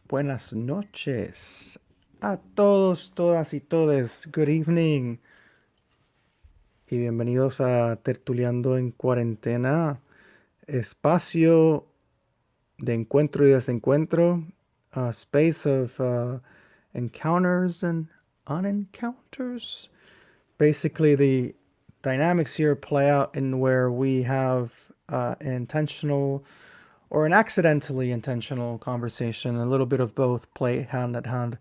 Buenas noches a todos, todas y todes. Good evening. Y bienvenidos a Tertuliando en Cuarentena, espacio de encuentro y desencuentro, a space of encounters and unencounters. Basically, the dynamics here play out in where we have an intentional or an accidentally intentional conversation, a little bit of both play hand at hand.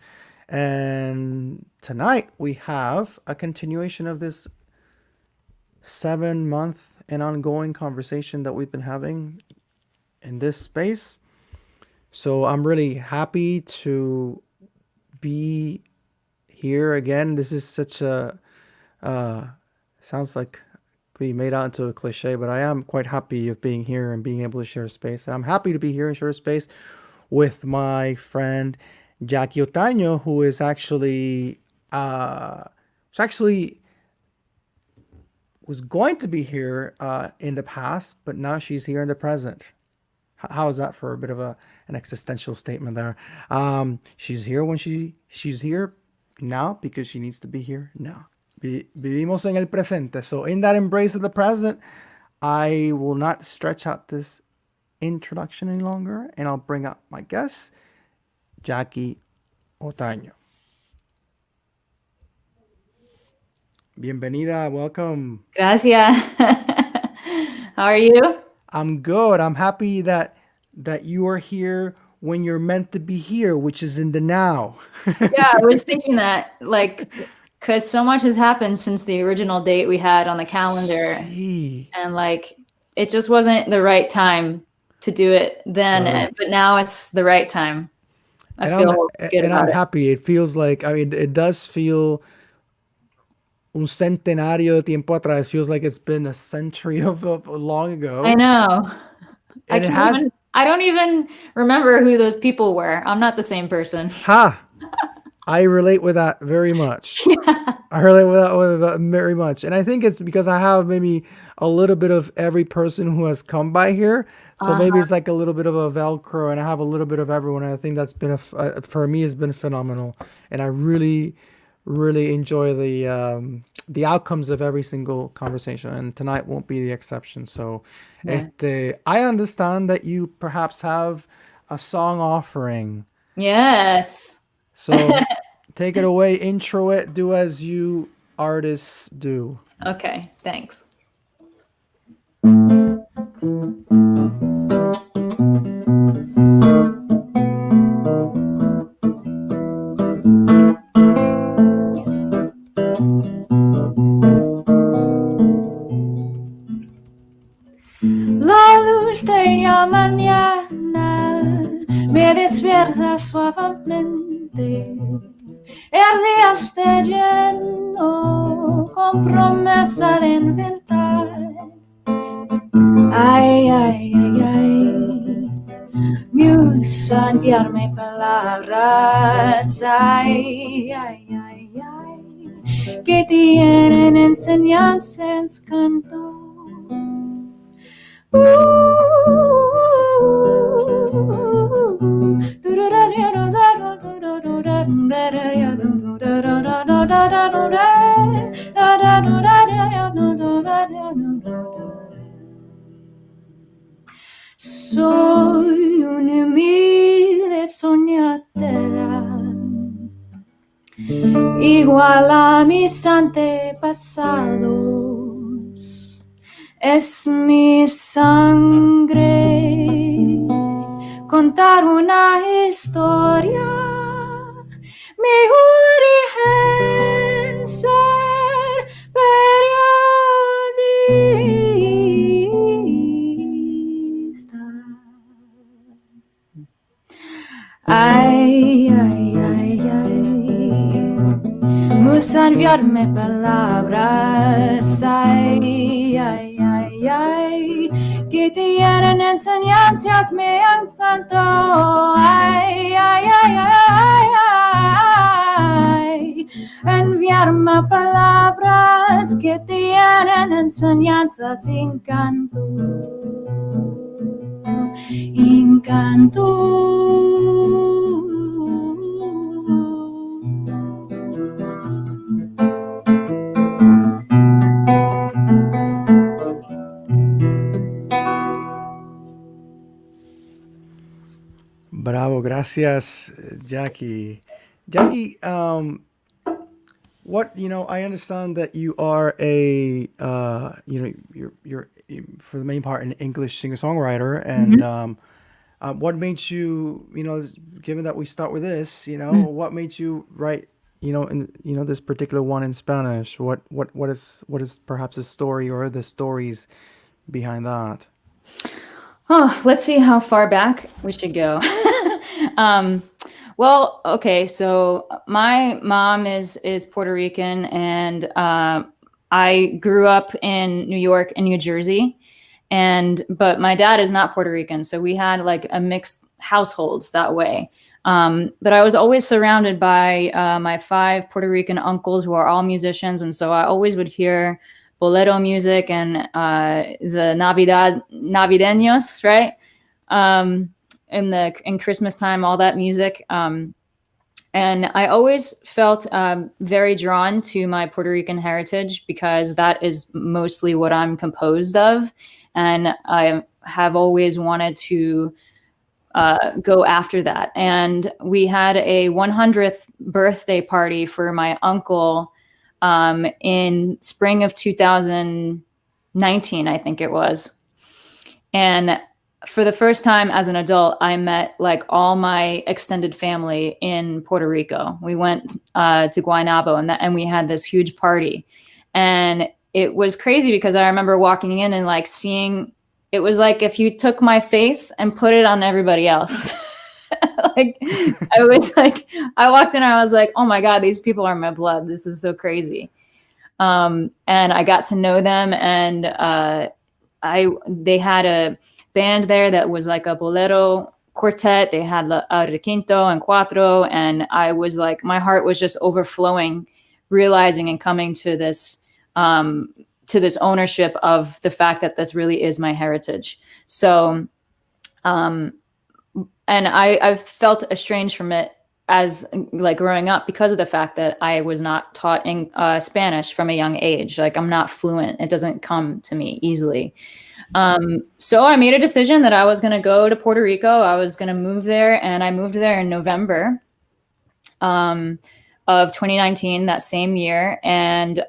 And tonight we have a continuation of this 7-month and ongoing conversation that we've been having in this space. So I'm really happy to be here again. This is such a sounds like we made out into a cliche, but I am quite happy of being here and being able to share space. And I'm happy to be here and share space with my friend Jacqui Otaño, who is actually was going to be here in the past, but now she's here in the present. How is that for a bit of an existential statement there? She's here when she's here now because she needs to be here now. Vivimos en el presente. So in that embrace of the present, I will not stretch out this introduction any longer, and I'll bring up my guest, Jacqui Otaño. Bienvenida, welcome. Gracias. How are you? I'm good. I'm happy that you are here when you're meant to be here, which is in the now. Yeah, I was thinking that, because so much has happened since the original date we had on the calendar. Sí. And it just wasn't the right time to do it then, Right. but now it's the right time. I feel good about I'm it. happy. It feels like, it does feel un centenario de tiempo atrás. It feels like it's been a century of long ago. I know. And I don't even remember who those people were. I'm not the same person. I relate with that very much. Yeah. I relate with that very much. And I think it's because I have maybe a little bit of every person who has come by here. So maybe it's like a little bit of a Velcro, and I have a little bit of everyone. And I think that's been, for me, has been phenomenal. And I really, really enjoy the outcomes of every single conversation. And tonight won't be the exception. So I understand that you perhaps have a song offering. Yes. So take it away, intro it, do as you artists do. Okay, thanks. La luz de la mañana me despierta suavemente. El día está lleno con promesa de inventar. Ay, ay, ay, ay, me usa enviarme palabras. Ay, ay, ay, ay, que tienen enseñanzas canto. Soy una humilde soñadera, igual a mis antepasados. Es mi sangre contar una historia, mi origen ser periodista. Ay, ay, ay, ay, musa enviarme palabras. Ay, ay, ay, ay, que tienen enseñanzas me encantó. Ay, ay, ay, ay, ay, enviarme palabras que tienen enseñanzas encanto. Encanto. Gracias, Jacqui. Jacqui, what I understand that you are a you're for the main part an English singer songwriter, and Mhm. what made you given that we start with this, Mm. what made you write in this particular one in Spanish? What is perhaps the story or the stories behind that? Oh, let's see how far back we should go. um, well, okay, so my mom is Puerto Rican, and I grew up in New York and New Jersey, and but my dad is not Puerto Rican, so we had like a mixed households that way. But I was always surrounded by my five Puerto Rican uncles who are all musicians, and so I always would hear bolero music and the navideños, right? In Christmas time, all that music. And I always felt very drawn to my Puerto Rican heritage because that is mostly what I'm composed of, and I have always wanted to go after that. And we had a 100th birthday party for my uncle in spring of 2019, I think it was. And for the first time as an adult, I met like all my extended family in Puerto Rico. We went to Guaynabo, and we had this huge party. And it was crazy because I remember walking in and like seeing it was like if you took my face and put it on everybody else. Like I was like, I walked in and I was like, oh my God, these people are my blood. This is so crazy. And I got to know them, and they had a band there that was like a bolero quartet. They had requinto and cuatro, and I was like, my heart was just overflowing, realizing and coming to this ownership of the fact that this really is my heritage. So, um, and I felt estranged from it as like growing up because of the fact that I was not taught in Spanish from a young age. Like I'm not fluent; it doesn't come to me easily. So I made a decision that I was going to go to Puerto Rico. I was going to move there, and I moved there in November um, of 2019, that same year. And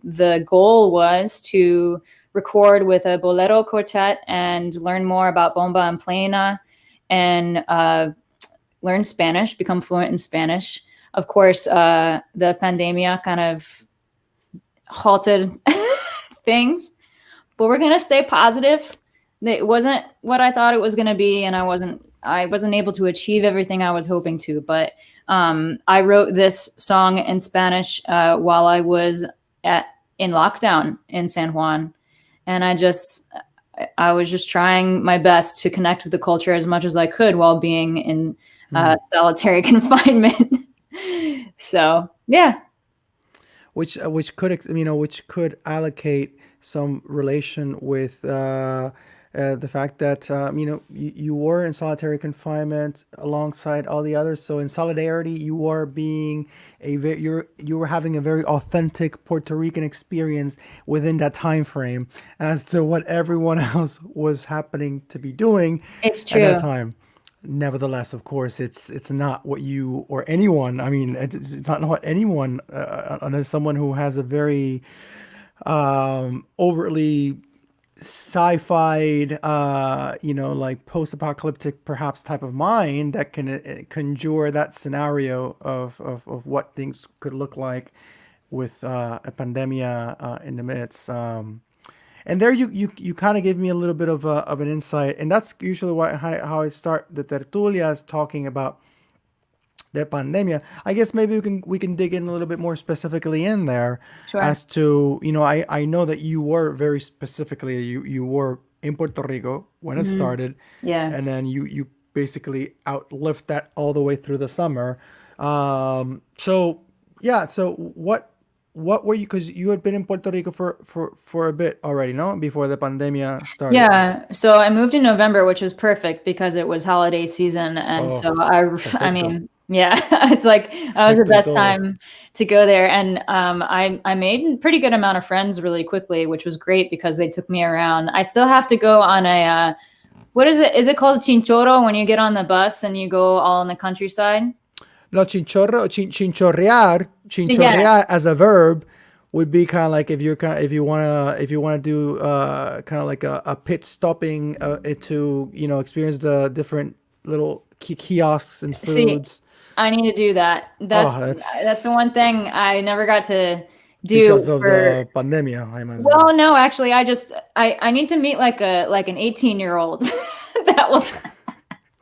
the goal was to record with a bolero quartet and learn more about bomba and plena, and learn Spanish, become fluent in Spanish. Of course, the pandemia kind of halted things, but we're gonna stay positive. It wasn't what I thought it was gonna be, and I wasn't able to achieve everything I was hoping to. But I wrote this song in Spanish while I was in lockdown in San Juan, and I was just trying my best to connect with the culture as much as I could while being in Hmm. solitary confinement. So yeah. Which could allocate some relation with the fact that you were in solitary confinement alongside all the others. So in solidarity, you were being you were having a very authentic Puerto Rican experience within that time frame as to what everyone else was happening to be doing It's at that true. time. Nevertheless, of course, it's not what you or anyone. I mean, it's not what anyone, unless someone who has a very overtly sci-fi, like post-apocalyptic, perhaps type of mind that can conjure that scenario of what things could look like with a pandemia in the midst. And there you kind of gave me a little bit of an insight, and that's usually how I start the tertulias, talking about the pandemia. I guess maybe we can dig in a little bit more specifically in there Sure. as to I know that you were very specifically, you were in Puerto Rico when it Hmm. started, Yeah. and then you basically outlived that all the way through the summer. So yeah, so what were you, because you had been in Puerto Rico for a bit already, no, before the pandemia started. Yeah, so I moved in November, which was perfect because it was holiday season, and Oh, so I perfecto, mean, yeah, it's like that was the perfecto y best todo. time to go there, and I made a pretty good amount of friends really quickly, which was great because they took me around. I still have to go on What is it? Is it called chinchorro when you get on the bus and you go all in the countryside? No, chinchorrear, So yeah, chinchorrear as a verb would be kind of like if you wanna do kind of like a pit stopping to experience the different little kiosks and see, foods. I need to do that. Oh, That's the that's one thing I never got to because do of for. the pandemia, I imagine. Well, no, actually, I need to meet like an 18-year-old that will.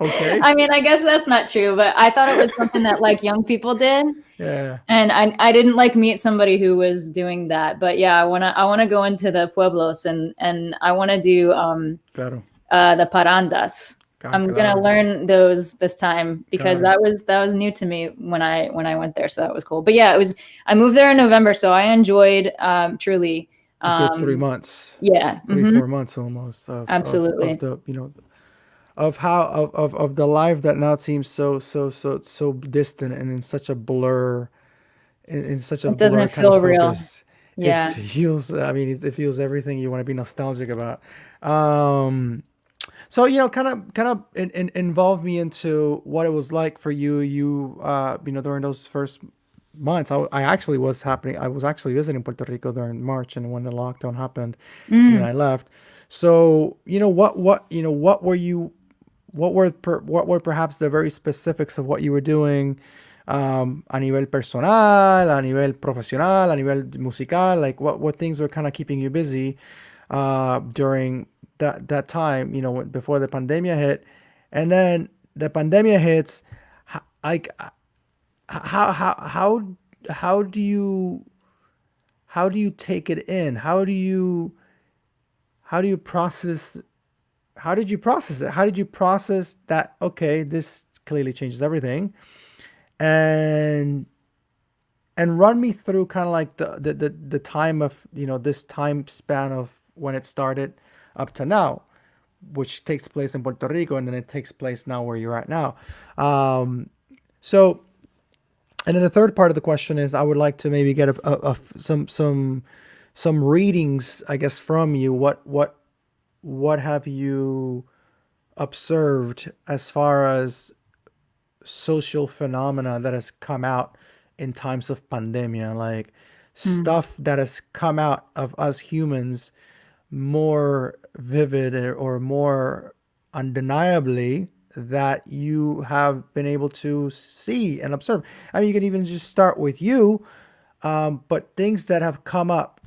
Okay. I mean, I guess that's not true, but I thought it was something that like young people did. Yeah. And I didn't like meet somebody who was doing that. But yeah, I wanna go into the pueblos and I wanna do Claro. the parandas. I'm gonna Claro. learn those this time because Claro. that was new to me when I went there, so that was cool. But yeah, I moved there in November, so I enjoyed truly. A good 3 months, Yeah, 4 months almost of absolutely. the of how of the life that now seems so distant and in such a blur, in such a It blur doesn't kind of feel real. focus. It Yeah. feels, I mean, it feels everything you want to be nostalgic about. Um, so kind of involve me into what it was like for you. During those first months. I actually was happening. I was actually visiting Puerto Rico during March, and when the lockdown happened, and then Mm. I left. So what were you what were perhaps the very specifics of what you were doing, a nivel personal, a nivel profesional, a nivel musical, like what things were kind of keeping you busy during that time, before the pandemia hit, and then the pandemia hits, like how how do you how do you take it in? How do you process how did you process it? How did you process that? Okay, this clearly changes everything, and run me through kind of like the time of this time span of when it started up to now, which takes place in Puerto Rico, and then it takes place now where you're at now. So, and then the third part of the question is, I would like to maybe get some readings, I guess, from you. What have you observed as far as social phenomena that has come out in times of pandemia, like Mm. stuff that has come out of us humans more vivid or more undeniably that you have been able to see and observe. I mean, you can even just start with you, but things that have come up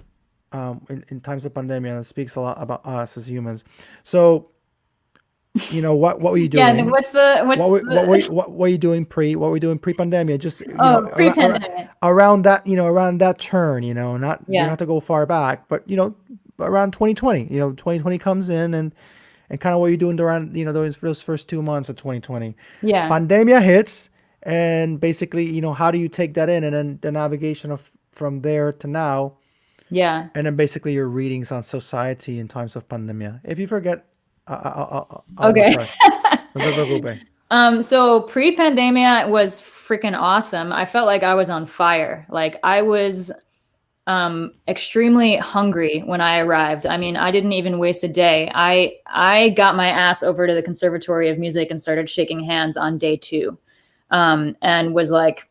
in times of pandemia that speaks a lot about us as humans. So, what were you Yeah. And then doing? What were you doing what were you doing pre-pandemic? Just oh, pre-pandemic. around that around that turn. Not, you don't Yeah. have to go far back, but around 2020. 2020 comes in, and kind of what you're doing around those first 2 months of 2020. Yeah. Pandemia hits, and basically, how do you take that in, and then the navigation of from there to now, Yeah. and then basically your readings on society in times of pandemia. If you forget, I'll Okay. refresh. No te preocupes. So pre-pandemia was freaking awesome. I felt like I was on fire. Like I was extremely hungry when I arrived. I mean, I didn't even waste a day. I got my ass over to the Conservatory of Music and started shaking hands on day 2. And was like,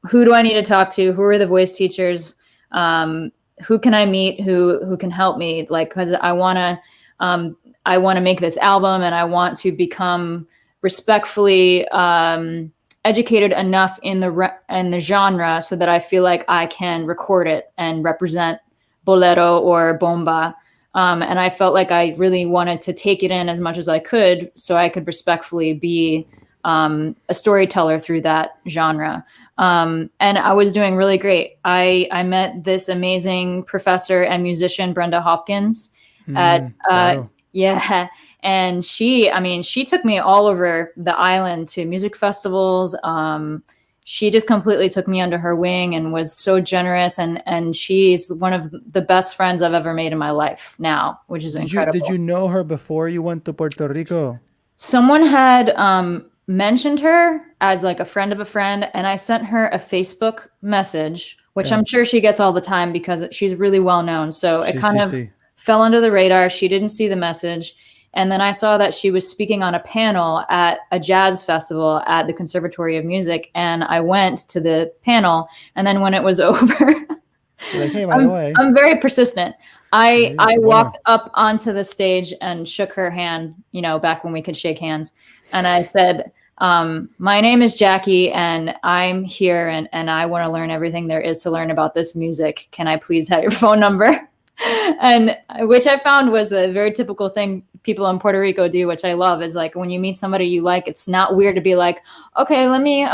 who do I need to talk to? Who are the voice teachers? Who can I meet? Who can help me? Like, because I want to make this album, and I want to become respectfully educated enough in the genre so that I feel like I can record it and represent bolero or bomba. And I felt like I really wanted to take it in as much as I could so I could respectfully be a storyteller through that genre. And I was doing really great. I met this amazing professor and musician, Brenda Hopkins, at Claro. yeah. And she took me all over the island to music festivals. She just completely took me under her wing and was so generous. And she's one of the best friends I've ever made in my life now, which is Did you incredible. know her before you went to Puerto Rico? Someone had mentioned her as like a friend of a friend, and I sent her a Facebook message, which Yeah. I'm sure she gets all the time because she's really well known. So it Sí, kind sí, of sí. fell under the radar. She didn't see the message. And then I saw that she was speaking on a panel at a jazz festival at the Conservatory of Music. And I went to the panel. And then when it was over, Like, hey, by the way, I'm very persistent. I bueno. walked up onto the stage and shook her hand, you know, back when we could shake hands. And I said, my name is Jacqui and I'm here and I want to learn everything there is to learn about this music. Can I please have your phone number? And which I found was a very typical thing people in Puerto Rico do, which I love, is like when you meet somebody you like, it's not weird to be like, okay, let me,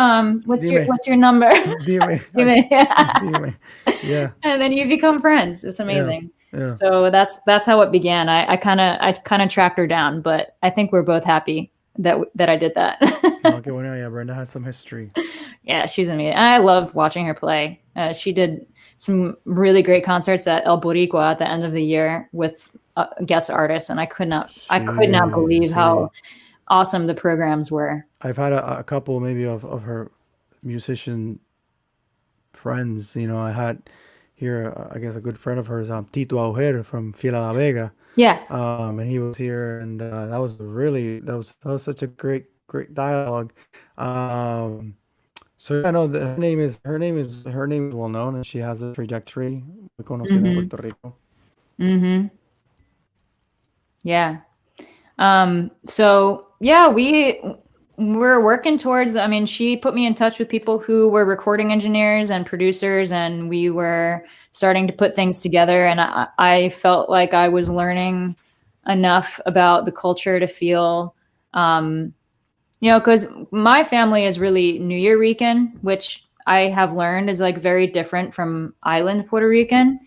what's your number? Dime. Dime. Dime. Yeah. And then you become friends. It's amazing. Yeah. So that's how it began. I kind of tracked her down, but I think we're both happy that I did that. Okay, well, yeah, Brenda has some history. Yeah, she's amazing. And I love watching her play. She did some really great concerts at El Boricua at the end of the year with guest artists, and I could not believe how awesome the programs were. I've had a couple maybe of her musician friends. You know, I had here, I guess, a good friend of hers, Tito Auger from Fila La Vega. Yeah. And he was here, and that was such a great dialogue. Um, so I know that her name is well known, and she has a trajectory muy conocida en Puerto Rico. Mm-hmm. Yeah. So yeah, we're working towards, I mean, she put me in touch with people who were recording engineers and producers, and we were starting to put things together. And I felt like I was learning enough about the culture to feel, you know, because my family is really New Year Rican, which I have learned is like very different from island Puerto Rican.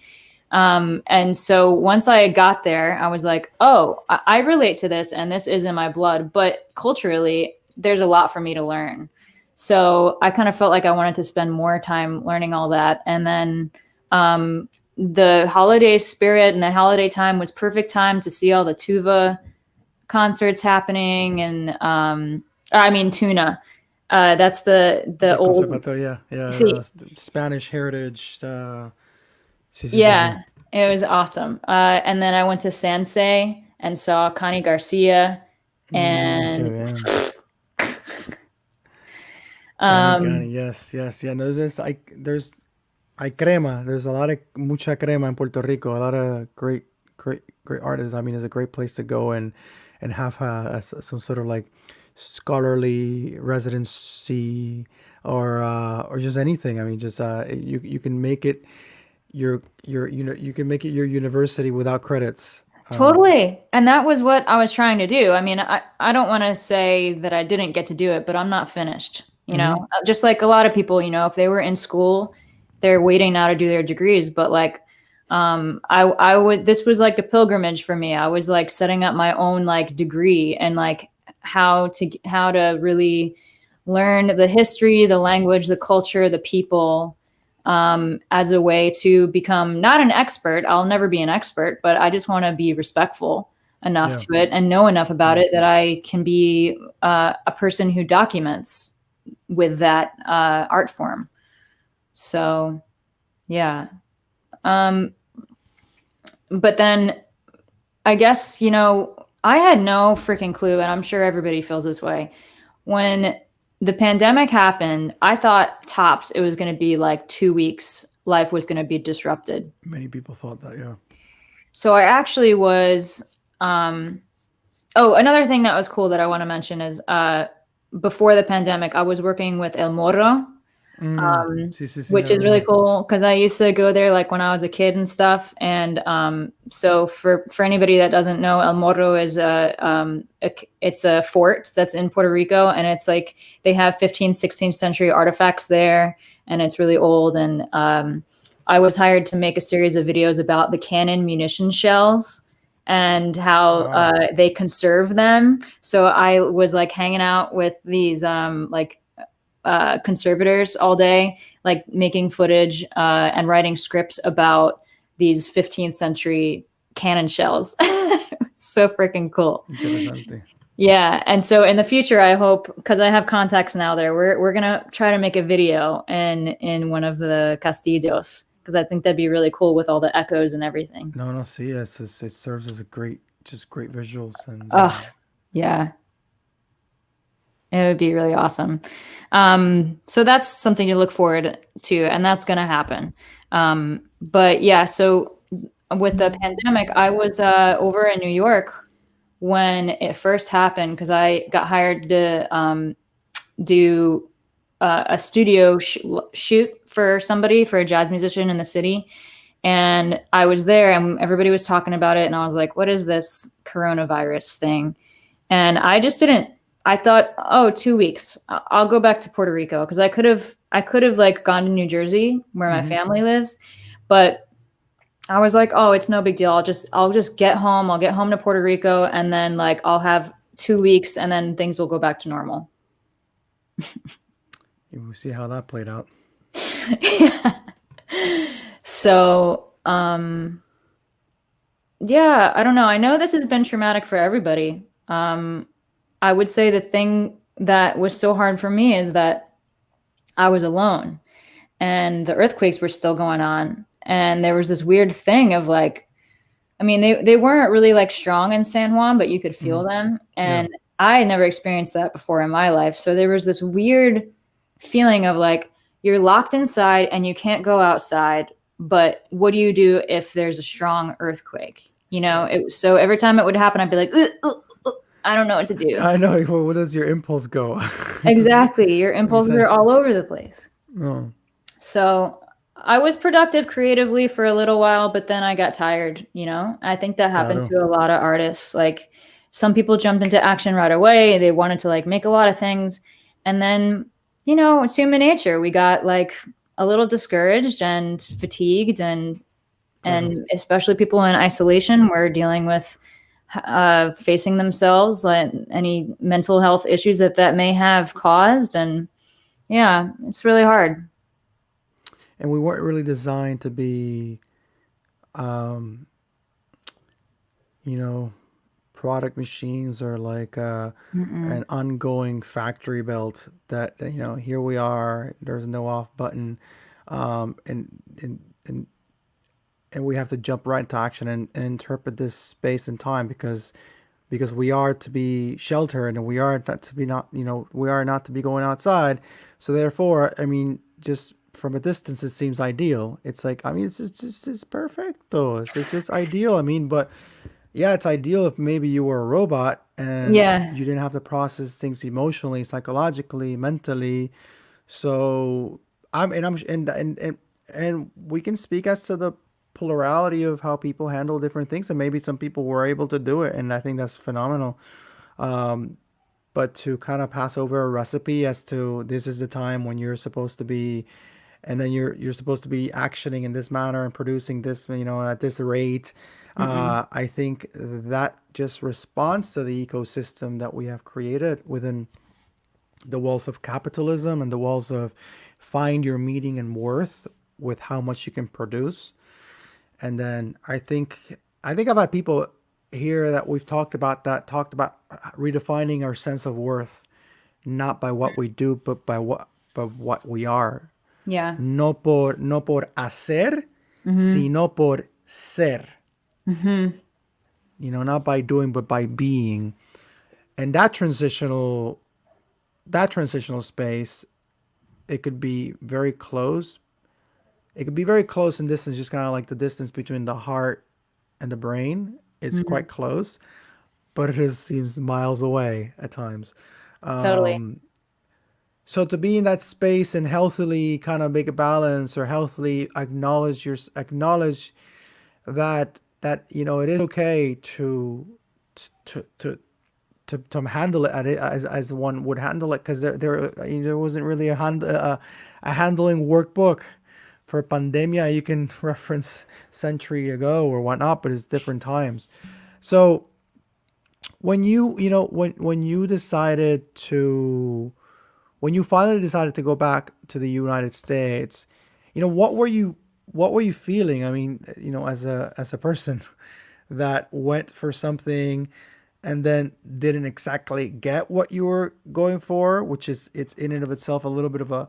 And so once I got there, I was like, oh, I relate to this and this is in my blood, but culturally there's a lot for me to learn. So I kind of felt like I wanted to spend more time learning all that. And then, the holiday spirit and the holiday time was perfect time to see all the tuba concerts happening. And, I mean, tuna, that's the old, Spanish heritage, yeah, it was awesome. And then I went to Sansei and saw Connie Garcia and Connie, yes. Yeah, no, there's crema. There's a lot of mucha crema in Puerto Rico. A lot of great artists. I mean, it's a great place to go and have some sort of like scholarly residency or just anything. I mean, just you can make it you can make it your university without credits. Totally. And that was what I was trying to do. I mean, I don't want to say that I didn't get to do it, but I'm not finished, you know, just like a lot of people, you know, if they were in school, they're waiting now to do their degrees. But like, this was like a pilgrimage for me. I was like setting up my own like degree and like how to really learn the history, the language, the culture, the people, as a way to become not an expert. I'll never be an expert, but I just want to be respectful enough to it and know enough about it that I can be a person who documents with that art form. So, yeah. But then I guess, you know, I had no freaking clue, and I'm sure everybody feels this way. When the pandemic happened, I thought tops, it was going to be like 2 weeks. Life was going to be disrupted. Many people thought that, yeah. So I actually was, another thing that was cool that I want to mention is before the pandemic, I was working with El Morro, which is really cool because I used to go there like when I was a kid and stuff. And so for anybody that doesn't know, El Morro is it's a fort that's in Puerto Rico, and it's like they have 15th, 16th century artifacts there, and it's really old. And I was hired to make a series of videos about the cannon munition shells and how they conserve them. So I was like hanging out with these conservators all day, like making footage and writing scripts about these 15th century cannon shells. It's so freaking cool. Yeah. And so in the future, I hope, because I have contacts now there, we're going to try to make a video in one of the castillos, because I think that'd be really cool with all the echoes and everything. No, see, it serves as a great just great visuals and Oh, yeah. It would be really awesome. So that's something to look forward to, and that's going to happen. But yeah, so with the pandemic, I was over in New York when it first happened because I got hired to do a studio shoot for somebody, for a jazz musician in the city. And I was there and everybody was talking about it. And I was like, what is this coronavirus thing? And I just didn't. I thought, oh, 2 weeks. I'll go back to Puerto Rico because I could have like gone to New Jersey where my family lives, but I was like, oh, it's no big deal. I'll just get home. I'll get home to Puerto Rico, and then like I'll have 2 weeks, and then things will go back to normal. we'll see how that played out. So, yeah, I don't know. I know this has been traumatic for everybody. I would say the thing that was so hard for me is that I was alone and the earthquakes were still going on. And there was this weird thing of like, I mean, they weren't really like strong in San Juan, but you could feel them. Yeah. And I had never experienced that before in my life. So there was this weird feeling of like you're locked inside and you can't go outside. But what do you do if there's a strong earthquake? So every time it would happen, I'd be like, I don't know what to do. I know. Well, where does your impulse go? It doesn't Exactly. Your make impulses are sense. all over the place. No. So I was productive creatively for a little while, but then I got tired. I think that happened Claro. to a lot of artists. Like some people jumped into action right away. They wanted to like make a lot of things. And then, it's human nature. We got like a little discouraged and fatigued Claro. and especially people in isolation were dealing with facing themselves, like any mental health issues that may have caused. And yeah, it's really hard. And we weren't really designed to be, um, you know, product machines or like an Mm-mm. ongoing factory belt that here we are. There's no off button, and and and we have to jump right into action and interpret this space and time because we are to be sheltered and we are not to be not we are not to be going outside. So therefore, I mean, just from a distance, it seems ideal. It's like, I mean, it's perfect though. It's just ideal. I mean, but yeah, it's ideal if maybe you were a robot and Yeah. you didn't have to process things emotionally, psychologically, mentally. So I'm and we can speak as to the plurality of how people handle different things, and maybe some people were able to do it, and I think that's phenomenal. Um, but to kind of pass over a recipe as to this is the time when you're supposed to be, and then you're supposed to be actioning in this manner and producing this, at this rate. Mm-mm. I think that just responds to the ecosystem that we have created within the walls of capitalism and the walls of find your meaning and worth with how much you can produce. And then I think I've had people here that we've talked about redefining our sense of worth, not by what we do, but what we are. Yeah. No por hacer, Mm-hmm. sino por ser. Mm-hmm. Not by doing, but by being. And that transitional space, it could be very close. It could be very close in distance, just kind of like the distance between the heart and the brain. It's Mm-hmm. quite close, but it is, seems miles away at times. Totally. Um, so to be in that space and healthily kind of make a balance or healthily acknowledge that it is okay to to to handle it as one would handle it, because there wasn't really a handling workbook for pandemia you can reference century ago or whatnot, but it's different times. So when you decided to when you finally decided to go back to the United States, what were you feeling? I mean, as a person that went for something and then didn't exactly get what you were going for, which is it's in and of itself a little bit of a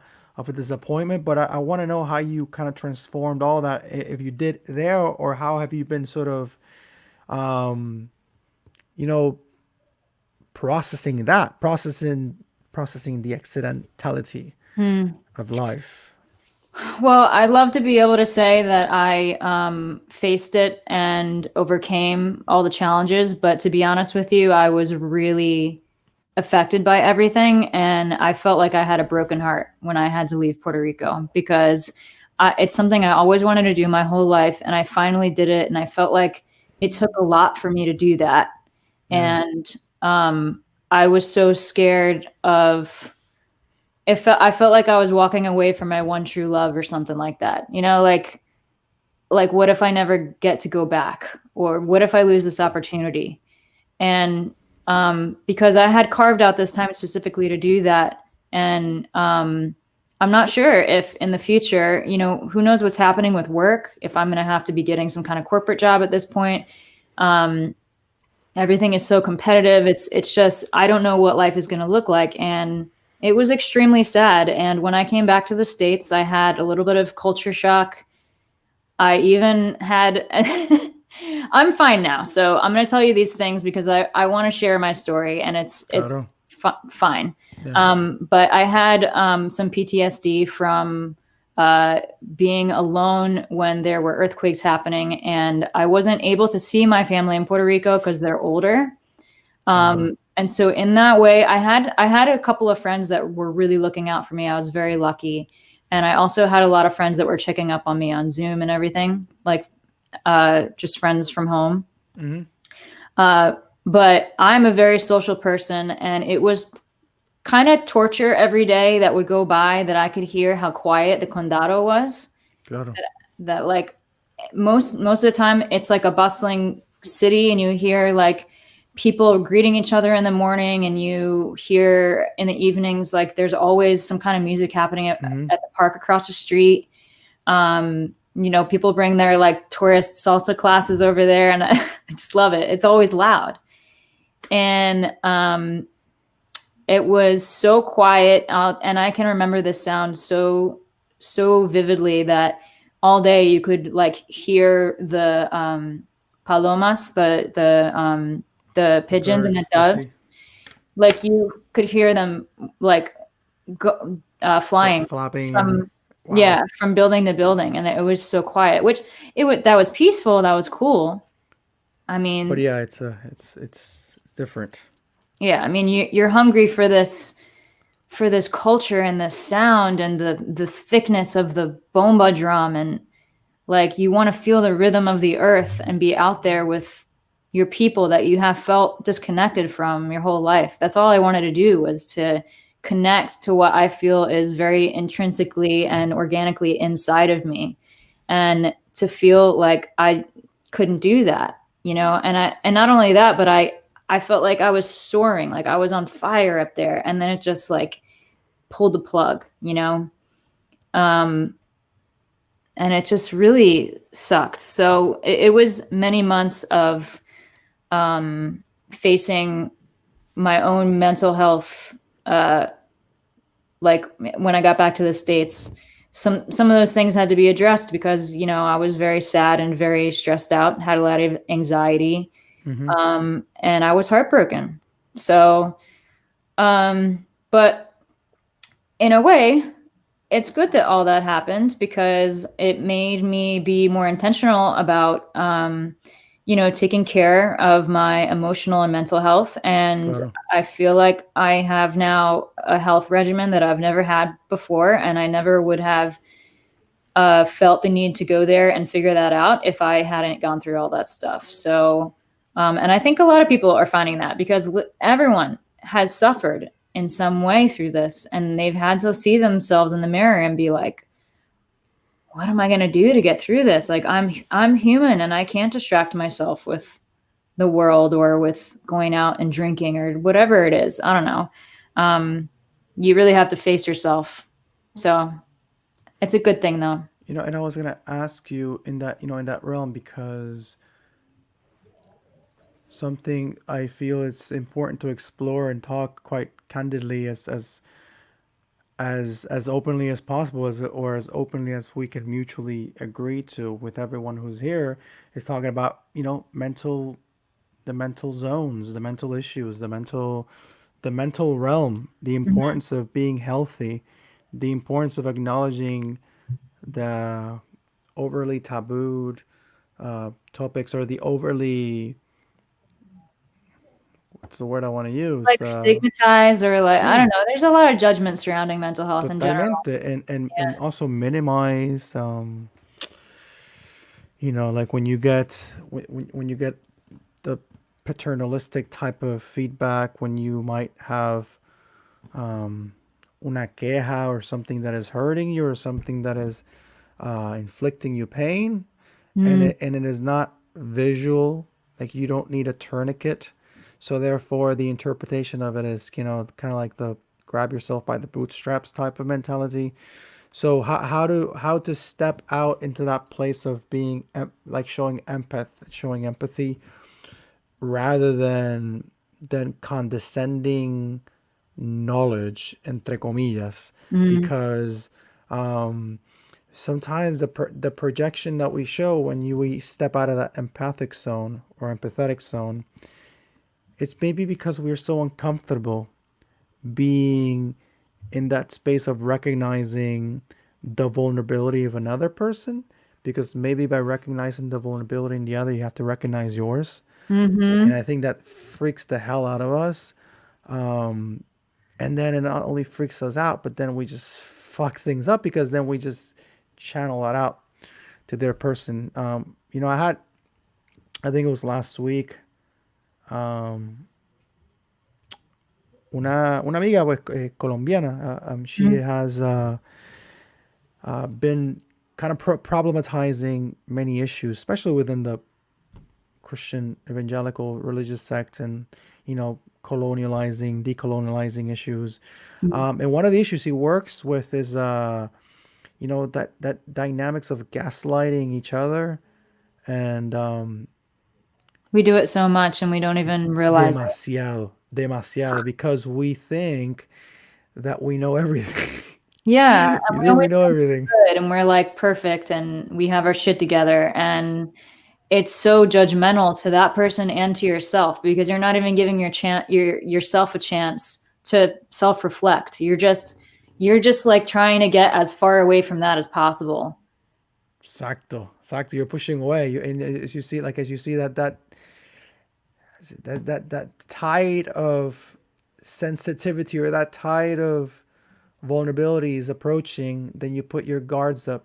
disappointment. But I want to know how you kind of transformed all that, if you did there, or how have you been sort of you know, processing that, processing the accidentality of life. Well, I'd love to be able to say that I faced it and overcame all the challenges, but to be honest with you, I was really affected by everything, and I felt like I had a broken heart when I had to leave Puerto Rico because it's something I always wanted to do my whole life, and I finally did it, and I felt like it took a lot for me to do that, Yeah. and I was so scared of I felt like I was walking away from my one true love or something like that. You know, like what if I never get to go back? Or what if I lose this opportunity? And because I had carved out this time specifically to do that. And I'm not sure if in the future, you know, who knows what's happening with work, if I'm going to have to be getting some kind of corporate job at this point. Um, Everything is so competitive. It's just I don't know what life is going to look like, and it was extremely sad. And when I came back to the States, I had a little bit of culture shock. I even had I'm fine now. So I'm going to tell you these things because I want to share my story, and it's Claro. fine. Yeah. But I had some PTSD from being alone when there were earthquakes happening, and I wasn't able to see my family in Puerto Rico because they're older. Claro. And so in that way, I had a couple of friends that were really looking out for me. I was very lucky, and I also had a lot of friends that were checking up on me on Zoom and everything, like just friends from home. Mm-hmm. Uh, but I'm a very social person, and it was kind of torture every day that would go by that I could hear how quiet the condado was. Claro. That like most of the time it's like a bustling city, and you hear like people greeting each other in the morning, and you hear in the evenings like there's always some kind of music happening Mm-hmm. at the park across the street. You know, people bring their like tourist salsa classes over there, and I just love it. It's always loud. And it was so quiet out, and I can remember this sound so vividly that all day you could like hear the palomas, the The pigeons and the birds, the sea, doves. Like you could hear them like flying flapping and from wow. from building to building, and it was so quiet. Which it was that was peaceful. That was cool. I But mean, yeah, it's different. yeah. I mean, you're hungry for this culture and the sound and the thickness of the bomba drum, and like you want to feel the rhythm of the earth and be out there with your people that you have felt disconnected from your whole life. That's all I wanted to do, was to connect to what I feel is very intrinsically and organically inside of me, and to feel like I couldn't do that, you know. And not only that, but I felt like I was soaring, like I was on fire up there, and then it just like pulled the plug, you know. Um, and it just really sucked. So it was many months of facing my own mental health. Like when I got back to the States, some of those things had to be addressed because, you know, I was very sad and very stressed out, had a lot of anxiety, Mm-hmm. and I was heartbroken. So, but in a way, it's good that all that happened because it made me be more intentional about, you know, taking care of my emotional and mental health. And Claro. I feel like I have now a health regimen that I've never had before, and I never would have felt the need to go there and figure that out if I hadn't gone through all that stuff. So, and I think a lot of people are finding that because everyone has suffered in some way through this, and they've had to see themselves in the mirror and be like, what am I going to do to get through this? Like I'm human, and I can't distract myself with the world or with going out and drinking or whatever it is. I don't know. Um, you really have to face yourself. So it's a good thing though. You know, and I was gonna ask you in that, in that realm, because something I feel it's important to explore and talk quite candidly, as openly as possible, or as openly as we can mutually agree to with everyone who's here, is talking about, mental the mental zones, the mental issues, the mental realm, the Mhm. importance of being healthy, the importance of acknowledging the overly tabooed topics, or the overly, what's the word I want to use? Like stigmatized, or like, I don't Sí, know. There's a lot of judgment surrounding mental health in general. totalmente, and Yeah. also minimize, like when you get when you get the paternalistic type of feedback, when you might have um, una queja, or something that is hurting you, or something that is inflicting you pain, and Mm, it is not visual, like you don't need a tourniquet, so therefore the interpretation of it is, kind of like the grab yourself by the bootstraps type of mentality. So how to step out into that place of being like showing empathy, rather than condescending knowledge, entre comillas, mm, because um, sometimes the projection that we show when we step out of that empathic zone or empathetic zone, it's maybe because we're so uncomfortable being in that space of recognizing the vulnerability of another person, because maybe by recognizing the vulnerability in the other, you have to recognize yours. And mm-hmm. I think that freaks the hell out of us. Um, and then it not only freaks us out, but then we just fuck things up, because then we just channel that out to their person. I think it was last week, um, una amiga, pues, colombiana. She Mm, has been kind of problematizing many issues, especially within the Christian evangelical religious sect, and decolonializing issues. And one of the issues he works with is that dynamics of gaslighting each other, and we do it so much and we don't even realize it. demasiado, because we think that we know everything. Yeah, and We we think we always know think everything. we're good and we're like perfect and we have our shit together. And it's so judgmental to that person and to yourself because you're not even giving yourself a chance to self-reflect. You're just like trying to get as far away from that as possible. Exacto. You're pushing away. And as you see that tide of sensitivity, or that tide of vulnerability is approaching, then you put your guards up.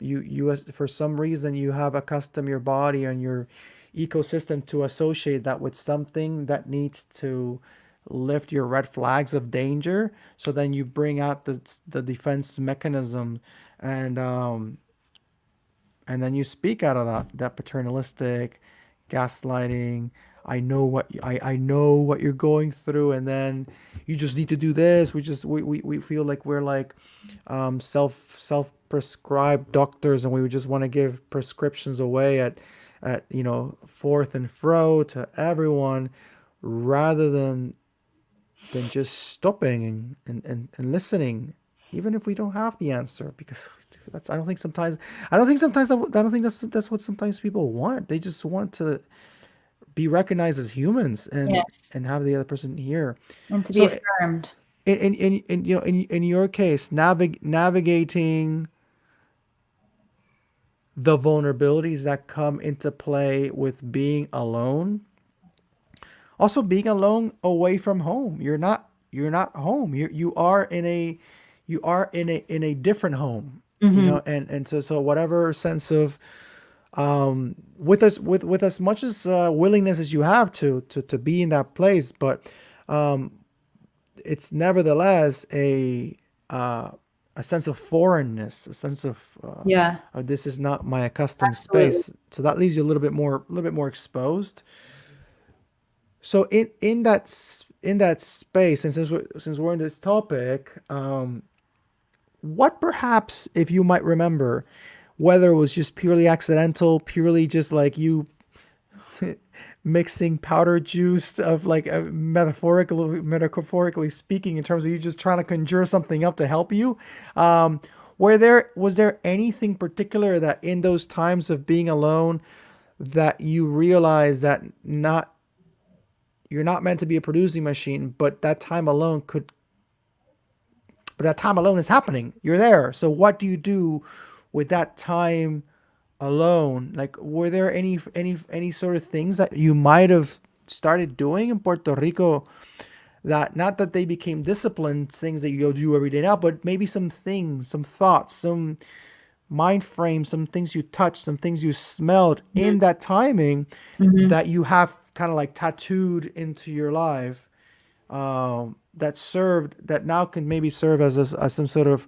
For some reason, you have accustomed your body and your ecosystem to associate that with something that needs to lift your red flags of danger. So then you bring out the defense mechanism, and then you speak out of that paternalistic gaslighting. I know what you're going through, and then you just need to do this. We feel like we're like self prescribed doctors, and we would just want to give prescriptions away at forth and fro to everyone, rather than just stopping and listening, even if we don't have the answer. Because that's I don't think that's what sometimes people want. They just want to be recognized as humans, Yes. and have the other person hear. And to be So affirmed. in your case, navigating the vulnerabilities that come into play with being alone, also being alone away from home. You're not home. You are in a different home. Hmm. And so whatever sense of, with as much as willingness as you have to be in that place, but it's nevertheless a sense of foreignness, a sense Yeah, of this is not my accustomed absolutely. space. So that leaves you a little bit more exposed. So in that space, and since we're in this topic, what perhaps, if you might remember, whether it was just purely accidental, purely just like you mixing powder juice of like metaphorically speaking, in terms of you just trying to conjure something up to help you, was there anything particular that in those times of being alone, that you realized that not you're not meant to be a producing machine, but that time alone but that time alone is happening. You're there. So what do you do with that time alone? Like, were there any sort of things that you might have started doing in Puerto Rico, that not that they became disciplined things that you do every day now, but maybe some things, some thoughts, some mind frame, some things you touched, some things you smelled in that timing Mm-hmm. that you have kind of like tattooed into your life, that now can maybe serve as some sort of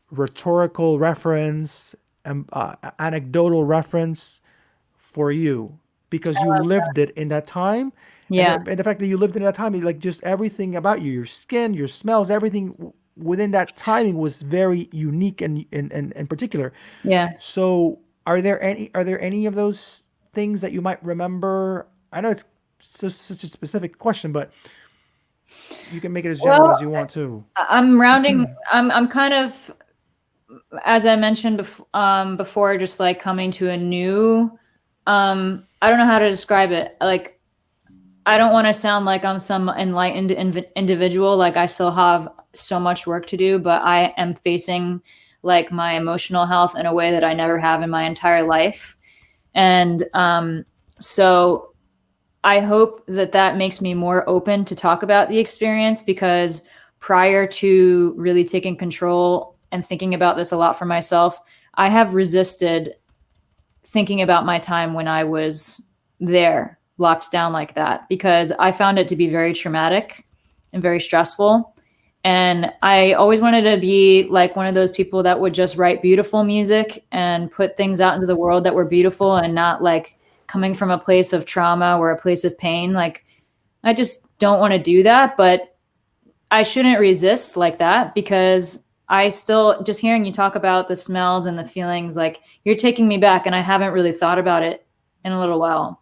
rhetorical reference and anecdotal reference for you, because you lived it in that time. And, Yeah. and the fact that you lived in that time, like just everything about you, your skin, your smells, everything within that timing was very unique and particular. Yeah. So are there any of those things that you might remember? I know it's such a specific question, but you can make it as general Well, as you want to. I'm rounding. I'm kind of, as I mentioned before, just like coming to a new. I don't know how to describe it. Like, I don't want to sound like I'm some enlightened individual. Like, I still have so much work to do, but I am facing like my emotional health in a way that I never have in my entire life. And so I hope that that makes me more open to talk about the experience, because prior to really taking control and thinking about this a lot for myself, I have resisted thinking about my time when I was there, locked down like that, because I found it to be very traumatic and very stressful. And I always wanted to be like one of those people that would just write beautiful music and put things out into the world that were beautiful, and not like coming from a place of trauma or a place of pain. Like, I just don't want to do that, but I shouldn't resist like that, because I still, just hearing you talk about the smells and the feelings, like you're taking me back, and I haven't really thought about it in a little while.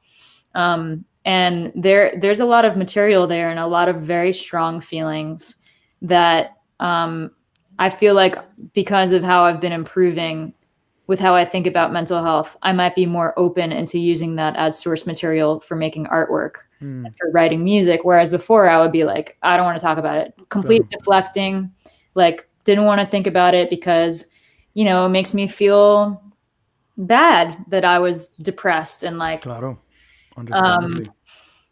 And there's a lot of material there and a lot of very strong feelings that I feel like, because of how I've been improving with how I think about mental health, I might be more open into using that as source material for making artwork and for writing music. Whereas before I would be like, I don't want to talk about it. Complete Claro, deflecting, like didn't want to think about it because, it makes me feel bad that I was depressed and like, claro, um, understandably.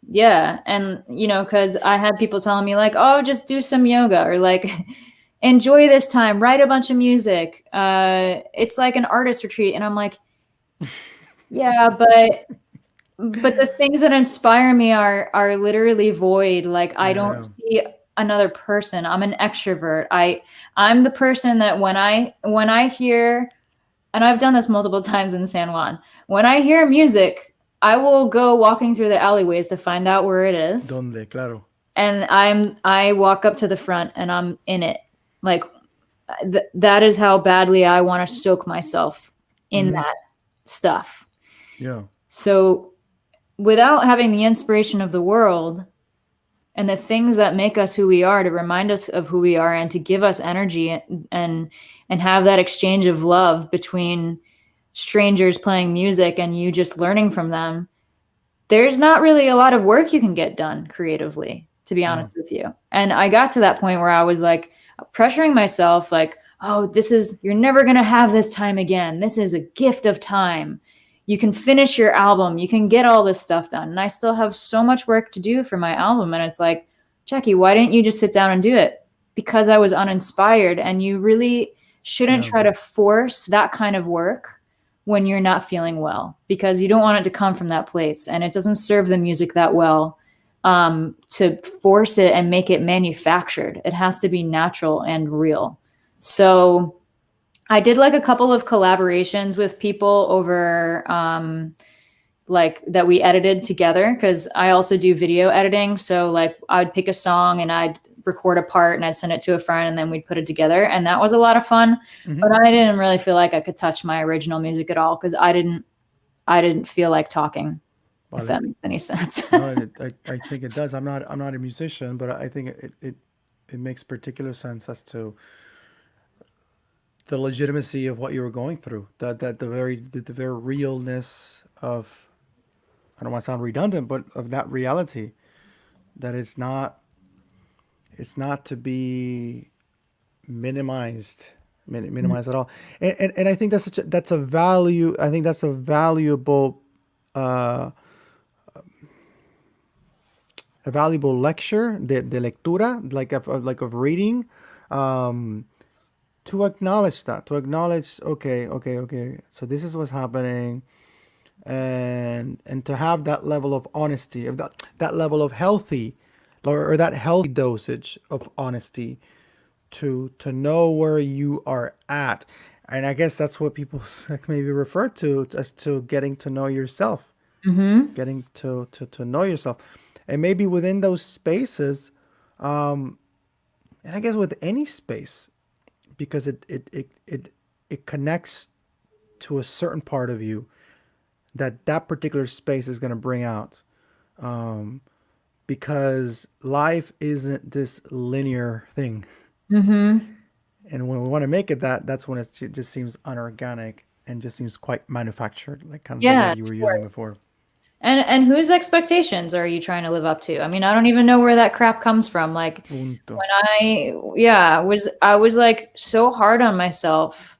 yeah. And, cause I had people telling me like, oh, just do some yoga, or like, enjoy this time, write a bunch of music. It's like an artist retreat. And I'm like, yeah, but the things that inspire me are literally void. Like, I don't Yeah, see another person. I'm an extrovert. I'm the person that when I hear, and I've done this multiple times in San Juan, when I hear music, I will go walking through the alleyways to find out where it is. donde, claro. And I walk up to the front and I'm in it. Like, that is how badly I want to soak myself in that stuff. Yeah, So without having the inspiration of the world and the things that make us who we are, to remind us of who we are and to give us energy, and have that exchange of love between strangers playing music and you just learning from them, there's not really a lot of work you can get done creatively, to be yeah, honest with you. And I got to that point where I was like pressuring myself, like, oh, you're never going to have this time again. This is a gift of time. You can finish your album. You can get all this stuff done. And I still have so much work to do for my album. And it's like, Jacqui, why didn't you just sit down and do it? Because I was uninspired. And you really shouldn't yeah, try to force that kind of work when you're not feeling well, because you don't want it to come from that place, and it doesn't serve the music that well, to force it and make it manufactured. It has to be natural and real. So I did like a couple of collaborations with people over, like that we edited together, because I also do video editing. So like I would pick a song and I'd record a part and I'd send it to a friend, and then we'd put it together. And that was a lot of fun. But I didn't really feel like I could touch my original music at all, because I didn't feel like talking, if vale. that makes any sense. No, I think it does. I'm not a musician, but I think it makes particular sense as to the legitimacy of what you were going through. That the very realness of, I don't want to sound redundant, but of that reality that it's not to be minimized, minimized at all. And I think that's a value. I think that's a valuable uh, a valuable lecture, de lectura, like of reading, um, to acknowledge that, to acknowledge, okay, okay, okay, so this is what's happening, and to have that level of honesty, of that level of healthy, or that healthy dosage of honesty, to know where you are at. And I guess that's what people like maybe refer to as to getting to know yourself, Mm-hmm. getting to know yourself. And maybe within those spaces, and I guess with any space, because it connects to a certain part of you that that particular space is going to bring out, um, because life isn't this linear thing. Mm-hmm. And when we want to make it that, that's when it just seems unorganic and just seems quite manufactured, like kind of the Yeah, word you were of using course. before. And whose expectations are you trying to live up to? I mean, I don't even know where that crap comes from. Like Punto. when I was like so hard on myself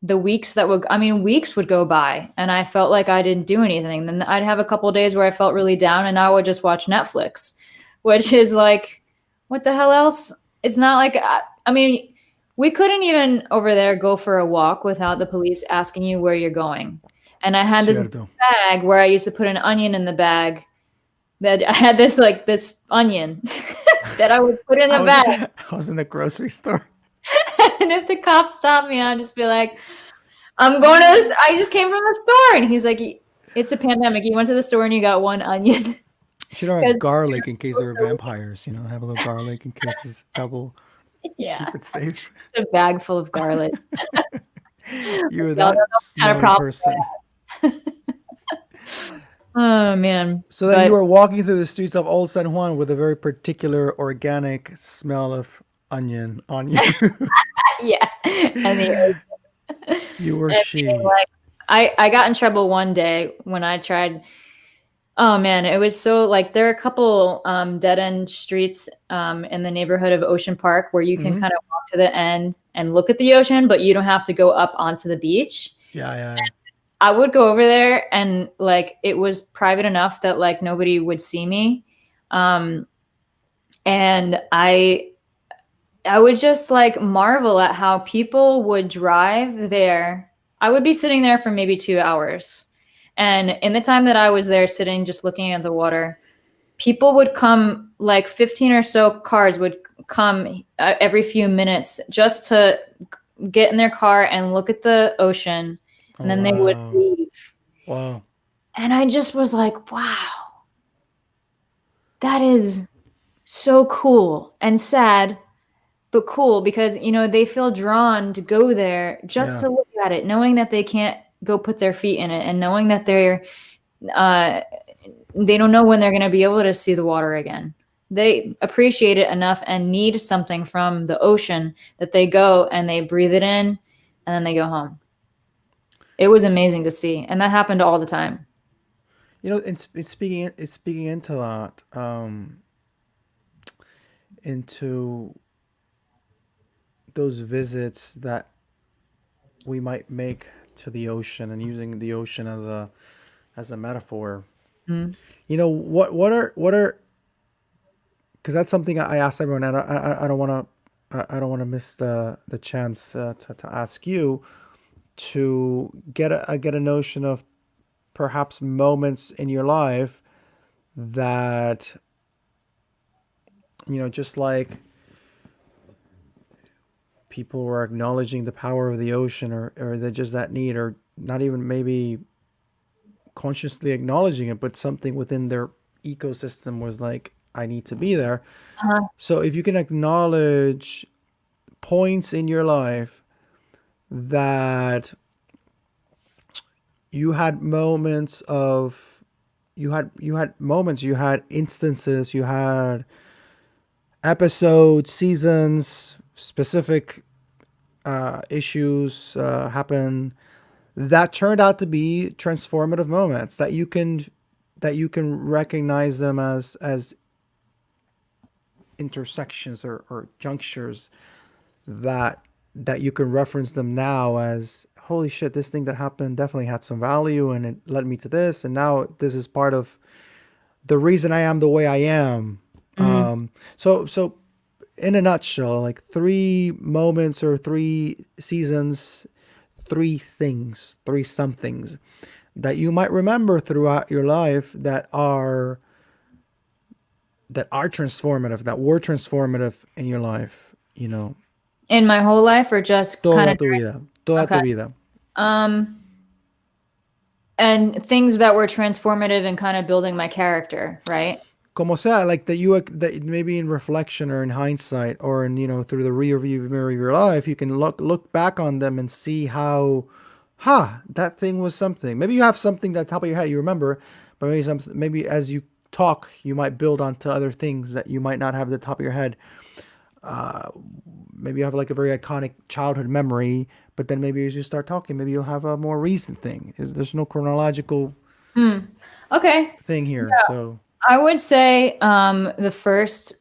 the weeks that would, I mean, weeks would go by and I felt like I didn't do anything. Then I'd have a couple of days where I felt really down and I would just watch Netflix, which is like, what the hell else? It's not like, I mean, we couldn't even over there go for a walk without the police asking you where you're going. And I had this Cierto. bag where I used to put an onion in the bag that I had this onion that I would put in I the was bag. I was in the grocery store. And if the cops stopped me, I'd just be like, I'm going to this. I just came from the store. And he's like, it's a pandemic. You went to the store and you got one onion. You should have Because garlic in case there are vampires. Have a little garlic in case it's double. yeah, Keep it safe. a bag full of garlic. You're Y'all don't know that what kind of smelly problem. person. Oh man. So then you But are walking through the streets of Old San Juan with a very particular organic smell of onion on you. yeah. And the You or and being she. like I got in trouble one day when I tried. Oh man, it was so like there are a couple dead end streets in the neighborhood of Ocean Park where you can Hmm. kind of walk to the end and look at the ocean, but you don't have to go up onto the beach. Yeah, yeah, I would go over there and like it was private enough that like nobody would see me. Um, and I would just like marvel at how people would drive there. I would be sitting there for maybe 2 hours. And in the time that I was there sitting just looking at the water, people would come, like 15 or so cars would come every few minutes just to get in their car and look at the ocean, Oh and then they would wow, leave. wow. And I just was like, wow, that is so cool and sad, but cool because, they feel drawn to go there just Yeah. to look at it, knowing that they can't go put their feet in it and knowing that uh, they don't know when they're going to be able to see the water again. They appreciate it enough and need something from the ocean that they go and they breathe it in and then they go home. It was amazing to see. And that happened all the time. It's speaking into that, into those visits that we might make to the ocean, and using the ocean as a metaphor. Mm. What are because that's something I asked everyone, and I don't want to, I don't want to miss the chance to ask you to get a notion of perhaps moments in your life that, just like people were acknowledging the power of the ocean, or they just that need, or not even maybe consciously acknowledging it, but something within their ecosystem was like, I need to be there. Uh-huh. So if you can acknowledge points in your life that you had moments of you had moments, you had instances, you had episodes, seasons, specific issues happen that turned out to be transformative moments, that you can recognize them as intersections or junctures that you can reference them now as, holy shit, this thing that happened definitely had some value and it led me to this, and now this is part of the reason I am the way I am. Mhm. So in a nutshell, like three moments or three seasons, three things, three somethings that you might remember throughout your life that are transformative, that were transformative in your life, you know, In my whole life, or just kind toda of tu vida, toda okay. tu vida. Um, and things that were transformative and kind of building my character, right? Como sea, like that maybe in reflection or in hindsight or in, through the rear view mirror of your life, you can look back on them and see how, that thing was something. Maybe you have something that top of your head you remember, but maybe as you talk, you might build onto other things that you might not have at the top of your head. Maybe you have like a very iconic childhood memory, but then maybe as you start talking, maybe you'll have a more recent thing. There's no chronological Hmm. Okay. thing here, so. I would say the first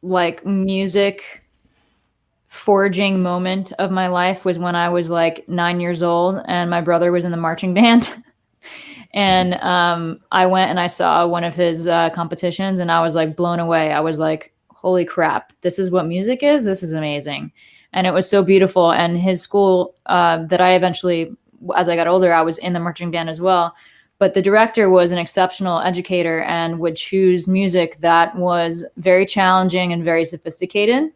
like music forging moment of my life was when I was like 9 years old and my brother was in the marching band. And I went and I saw one of his competitions and I was like blown away. I was like, holy crap, this is what music is. This is amazing. And it was so beautiful. And his school that I eventually, as I got older, I was in the marching band as well. But the director was an exceptional educator and would choose music that was very challenging and very sophisticated.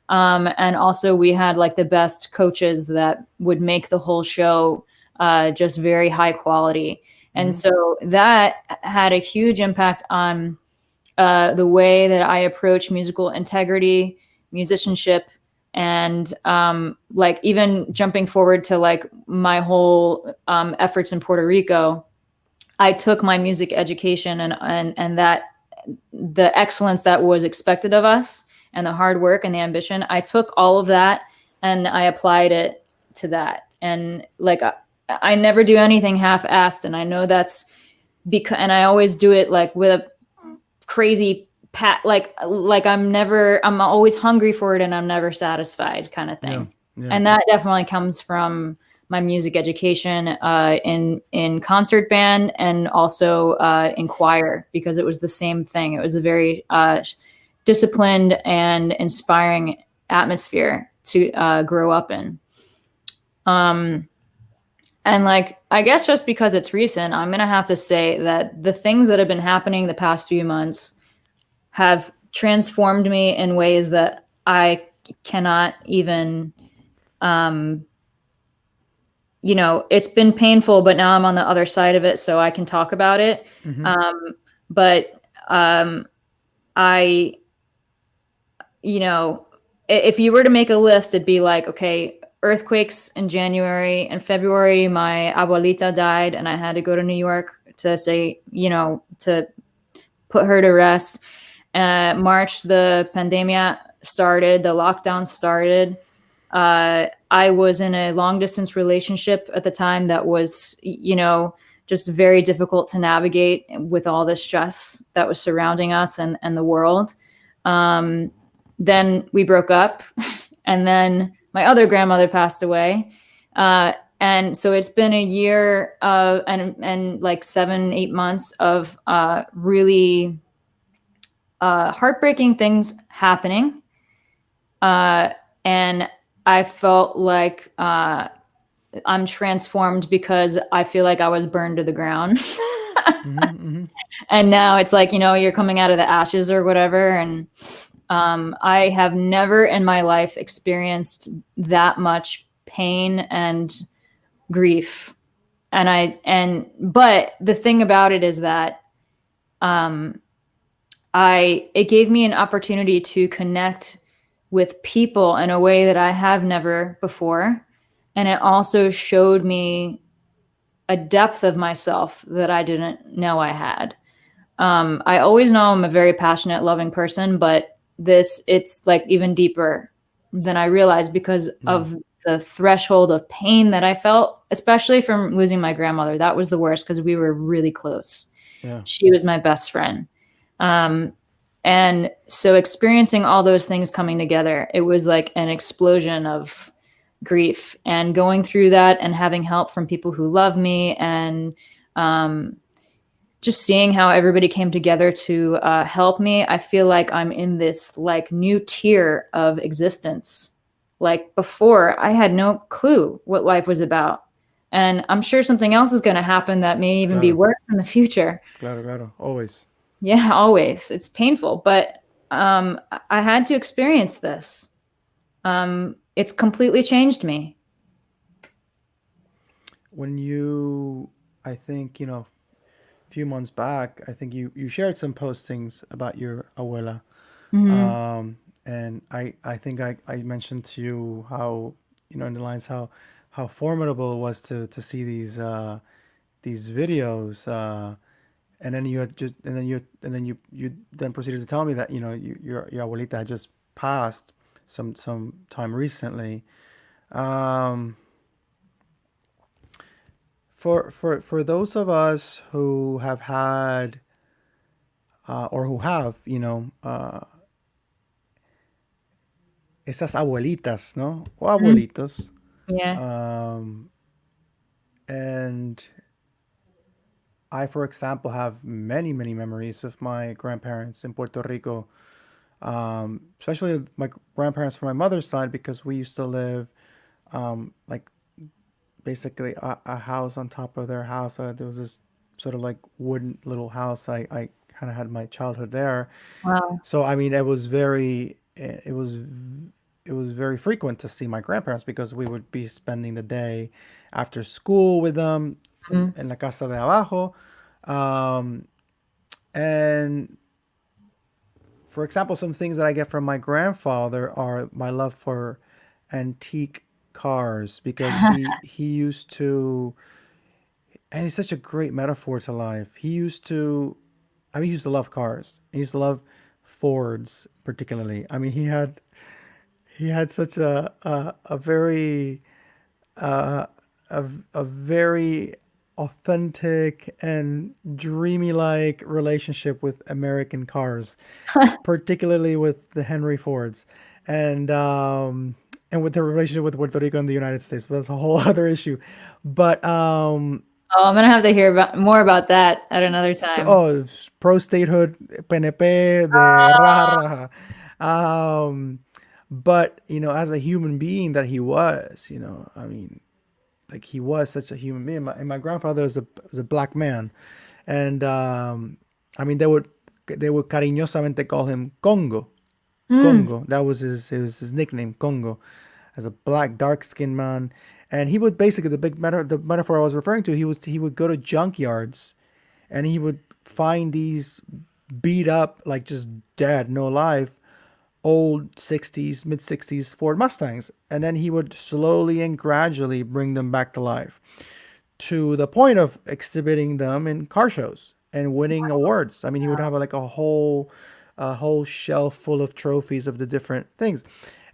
And also, we had like the best coaches that would make the whole show just very high quality. And Mhm. so that had a huge impact on the way that I approach musical integrity, musicianship, and like even jumping forward to like my whole efforts in Puerto Rico. I took my music education and that the excellence that was expected of us and the hard work and the ambition. I took all of that and I applied it to that. And like I never do anything half-assed, and I know that's because, and I always do it like with a crazy I'm always hungry for it and I'm never satisfied kind of Yeah. thing. Yeah. And that definitely comes from my music education in concert band and also in choir, because it was the same thing. It was a very disciplined and inspiring atmosphere to grow up in. And like, I guess just because it's recent, I'm going to have to say that the things that have been happening the past few months have transformed me in ways that I cannot even, um, it's been painful, but now I'm on the other side of it, so I can talk about it. Mm-hmm. But I, if you were to make a list, it'd be like, okay, earthquakes in January and February, my abuelita died, and I had to go to New York to say, to put her to rest. March, the pandemia started, the lockdown started. I was in a long distance relationship at the time that was, just very difficult to navigate with all the stress that was surrounding us and the world. Then we broke up, and then my other grandmother passed away. And so it's been a year and like 7-8 months of really heartbreaking things happening. And I felt like I'm transformed because I feel like I was burned to the ground. Mm-hmm. Mm-hmm. And now it's like, you're coming out of the ashes or whatever. And I have never in my life experienced that much pain and grief. But the thing about it is that it gave me an opportunity to connect with people in a way that I have never before. And it also showed me a depth of myself that I didn't know I had. I always know I'm a very passionate, loving person, but it's like even deeper than I realized because Yeah. of the threshold of pain that I felt, especially from losing my grandmother. That was the worst because we were really close. Yeah. She was my best friend. And so experiencing all those things coming together, it was like an explosion of grief, and going through that and having help from people who love me, and um, just seeing how everybody came together to help me. I feel like I'm in this like new tier of existence. Like before, I had no clue what life was about. And I'm sure something else is going to happen that may even be Claro, worse in the future. claro, claro. Always. Yeah, always. It's painful, but I had to experience this. It's completely changed me. When you, I think, a few months back, I think you shared some postings about your abuela. Hmm. And I think I mentioned to you how, in the lines, how formidable it was to see these videos. And then you had just, and then you then proceeded to tell me that, your abuelita had just passed some time recently. Um, for those of us who have had, or who have, esas abuelitas, ¿no? O Hmm. abuelitos. Yeah. Um, and I, for example, have many, many memories of my grandparents in Puerto Rico, especially my grandparents from my mother's side, because we used to live, like, basically a house on top of their house. There was this sort of like wooden little house. I kind of had my childhood there. Wow. So I mean, it was very frequent to see my grandparents because we would be spending the day after school with them Mhm. in la casa de abajo. Um, and for example, some things that I get from my grandfather are my love for antique cars, because he used to, and it's such a great metaphor to life. He used to, I mean, he used to love cars. He used to love Fords particularly. I mean, he had such a very uh, a very authentic and dreamy like relationship with American cars, particularly with the Henry Fords, and and with the relationship with Puerto Rico and the United States. But that's a whole other issue. But Oh, I'm gonna have to hear about more about that at another time. oh, pro statehood, PNP de raja raja. But as a human being that he was, I mean, like, he was such a human being. And my grandfather was a black man, and I mean, they would cariñosamente call him Congo. Mm. Congo. That was his nickname, Congo, as a black, dark skinned man. And he would basically, the metaphor I was referring to. He would go to junkyards, and he would find these beat up, like just dead, no life, old 60s, mid 60s Ford Mustangs, and then he would slowly and gradually bring them back to life, to the point of exhibiting them in car shows and winning awards. I mean, he would have like a whole shelf full of trophies of the different things.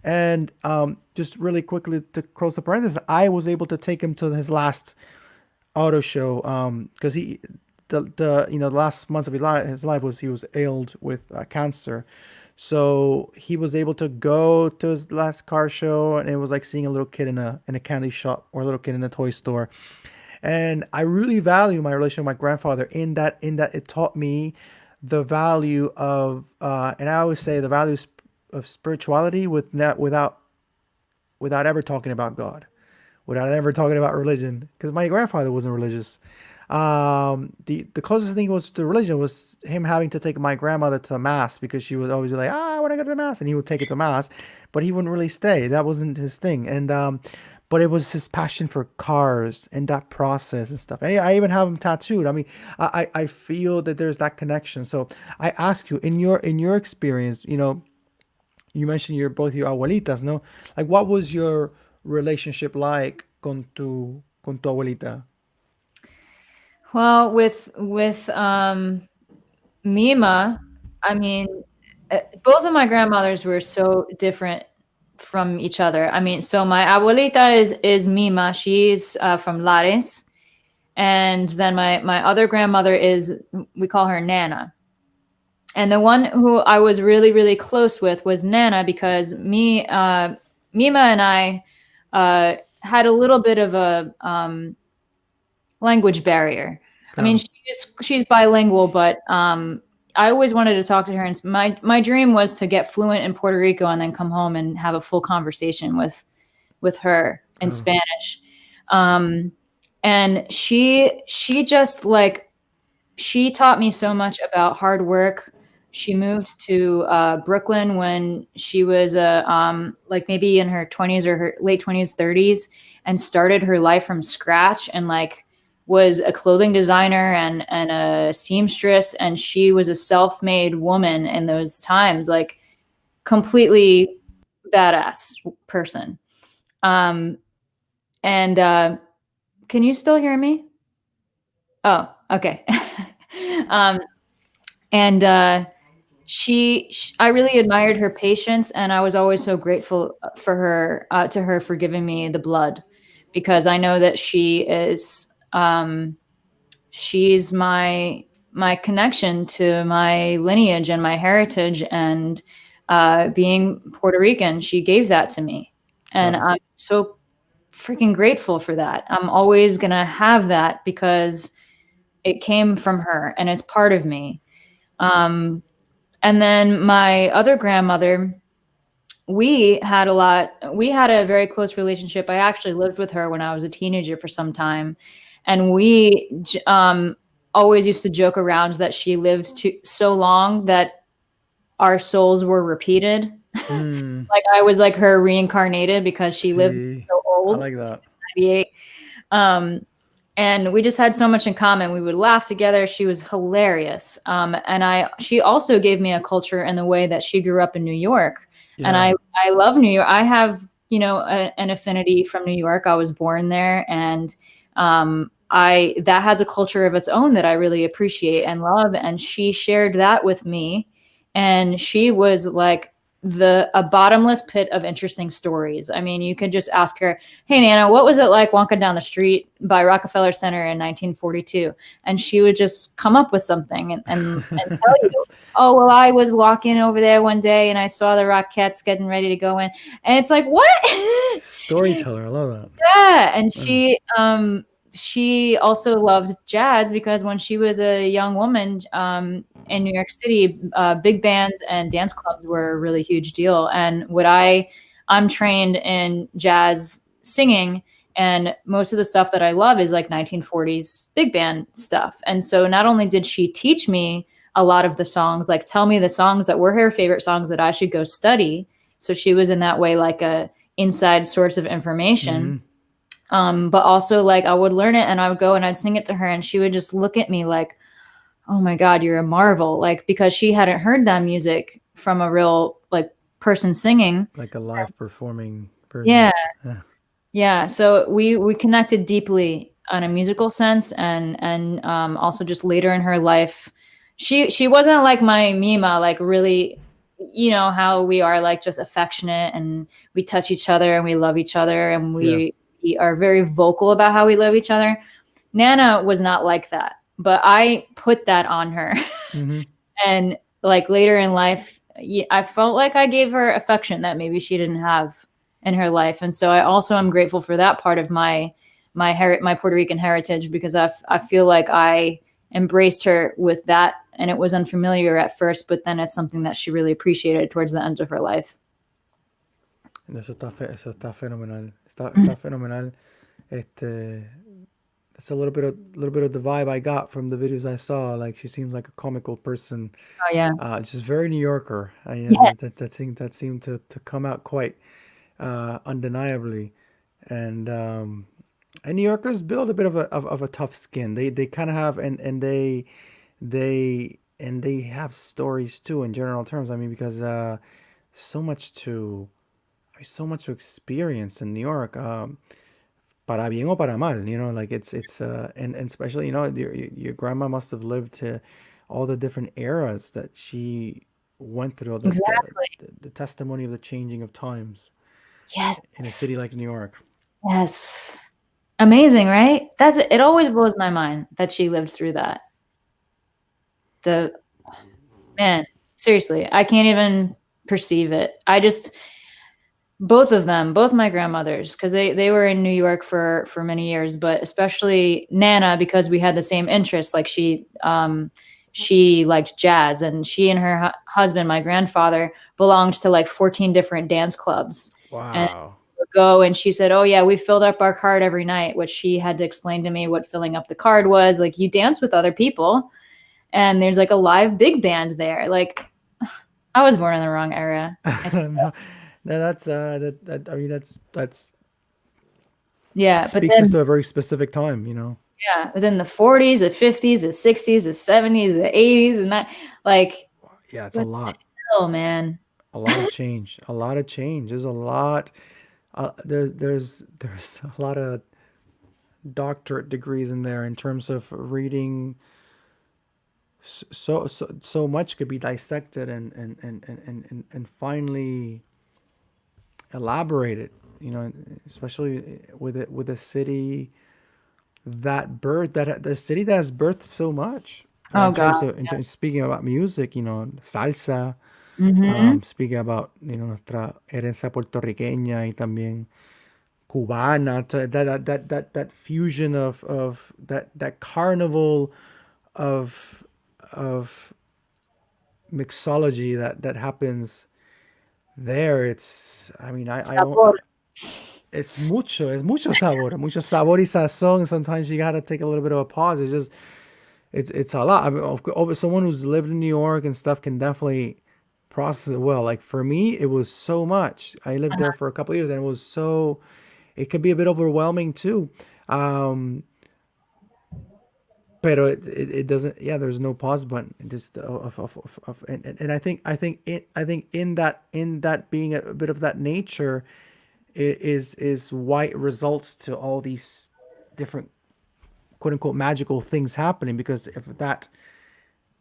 And just really quickly to close the parenthesis, I was able to take him to his last auto show, because the last months of his life was, he was ailed with cancer. So he was able to go to his last car show, and it was like seeing a little kid in a candy shop, or a little kid in a toy store. And I really value my relationship with my grandfather, in that it taught me the value of, and I always say, the value of spirituality, without ever talking about God, without ever talking about religion, because my grandfather wasn't religious. The closest thing was to religion was him having to take my grandmother to mass, because she would always be like, I want to go to mass, and he would take it to mass, but he wouldn't really stay. That wasn't his thing. And but it was his passion for cars and that process and stuff. And I even have him tattooed. I mean, I feel that there's that connection. So I ask you, in your experience, you mentioned both your abuelitas, no? Like, what was your relationship like con tu abuelita? Well, with Mima, I mean, both of my grandmothers were so different from each other. I mean, so my abuelita is Mima. She's from Lares, and then my other grandmother is, we call her Nana. And the one who I was really, really close with was Nana, because Mima and I had a little bit of a language barrier. I mean, Claro. she's bilingual, but I always wanted to talk to her. And my dream was to get fluent in Puerto Rico and then come home and have a full conversation with her in Claro. Spanish. And she just like she taught me so much about hard work. She moved to Brooklyn when she was like maybe in her 20s or her late 20s, 30s, and started her life from scratch, and like was a clothing designer and a seamstress, and she was a self-made woman in those times, like completely badass person. Um, and can you still hear me? Oh, okay. um, and I really admired her patience, and I was always so grateful for her to her for giving me the blood, because I know that she's my connection to my lineage and my heritage, and being Puerto Rican, she gave that to me, and Claro. I'm so freaking grateful for that. I'm always gonna have that because it came from her and it's part of me. Um, and then my other grandmother, we had a very close relationship. I actually lived with her when I was a teenager for some time. And always used to joke around that she lived so long that our souls were repeated. Mm, Like I was like her reincarnated because she lived sí. so I old, like that. 98. Um, and we just had so much in common. We would laugh together. She was hilarious. She also gave me a culture in the way that she grew up in New York. And Yeah. I love New York. I have, an affinity from New York. I was born there, and that has a culture of its own that I really appreciate and love. And she shared that with me. And she was like a bottomless pit of interesting stories. I mean, you could just ask her, "Hey Nana, what was it like walking down the street by Rockefeller Center in 1942?" And she would just come up with something and tell you, That's "Oh, well, I was walking over there one day and I saw the Rockettes getting ready to go in." And it's like, what? storyteller. I love that. Yeah, and Mm. she also loved jazz, because when she was a young woman in New York City, big bands and dance clubs were a really huge deal. And I'm trained in jazz singing, and most of the stuff that I love is like 1940s big band stuff. And so not only did she teach me a lot of the songs, like tell me the songs that were her favorite songs that I should go study. So she was in that way like a inside source of information. Mm. But also like I would learn it and I would go and I'd sing it to her, and she would just look at me like, "Oh my God, you're a marvel." Like, because she hadn't heard that music from a real like person singing. Like a live performing person. Yeah. Yeah. Yeah. So we connected deeply on a musical sense, and also just later in her life, she wasn't like my Mima, like really, how we are like just affectionate and we touch each other and we love each other and Yeah. we are very vocal about how we love each other. Nana was not like that, but I put that on her. Mm-hmm. And like later in life, I felt like I gave her affection that maybe she didn't have in her life. And so I also am grateful for that part of my Puerto Rican heritage, because I feel like I embraced her with that, and it was unfamiliar at first, but then it's something that she really appreciated towards the end of her life. Eso está fenomenal. Está fenomenal. Este, that's a little bit of the vibe I got from the videos I saw. Like she seems like a comical person. Oh yeah. Just very New Yorker. Yes. That seemed to come out quite undeniably. And New Yorkers build a bit of a tough skin. They kind of have they have stories too in general terms. I mean, because so much to so much to experience in New York. Para bien o para mal, like it's and especially your grandma must have lived to all the different eras that she went through, Exactly. the testimony of the changing of times in a Yes. city like New York. Yes. Amazing, right? It always blows my mind that she lived through that. The man, seriously, I can't even perceive it. I just both of them, both my grandmothers, because they were in New York for many years, but especially Nana because we had the same interests. Like she liked jazz, and she and her husband, my grandfather, belonged to like 14 different dance clubs. And Wow. go and she said, "Oh yeah, we filled up our card every night," which she had to explain to me what filling up the card was. Like you dance with other people, and there's like a live big band there. Like I was born in the wrong era. No, no, that's I mean that's Yeah, but speaks us then to a very specific time, you know. yeah, within the 40s, the 50s, the 60s, the 70s, the 80s, and that like Yeah, it's a what lot. the hell, man? A lot of change. A lot of change. There's a lot. There's a lot of doctorate degrees in there in terms of reading. So much could be dissected and finally elaborated. You know, especially with a city that the city that has birthed so much. Oh In God. terms of speaking about music, you know, salsa. Mm-hmm. Speaking about, you know, nuestra herencia puertorriqueña y también cubana, that fusion of that carnival of of mixology that happens there. It's, I mean, I don't, Sabor. it's mucho sabor y sazón. Sometimes you gotta take a little bit of a pause. It's just, it's a lot. I mean, someone who's lived in New York and stuff can definitely process it well. Like for me, it was so much. I lived there for a couple of years, and it was so. It can be a bit overwhelming too. Um, Pero it doesn't. Yeah, there's no pause button. It just and I think in that being a bit of that nature is why it results to all these different quote unquote magical things happening, because if that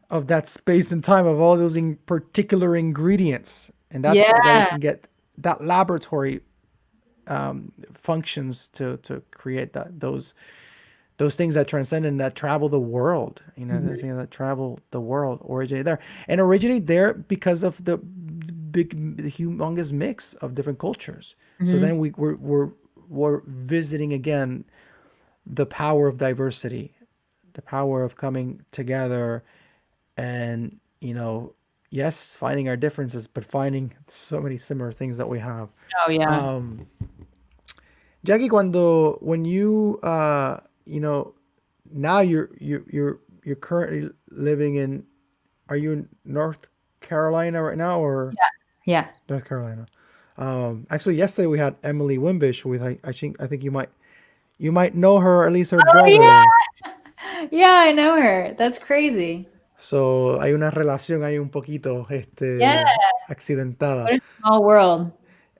of that space and time of all those particular ingredients, and that's why you Yeah. can get that laboratory functions to create those things that transcend and that travel the world. You know, the Mhm. things that travel the world originate there, and originate there because of the humongous mix of different cultures. So Mhm. then we're visiting again the power of diversity, the power of coming together, and, you know, yes, finding our differences, but finding so many similar things that we have. Oh yeah. Um, Jackie, when you you know, now you're currently living in, are you in North Carolina right now, or Yeah. Yeah. North Carolina? Actually, yesterday we had Emily Wimbish with, I think you might know her, or at least her Oh brother. yeah. Yeah, I know her. That's crazy. So hay una relación ahí un poquito Yeah. accidentada. What a small world.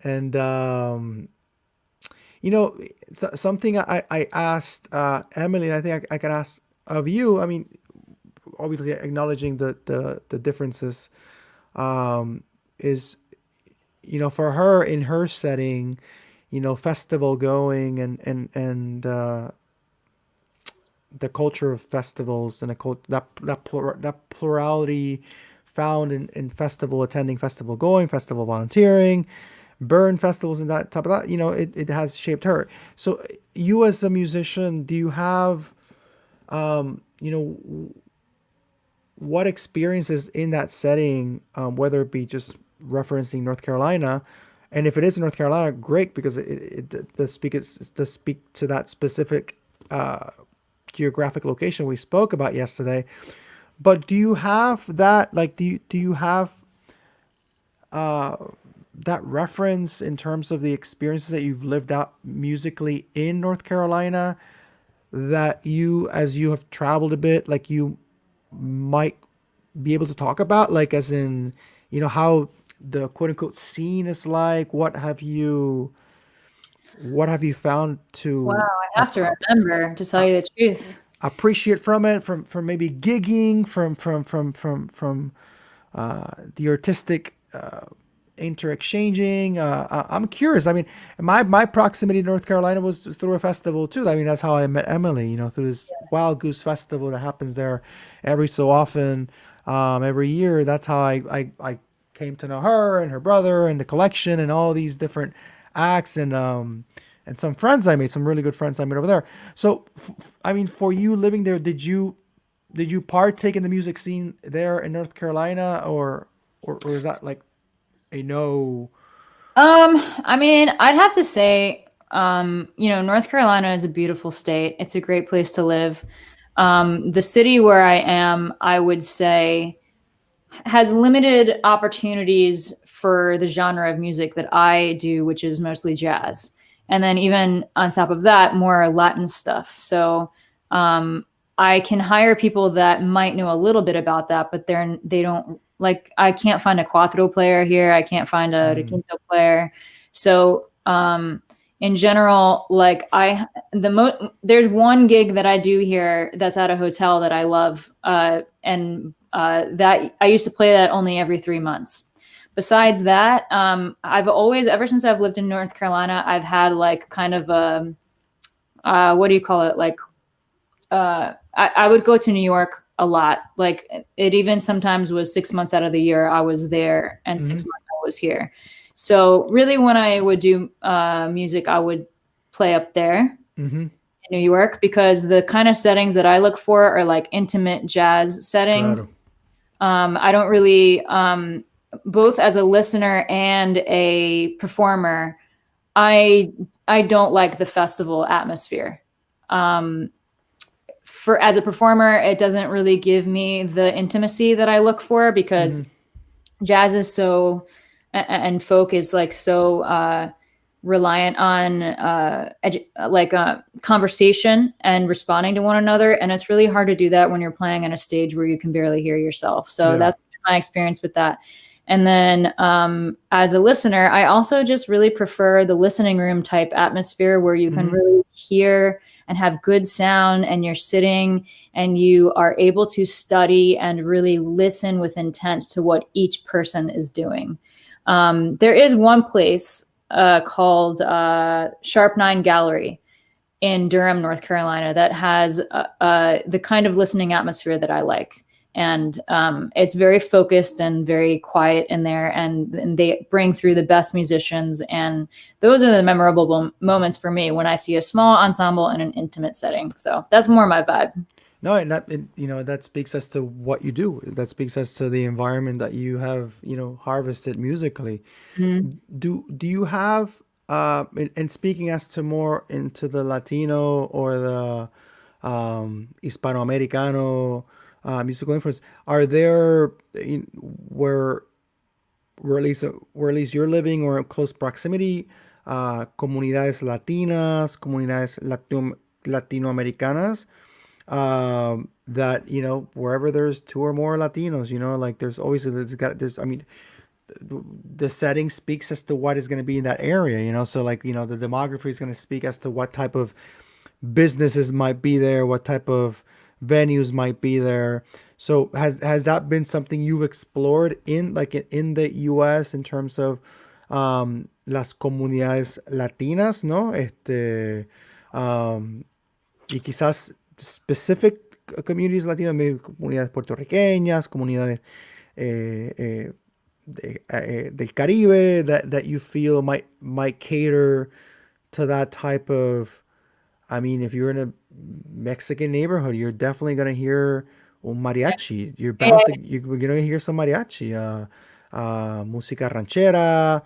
And you know, something I asked Emily, and I think I can ask of you. I mean, obviously acknowledging the differences, is, you know, for her in her setting, you know, festival going and the culture of festivals, and that plurality found in festival attending, festival going, festival volunteering, burn festivals, and that type of that. You know, it has shaped her. So you as a musician, do you have you know, what experiences in that setting, whether it be just referencing North Carolina, and if it is in North Carolina, great, because the speak to that specific geographic location we spoke about yesterday. But do you have that? Like, do you have that reference in terms of the experiences that you've lived out musically in North Carolina, that you, as you have traveled a bit, like you might be able to talk about, like, as in, you know, how the quote unquote scene is like? What have you found Wow, to I have to remember to tell you the truth. appreciate from it, from maybe gigging, from the artistic interexchanging? I'm curious. I mean, my proximity to North Carolina was through a festival too. I mean, that's how I met Emily. You know, through this Wild Goose Festival that happens there every so often, every year. That's how I came to know her and her brother and the collection and all these different acts and some friends I made, some really good friends I made over there. So, I mean, for you living there, did you partake in the music scene there in North Carolina, or is that like a no? I mean, I'd have to say, North Carolina is a beautiful state. It's a great place to live. The city where I am, I would say, has limited opportunities for the genre of music that I do, which is mostly jazz. And then even on top of that, more Latin stuff. So I can hire people that might know a little bit about that, but they don't like. I can't find a cuatro player here. I can't find a Mm, requinto player. So in general, like there's one gig that I do here that's at a hotel that I love, and that I used to play that only every 3 months. Besides that, I've always, ever since I've lived in North Carolina, I've had like kind of a, what do you call it? Like, I would go to New York a lot. Like it even sometimes was 6 months out of the year I was there, and mm-hmm, 6 months I was here. So really, when I would do music, I would play up there in mm-hmm. New York, because the kind of settings that I look for are like intimate jazz Claro. settings. I don't really, both as a listener and a performer, I I don't like the festival atmosphere. Um, for as a performer, it doesn't really give me the intimacy that I look for, Mm-hmm. because jazz is so, and folk is like so reliant on conversation and responding to one another, and it's really hard to do that when you're playing on a stage where you can barely hear yourself. So Yeah. that's my experience with that. And then as a listener, I also just really prefer the listening room type atmosphere where you can Mm-hmm. really hear and have good sound, and you're sitting and you are able to study and really listen with intent to what each person is doing. There is one place called Sharp Nine Gallery in Durham, North Carolina, that has the kind of listening atmosphere that I like. And it's very focused and very quiet in there, and they bring through the best musicians. And those are the memorable moments for me when I see a small ensemble in an intimate setting. So that's more my vibe. No, and that speaks as to what you do. That speaks as to the environment that you have, harvested musically. Mhm. Do you have and speaking as to more into the Latino or the Hispanoamericano musical influence, are there where where at least you're living or in close proximity, comunidades latinas, comunidades latinoamericanas, that wherever there's two or more Latinos, like there's always there's I mean the setting speaks as to what is going to be in that area, so like the demography is going to speak as to what type of businesses might be there, what type of venues might be there. So has that been something you've explored in like in the US in terms of las comunidades latinas, no? Um, y quizás specific communities latinas, maybe comunidades puertorriqueñas, comunidades del Caribe that you feel might cater to that type of. I mean, if you're in a Mexican neighborhood, you're definitely gonna hear un mariachi. You're bound to you're gonna hear some mariachi, música ranchera.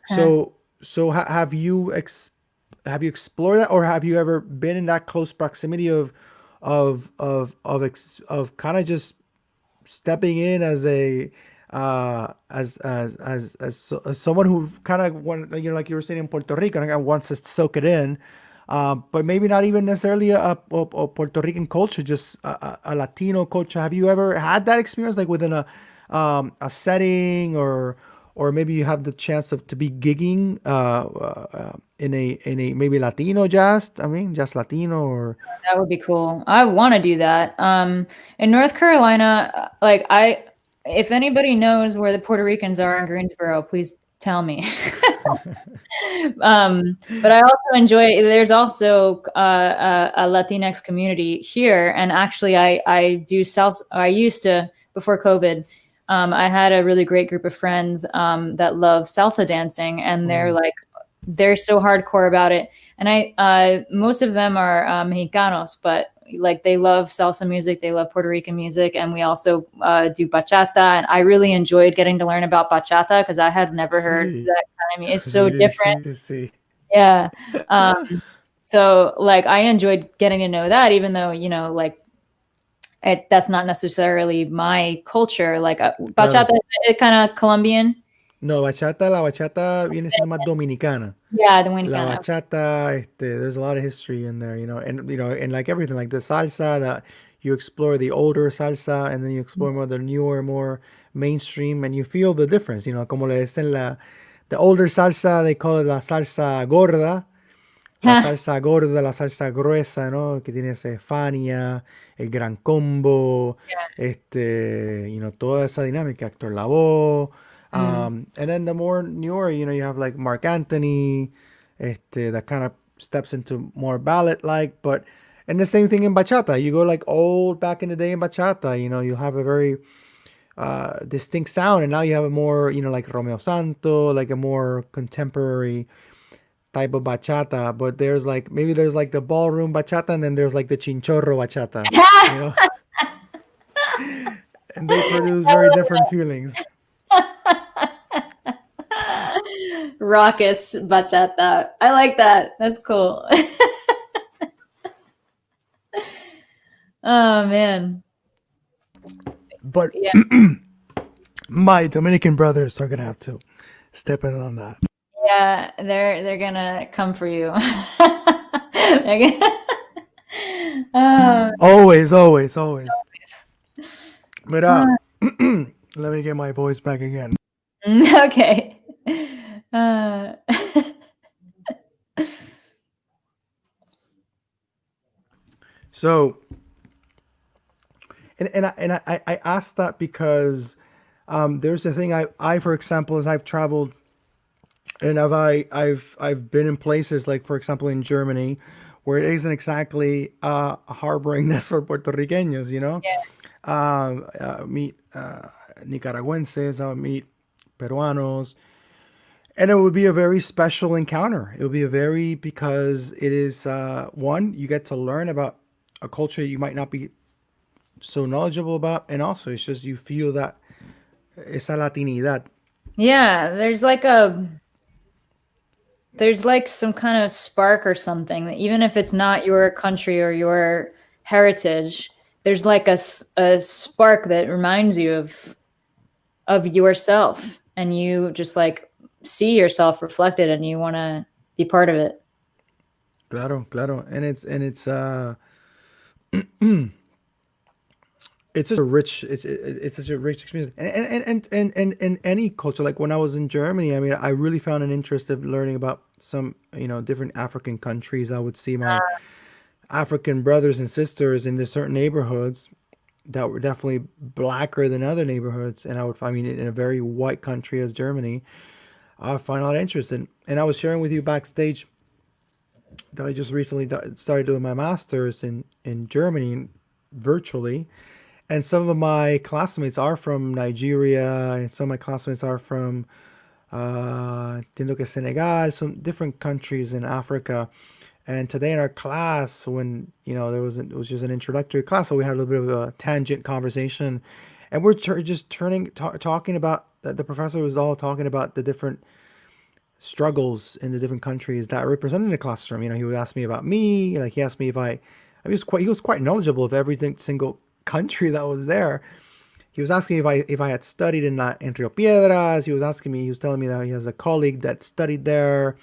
Yeah. So have you explored that, or have you ever been in that close proximity of kind of just stepping in as a as someone who kind of want, like you were saying in Puerto Rico, kind of wants to soak it in, but maybe not even necessarily a Puerto Rican culture, just a Latino culture. Have you ever had that experience, like within a setting, or maybe you have the chance of to be gigging in a maybe Latino jazz? I mean, just Latino or. That would be cool. I want to do that. In North Carolina, if anybody knows where the Puerto Ricans are in Greensboro, please tell me. But I also enjoy. There's also a Latinx community here, and actually, I do salsa. I used to before COVID. I had a really great group of friends that love salsa dancing, and Mm, they're so hardcore about it. And most of them are Mexicanos, but like they love salsa music, they love Puerto Rican music, and we also do bachata. And I really enjoyed getting to learn about bachata because I had never heard sí, that kind of music. It's so sí, different. sí, sí. Yeah. Um, so like I enjoyed getting to know that, even though, like that's not necessarily my culture. Like Claro. bachata is kind of Colombian. No, la bachata viene siendo más dominicana. Yeah, the La Dominicana. bachata, there's a lot of history in there, and like everything, like the salsa, that you explore the older salsa, and then you explore more the newer, more mainstream, and you feel the difference, como le dicen the older salsa, they call it la salsa gruesa, ¿no? Que tiene ese Fania, el Gran Combo, toda esa dinámica, Héctor Lavoe. Mm. And then the more newer, you have like Mark Anthony, that kind of steps into more ballad like, but and the same thing in bachata. You go like old back in the day in bachata, you have a very distinct sound, and now you have a more, like Romeo Santo, like a more contemporary type of bachata, but there's like the ballroom bachata, and then there's like the chinchorro bachata, you know, and they produce very different feelings. Raucous bachata. I like that. That's cool. Oh man. But Yeah. my Dominican brothers are gonna have to step in on that. Yeah, they're gonna come for you. Oh, Always, always, always. But uh, let me get my voice back again. okay. Uh, So, and I asked that because there's a thing I for example, as I've traveled, and I've been in places like, for example, in Germany, where it isn't exactly a harboring nest for Puerto Ricanos, yeah. meet Nicaraguenses, I would meet Peruanos, and it would be a very special encounter. It would be a very, because it is one, you get to learn about a culture you might not be so knowledgeable about, and also it's just you feel that esa latinidad. Yeah, there's like some kind of spark or something that even if it's not your country or your heritage, there's like a spark that reminds you of yourself, and you just like see yourself reflected and you want to be part of it. Claro, claro, it's such a rich, it's such a rich experience, and any culture. Like when I was in Germany, I mean, I really found an interest of learning about some, different African countries. I would see my African brothers and sisters in the certain neighborhoods that were definitely blacker than other neighborhoods, and I mean, in a very white country as Germany, I find a lot of interest in. And I was sharing with you backstage that I just recently started doing my master's in Germany virtually, and some of my classmates are from Nigeria, and some of my classmates are from entiendo que Senegal, some different countries in Africa. And today in our class, when it was just an introductory class, so we had a little bit of a tangent conversation, and we're just talking about the professor was all talking about the different struggles in the different countries that are represented in the classroom. He would ask me about me, like he asked me if he was quite knowledgeable of every single country that was there. He was asking me if I had studied in Rio Piedras. He was telling me that he has a colleague that studied there,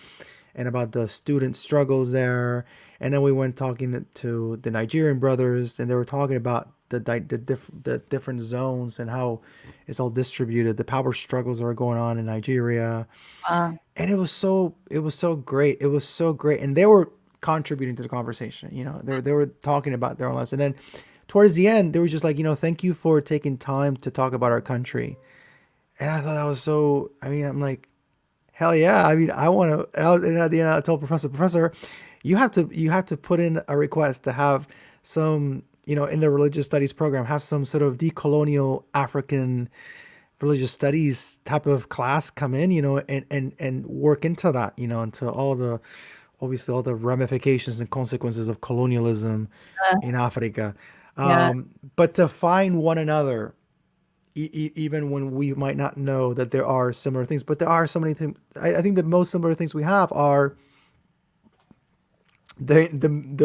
and about the student struggles there. And then we went talking to the Nigerian brothers, and they were talking about the different zones and how it's all distributed, the power struggles that are going on in Nigeria. And it was so great. It was so great, and they were contributing to the conversation. They were talking about their own lives, and then towards the end, they were just like, thank you for taking time to talk about our country. And I thought that was so. I mean, I'm like, Hell yeah. I mean, I want to, and at the end, I told Professor, you have to put in a request to have some, in the religious studies program, have some sort of decolonial African religious studies type of class come in, and work into that, into obviously all the ramifications and consequences of colonialism in Africa. Yeah. But to find one another, even when we might not know that there are similar things, but there are so many things. I think the most similar things we have are the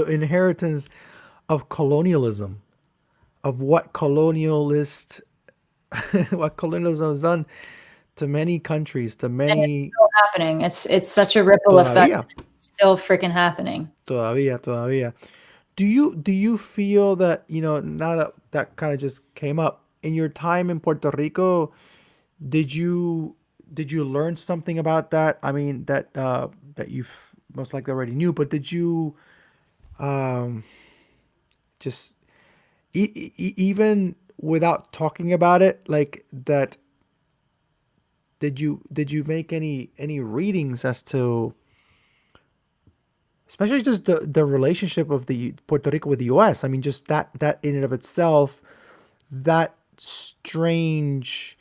inheritance of colonialism, of what colonialist what colonialism has done to many countries, to And it's many still happening. It's such a ripple effect. todavía, It's still freaking happening. todavía. Do you feel that, now that that kind of just came up in your time in Puerto Rico, did you did you learn something about that? I mean, that you most likely already knew, but did you um just even without talking about it, like that, did you make any readings as to, especially just the relationship of the Puerto Rico with the US? I mean, just that in and of itself, that strange,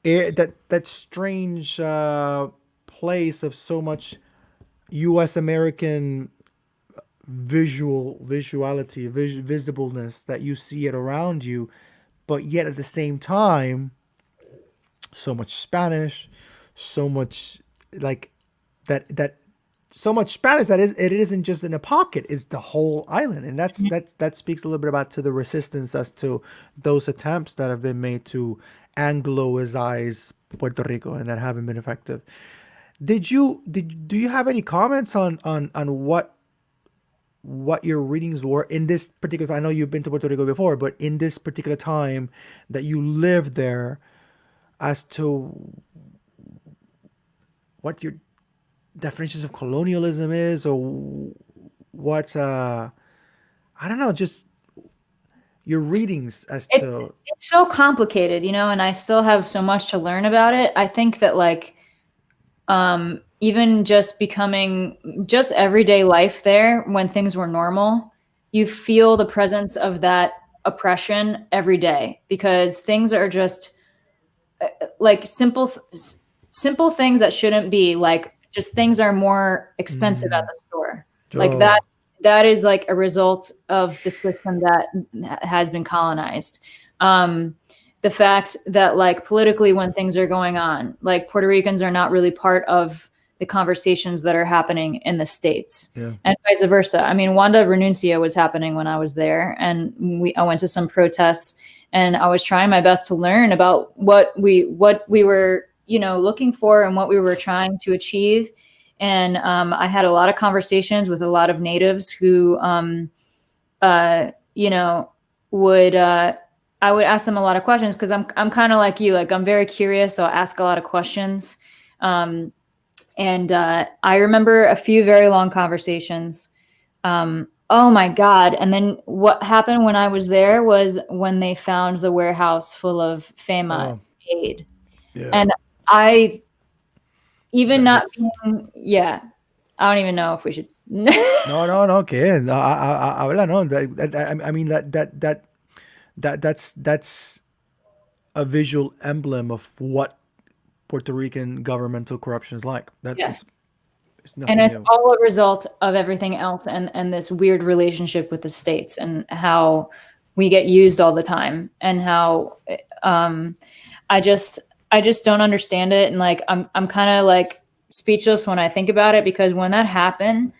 that strange place of so much U.S. American visuality, visibleness, that you see it around you, but yet at the same time, so much Spanish, so much, like, that so much Spanish that it isn't just in a pocket; it's the whole island, and that speaks a little bit about to the resistance as to those attempts that have been made to Angloize Puerto Rico and that haven't been effective. Do you have any comments on what your readings were in this particular? I know you've been to Puerto Rico before, but in this particular time that you lived there, as to what your definitions of colonialism is, or what, I don't know, just your readings as It's to. it's so complicated, and I still have so much to learn about it. I think that like even just becoming just everyday life there when things were normal, you feel the presence of that oppression every day because things are just like simple things that shouldn't be like just things are more expensive at Mm, the store like that. oh, That is like a result of the system that has been colonized. um the fact that like politically when things are going on, like Puerto Ricans are not really part of the conversations that are happening in the States, yeah. and vice versa. I mean, Wanda Renuncia was happening when I was there, and I went to some protests, and I was trying my best to learn about what we were, looking for and what we were trying to achieve. And I had a lot of conversations with a lot of natives who, you know, would I would ask them a lot of questions because I'm kind of like you, like I'm very curious, so I ask a lot of questions. Um, and I remember a few very long conversations. Oh my God. And then what happened when I was there was when they found the warehouse full of FEMA Oh, aid. yeah. And I, even That not hits. being, yeah, I don't even know if we should. No, no, no. Okay. No, habla, no. I mean, that's a visual emblem of what Puerto Rican governmental corruption is like. That Yes. is, it's And nothing it's new. all a result of everything else and this weird relationship with the states and how we get used all the time and how um I just I just don't understand it, and like I'm kind of like speechless when I think about it because when that happened,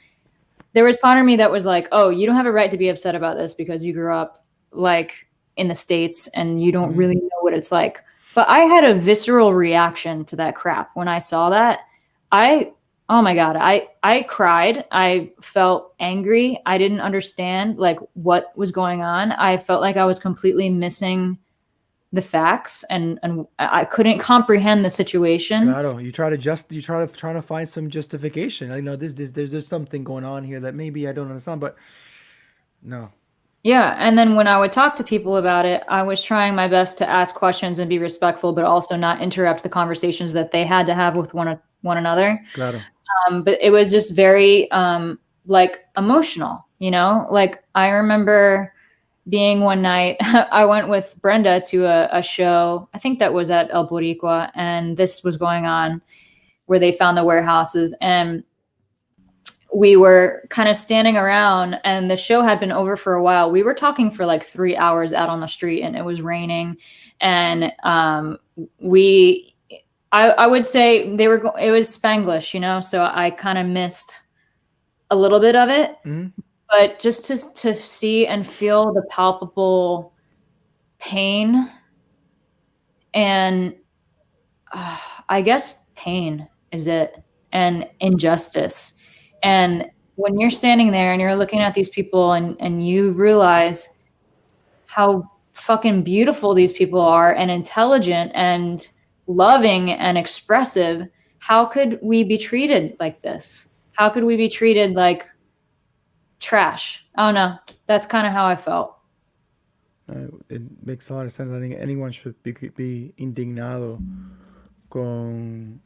there was part of me that was like, "Oh, you don't have a right to be upset about this because you grew up like in the States and you don't Hmm. really know what it's like." But I had a visceral reaction to that crap when I saw that. I Oh my God, I cried. I felt angry. I didn't understand like what was going on. I felt like I was completely missing the facts and I couldn't comprehend the situation. Claro, you try to find some justification. I know there's something going on here that maybe I don't understand, but no. Yeah, and then when I would talk to people about it, I was trying my best to ask questions and be respectful, but also not interrupt the conversations that they had to have with one another. Claro. But it was just very like emotional, you know? Like I remember being one night, I went with Brenda to a show, I think that was at El Boricua, and this was going on where they found the warehouses. And we were kind of standing around, and the show had been over for a while. We were talking for like 3 hours out on the street, and it was raining. And we, I would say it was Spanglish, you know, so I kind of missed a little bit of it. Mhm. But just to see and feel the palpable pain and I guess pain is it, and injustice. And when you're standing there and you're looking at these people and you realize how fucking beautiful these people are and intelligent and loving and expressive, how could we be treated like this? How could we be treated like trash? I don't know. That's kind of how I felt. It makes a lot of sense. I think anyone should be indignado con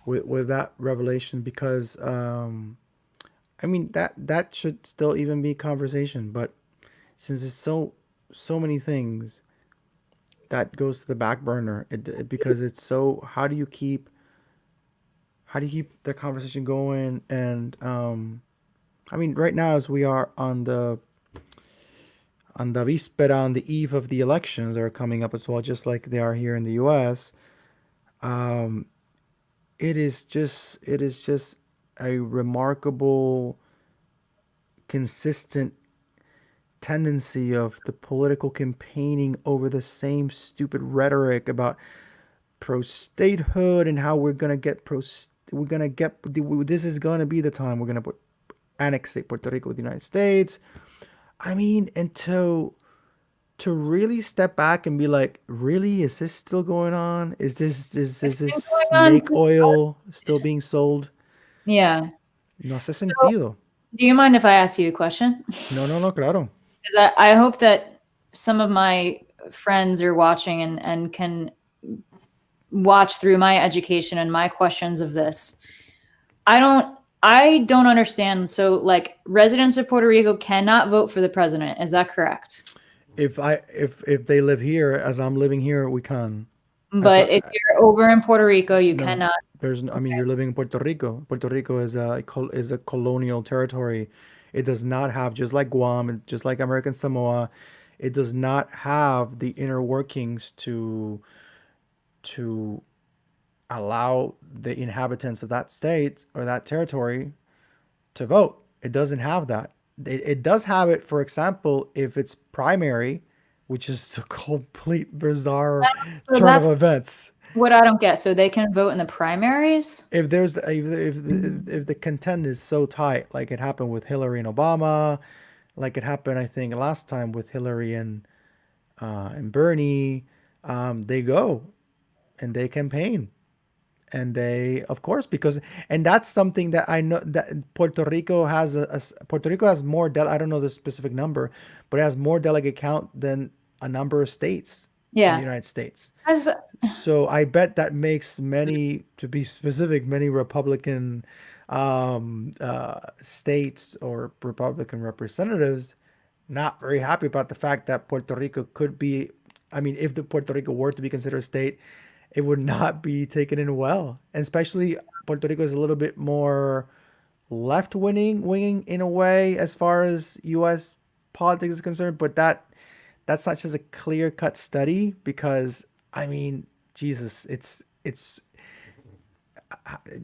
with that revelation because I mean that should still even be conversation, but since it's so many things that goes to the back burner because it's so how do you keep the conversation going and I mean right now as we are on the víspera on the eve of the elections that are coming up as well just like they are here in the US. um it is just a remarkable consistent tendency of the political campaigning over the same stupid rhetoric about pro statehood and how we're gonna get this is gonna be the time we're gonna put annex Puerto Rico with the United States. I mean, and to really step back and be like, really, is this still going on? Is It's this been going on snake since, oil still being sold? yeah. No hace So, sentido. do you mind if I ask you a question? No, no, no, claro. 'Cause I hope that some of my friends are watching and can watch through my education and my questions of this. I don't understand. So like residents of Puerto Rico cannot vote for the president. Is that correct? If they live here as I'm living here, we can. As But if you're over in Puerto Rico, you no, cannot. I mean, you're living in Puerto Rico. Puerto Rico is is a colonial territory. It does not have just like Guam and just like American Samoa. It does not have the inner workings to allow the inhabitants of that state or that territory to vote. It doesn't have that. It does have it, for example, if it's primary, which is a complete bizarre So turn of that's events. what I don't get. So they can vote in the primaries? If there's if the content is so tight, like it happened with Hillary and Obama, like it happened, I think, last time with Hillary and Bernie, they go and they campaign and they of course because and that's something that I know that Puerto Rico has Puerto Rico has more I don't know the specific number, but it has more delegate count than a number of states in the Yeah. United States. I just, So I bet that makes many, to be specific, many Republican states or Republican representatives not very happy about the fact that Puerto Rico could be. I mean, if the Puerto Rico were to be considered a state, it would not be taken in well, and especially Puerto Rico is a little bit more left winging in a way as far as U.S. politics is concerned. But that's not just a clear cut study because I mean, Jesus, it's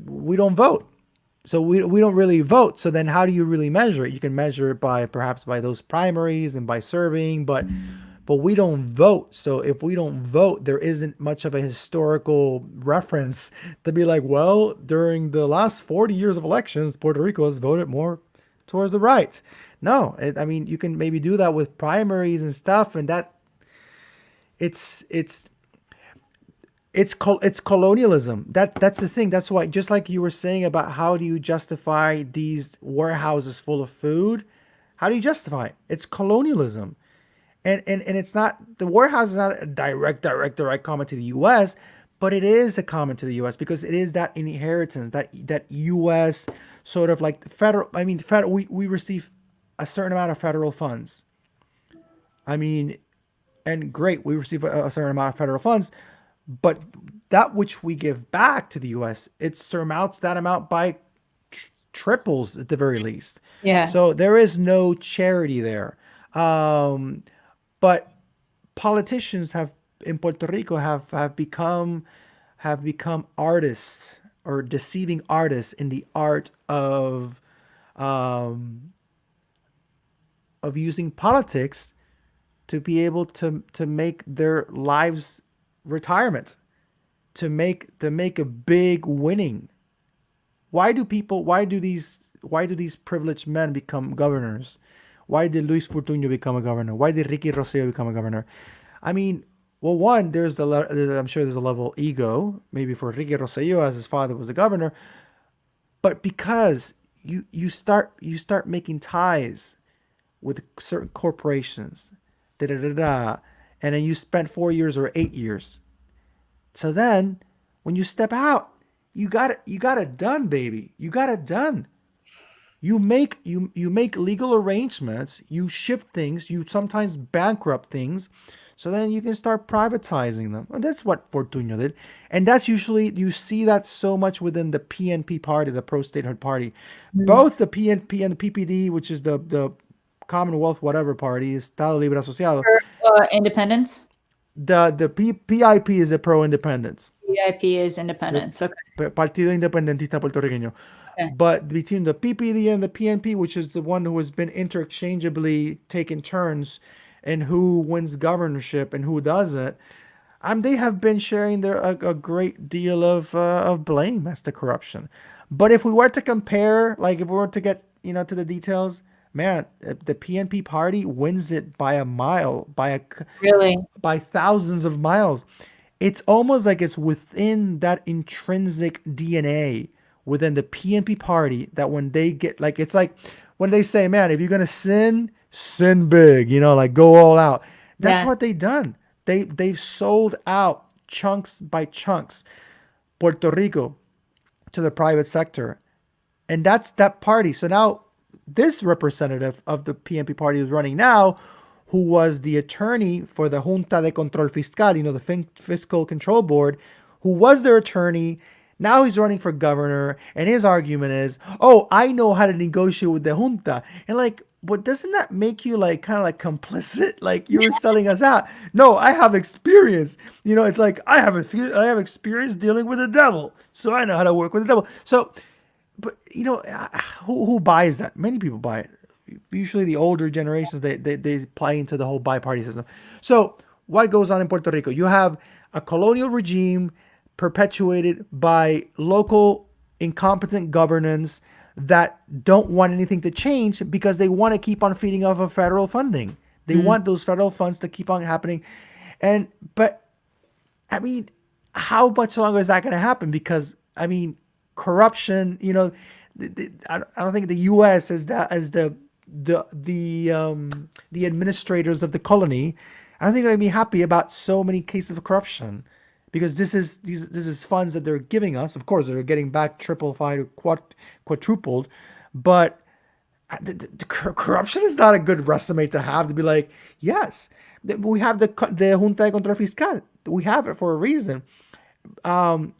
we don't vote. So we don't really vote. So then how do you really measure it? You can measure it by perhaps by those primaries and by serving, but we don't vote. So if we don't vote, there isn't much of a historical reference to be like, well, during the last 40 years of elections, Puerto Rico has voted more towards the right. No, I mean, you can maybe do that with primaries and stuff, and that it's it's it's colonialism. That's the thing. That's why, just like you were saying about how do you justify these warehouses full of food, How do you justify it? It's colonialism. And it's not, the warehouse is not a direct comment to the U.S., but it is a comment to the U.S. because it is that inheritance, that U.S. sort of like federal. I mean, we receive a certain amount of federal funds. I mean, and great, we receive a certain amount of federal funds, but that which we give back to the U.S. it surmounts that amount by triples at the very least. Yeah. So there is no charity there. Um, but politicians have in Puerto Rico have become artists or deceiving artists in the art um, of using politics to be able to make their lives retirement, to make a big winning. Why do these privileged men become governors? Why did Luis Fortuño become a governor? Why did Ricky Rosselló become a governor? I mean, well, one, I'm sure there's a level of ego, maybe for Ricky Rosselló as his father was a governor, but because you start making ties with certain corporations, da da da da, and then you spent 4 years or 8 years. So then, when you step out, you got it done, baby. You got it done. You make legal arrangements. You shift things. You sometimes bankrupt things, so then you can start privatizing them. And that's what Fortunio did, and that's usually you see that so much within the PNP party, the pro statehood party, both the PNP and the PPD, which is the Commonwealth whatever party, Estado Libre Asociado. Independence. The PIP is the pro independence. PIP is independence. Okay. Partido Independentista Puertorriqueño. Okay. But between the PPD and the PNP, which is the one who has been interchangeably taking turns and who wins governorship and who doesn't, they have been sharing a great deal of blame as to corruption. But if we were to compare, like if we were to get to the details, man, the PNP party wins it by a mile, Really? by thousands of miles. It's almost like it's within that intrinsic DNA within the PNP party that when they get like it's like when they say, man, if you're gonna sin big, like go all out. That's Yeah. what they've done. They've sold out chunks by chunks Puerto Rico to the private sector. And that's that party. So now this representative of the PNP party who's running now, who was the attorney for the Junta de Control Fiscal, the Fiscal Control Board, who was their attorney. Now he's running for governor, and his argument is, "Oh, I know how to negotiate with the junta." And like, but doesn't that make you like kind of like complicit? Like you're selling us out. No, I have experience. It's like I have experience dealing with the devil, so I know how to work with the devil. So, but who buys that? Many people buy it. Usually, the older generations they play into the whole bi-party system. So, what goes on in Puerto Rico? You have a colonial regime perpetuated by local incompetent governance that don't want anything to change because they want to keep on feeding off of federal funding. They want those federal funds to keep on happening. But I mean, how much longer is that going to happen? Because I mean, corruption, I don't think the U.S. as the administrators of the colony, I don't think they're going to be happy about so many cases of corruption. Because this is funds that they're giving us. Of course, they're getting back triplified or quadrupled, but the corruption is not a good resume to have to be like, yes, we have the Junta de Control Fiscal. We have it for a reason. And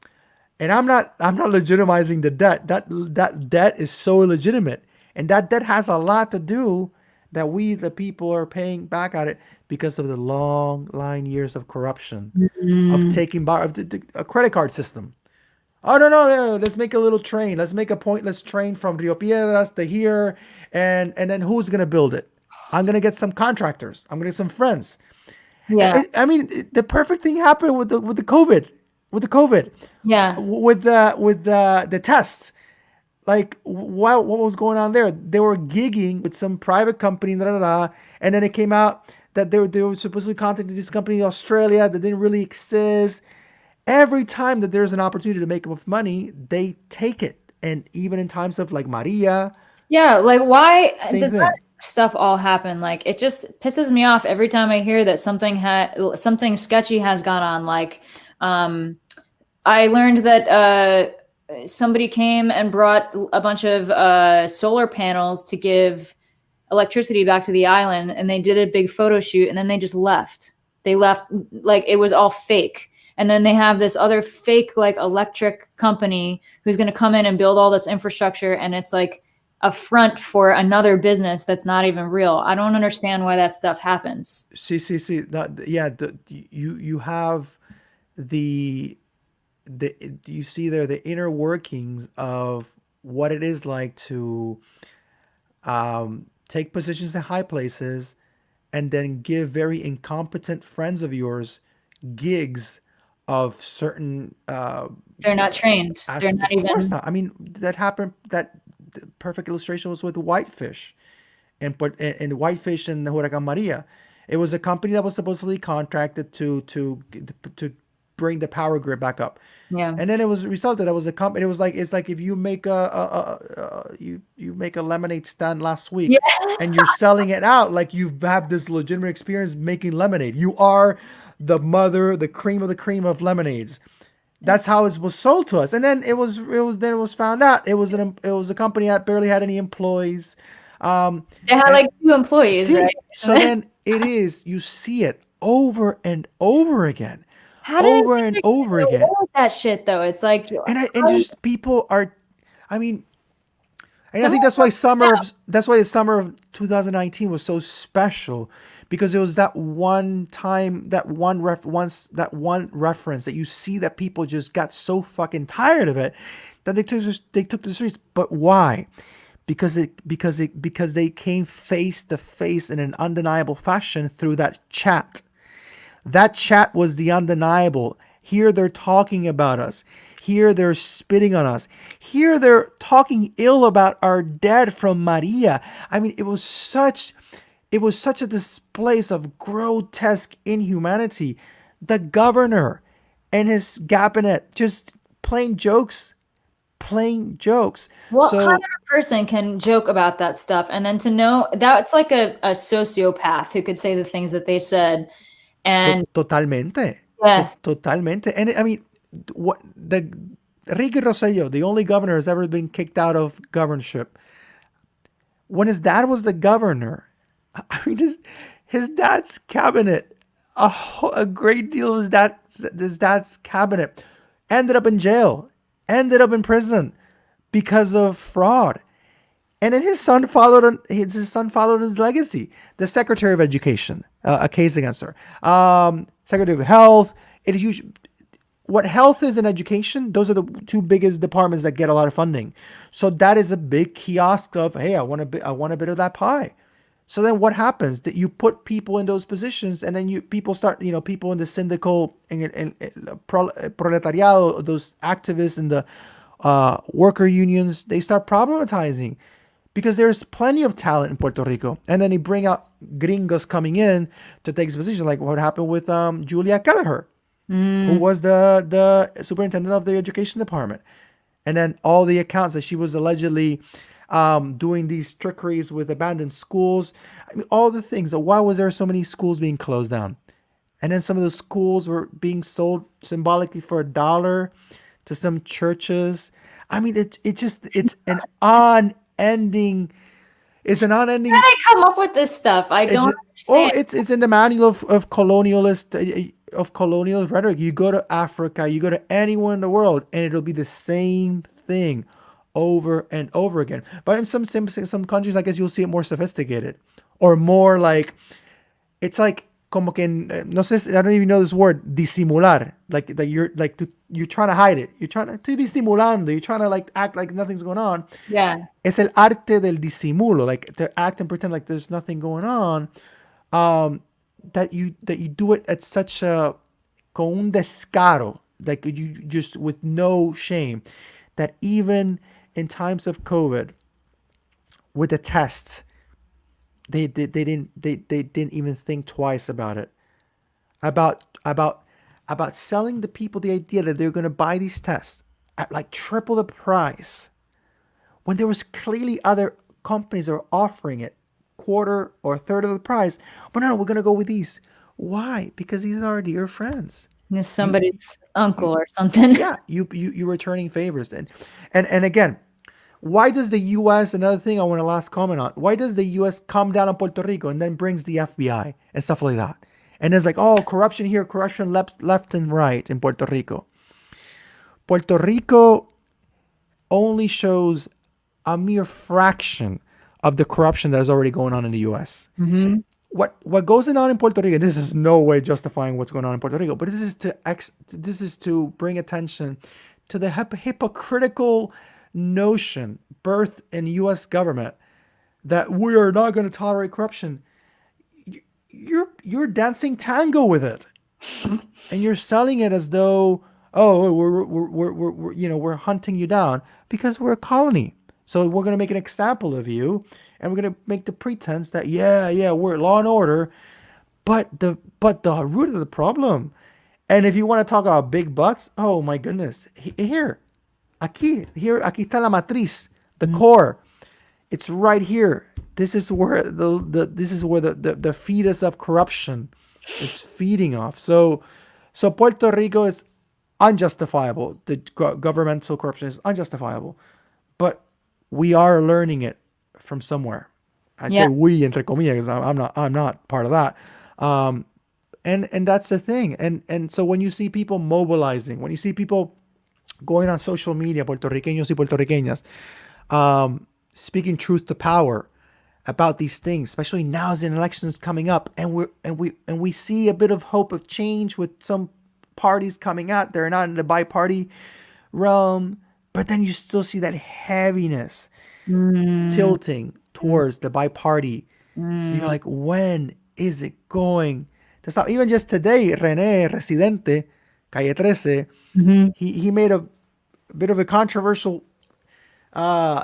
I'm not legitimizing the debt. That debt is so illegitimate, and that debt has a lot to do that we the people are paying back at it because of the long line years of corruption, of taking a credit card system. Oh no, let's make a little train. Let's make a pointless train from Rio Piedras to here, and then who's gonna build it? I'm gonna get some contractors. I'm gonna get some friends. Yeah. I mean, the perfect thing happened with the COVID, Yeah. with the tests. Like, what was going on there? They were gigging with some private company, and then it came out that they were supposedly contacting this company in Australia that didn't really exist. Every time that there's an opportunity to make enough money, they take it. And even in times of like Maria, Yeah. Like, why same does that thing. stuff all happen. Like it just pisses me off every time I hear that something sketchy has gone on. Like I learned that somebody came and brought a bunch of solar panels to give electricity back to the island, and they did a big photo shoot, and then they just left. They left like it was all fake. And then they have this other fake like electric company who's going to come in and build all this infrastructure, and it's like a front for another business that's not even real. I don't understand why that stuff happens. See. Yeah, you have the you see there the inner workings of what it is like to take positions in high places and then give very incompetent friends of yours gigs of certain They're not trained. They're aspects. not Of course even. not. I mean, that happened. That the perfect illustration was with Whitefish and Whitefish and Huracan Maria. It was a company that was supposedly contracted to bring the power grid back up. Yeah. And then it was resulted that was a company. It was like it's like if you make you make a lemonade stand last week, Yeah. and you're selling it out like you have this legitimate experience making lemonade. You are the mother, the cream of the cream of lemonades. That's how it was sold to us. And then it was found out it was a company that barely had any employees. They had And like two employees, see, so right? then it is you see it over and over again, How did over and they over get away again. with that shit though? It's like And how just people are, I mean, and I someone think out. that's why the summer of 2019 was so special, because it was that one time, that one reference that you see that people just got so fucking tired of it that they took to the streets. But why? Because they came face to face in an undeniable fashion through that chat. That chat was the undeniable. Here they're talking about us. Here they're spitting on us. Here they're talking ill about our dead from Maria. I mean, it was such a display of grotesque inhumanity. The governor and his cabinet just playing jokes. What kind So of a person can joke about that stuff? And then to know that's like a sociopath who could say the things that they said. And totalmente, yes, totalmente. And I mean, what the Ricky Rosselló, the only governor has ever been kicked out of governorship. When his dad was the governor, I mean, his dad's cabinet, a great deal of his dad's cabinet ended up in jail, ended up in prison because of fraud. And then his son followed his legacy. The Secretary of Education, a case against her. Secretary of Health. It is usually what health is and education. Those are the two biggest departments that get a lot of funding. So that is a big kiosk of, hey, I want a bit of that pie. So then what happens? That you put people in those positions, and then people start, people in the syndical and proletariado, those activists in the worker unions, they start problematizing because there's plenty of talent in Puerto Rico. And then they bring out gringos coming in to take his position, like what happened with Julia Kelleher, who mm, was the superintendent of the education department. And then all the accounts that she was allegedly doing these trickeries with abandoned schools. I mean, all the things. Why was there so many schools being closed down? And then some of those schools were being sold symbolically for $1 to some churches. I mean, it's an unending, it's an how unending, did they come up with this stuff? I it's don't oh, understand. it's in the manual of colonialist rhetoric. You go to Africa, you go to anywhere in the world, and it'll be the same thing over and over again. But in some countries, I guess you'll see it more sophisticated, or more like it's like como que no sé, I don't even know this word, disimular, like that you're trying to hide it, you're trying to disimulando, you're trying to like act like nothing's going on. Yeah. Es el arte del disimulo, like to act and pretend like there's nothing going on. That you do it at such a con un descaro, like you just with no shame, that even in times of COVID with the tests, they didn't even think twice about it, about about about selling the people the idea that they're going to buy these tests at like triple the price when there was clearly other companies that were offering it quarter or a third of the price. But no, we're gonna go with these. Why? Because these are our dear friends. It's You, somebody's you uncle or something. yeah, you're returning favors. And again, why does the U.S. another thing I want to last comment on? Why does the U.S. come down on Puerto Rico and then brings the FBI and stuff like that? And it's like, oh, corruption here, corruption left and right in Puerto Rico. Puerto Rico only shows a mere fraction of the corruption that is already going on in the U.S. Mm-hmm. What goes on in Puerto Rico? This is no way justifying what's going on in Puerto Rico, but this is to bring attention to the hypocritical notion birthed in U.S. government that we are not going to tolerate corruption. You're dancing tango with it, and you're selling it as though, oh, we're hunting you down because we're a colony. So we're going to make an example of you, and we're going to make the pretense that we're law and order, but the root of the problem. And if you want to talk about big bucks, oh my goodness, aquí está la matriz, the core. It's right here. This is where the fetus of corruption is feeding off. So Puerto Rico is unjustifiable. The governmental corruption is unjustifiable, but we are learning it from somewhere. I'd say we, entre comillas, because I'm not part of that. And that's the thing. And so when you see people mobilizing, when you see people going on social media, puertorriqueños y puertorriqueñas, speaking truth to power about these things, especially now as an election is coming up, and we see a bit of hope of change with some parties coming out. They're not in the bi-party realm, but then you still see that heaviness tilting towards the bi-party. So you're like, when is it going to stop? Even just today, René Residente, Calle 13, he made a bit of a controversial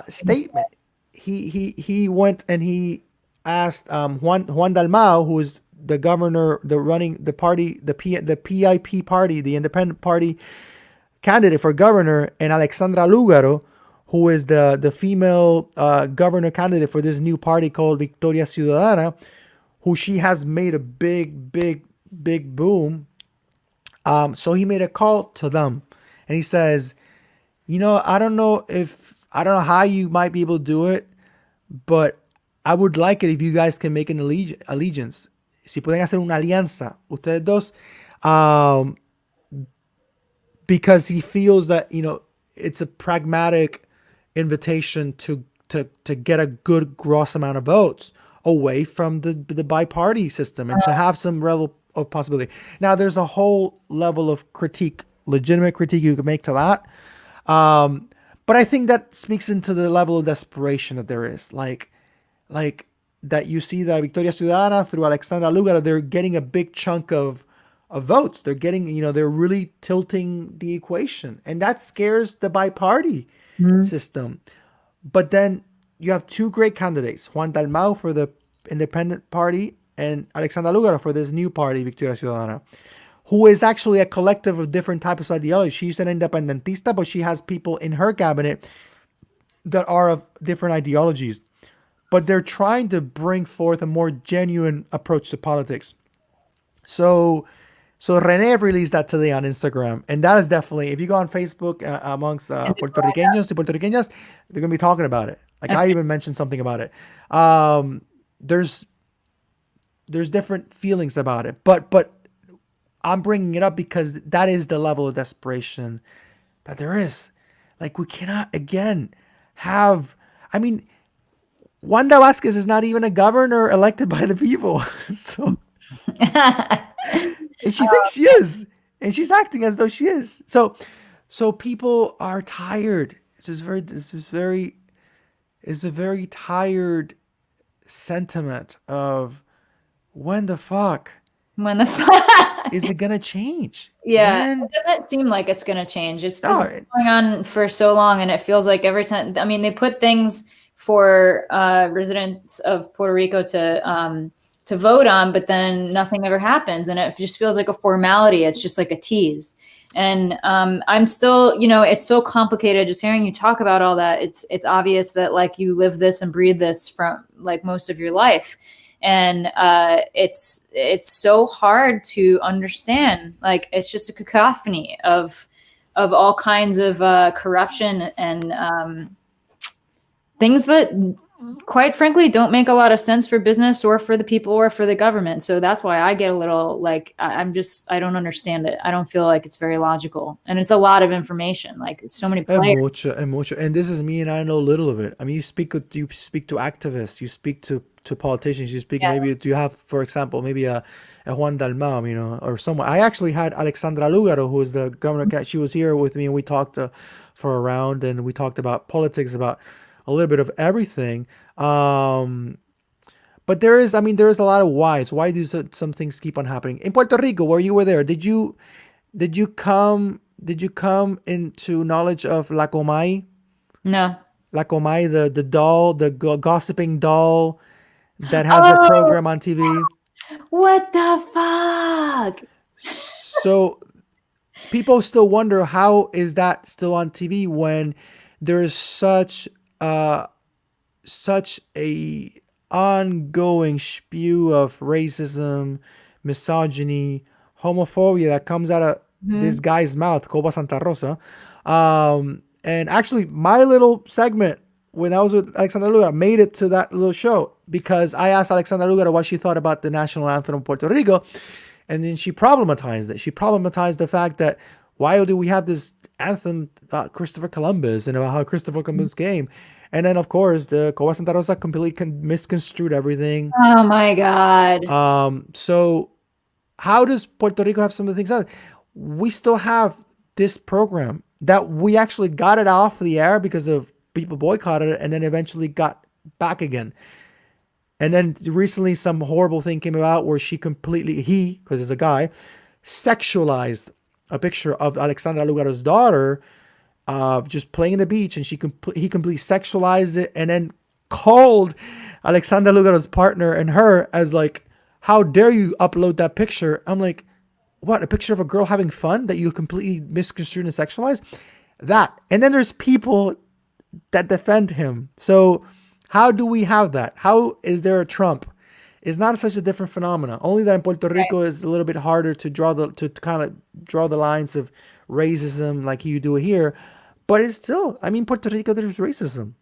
statement. He went and he asked Juan Dalmau, who is the governor, the party, the PIP party, the independent party candidate for governor, and Alexandra Lugaro, who is the female governor candidate for this new party called Victoria Ciudadana, who she has made a big boom. So he made a call to them, and he says, I don't know how you might be able to do it, but I would like it if you guys can make an allegiance. Si pueden hacer una alianza, ustedes dos, because he feels that, it's a pragmatic invitation to get a good gross amount of votes away from the bi-party system and to have some level of possibility. Now, there's a whole level of legitimate critique you can make to that. But I think that speaks into the level of desperation that there is. Like that you see that Victoria Ciudadana through Alexandra Lugaro, they're getting a big chunk of votes. They're getting, they're really tilting the equation. And that scares the bi-party system. But then you have two great candidates, Juan Dalmau for the independent party and Alexandra Lugaro for this new party, Victoria Ciudadana, who is actually a collective of different types of ideology. She's an independentista, but she has people in her cabinet that are of different ideologies. But they're trying to bring forth a more genuine approach to politics. So René released that today on Instagram. And that is definitely, if you go on Facebook amongst Puertorriqueños y Puertorriqueñas, they're going to be talking about it. Like I even mentioned something about it. There's different feelings about it. But I'm bringing it up because that is the level of desperation that there is. Like, we cannot, again, Wanda Vasquez is not even a governor elected by the people. So, and she thinks she is. And she's acting as though she is. So people are tired. It's a very tired sentiment of when the fuck is it gonna change? Yeah, it doesn't seem like it's gonna change. It's been going on for so long, and it feels like every time. I mean, they put things for residents of Puerto Rico to to vote on, but then nothing ever happens, and it just feels like a formality. It's just like a tease. And I'm still, it's so complicated. Just hearing you talk about all that, it's obvious that like you live this and breathe this from like most of your life, and it's so hard to understand. Like it's just a cacophony of all kinds of corruption and things that quite frankly don't make a lot of sense for business or for the people or for the government. So that's why I get a little like I don't understand it. I don't feel like it's very logical, and it's a lot of information. Like it's so many players. Mucho. And this is me, and I know little of it. I mean, you speak to activists, you speak to politicians, you speak maybe do you have, for example, maybe a Juan Dalmau, or someone. I actually had Alexandra Lugaro, who is the governor. She was here with me, and we talked for a round, and we talked about politics, about a little bit of everything. But there is a lot of whys. Why do some things keep on happening in Puerto Rico, where you were there? Did you come into knowledge of La Comay? No. La Comay, the doll, the gossiping doll that has a program on TV. What the fuck? So people still wonder, how is that still on TV when there is such a ongoing spew of racism, misogyny, homophobia that comes out of this guy's mouth, Coba Santa Rosa. And actually, my little segment when I was with Alexandra Lugaro made it to that little show, because I asked Alexandra Lugaro what she thought about the national anthem of Puerto Rico, and then she problematized it. She problematized the fact that why do we have this anthem about Christopher Columbus and about how Christopher Columbus came? And then, of course, the Coba Santa Rosa completely misconstrued everything. Oh, my God. So how does Puerto Rico have some of the things? We still have this program that we actually got it off the air because of people boycotted it, and then eventually got back again. And then recently some horrible thing came about where because it's a guy, sexualized a picture of Alexandra Lugaro's daughter just playing in the beach, and he completely sexualized it, and then called Alexandra Lugaro's partner and her as like, how dare you upload that picture? I'm like, what, a picture of a girl having fun that you completely misconstrued and sexualized? That. And then there's people that defend him. So how do we have that? How is there a Trump? It's not such a different phenomena. Only that in Puerto Rico is a little bit harder to draw the lines of racism like you do it here. But it's still, Puerto Rico, there's racism.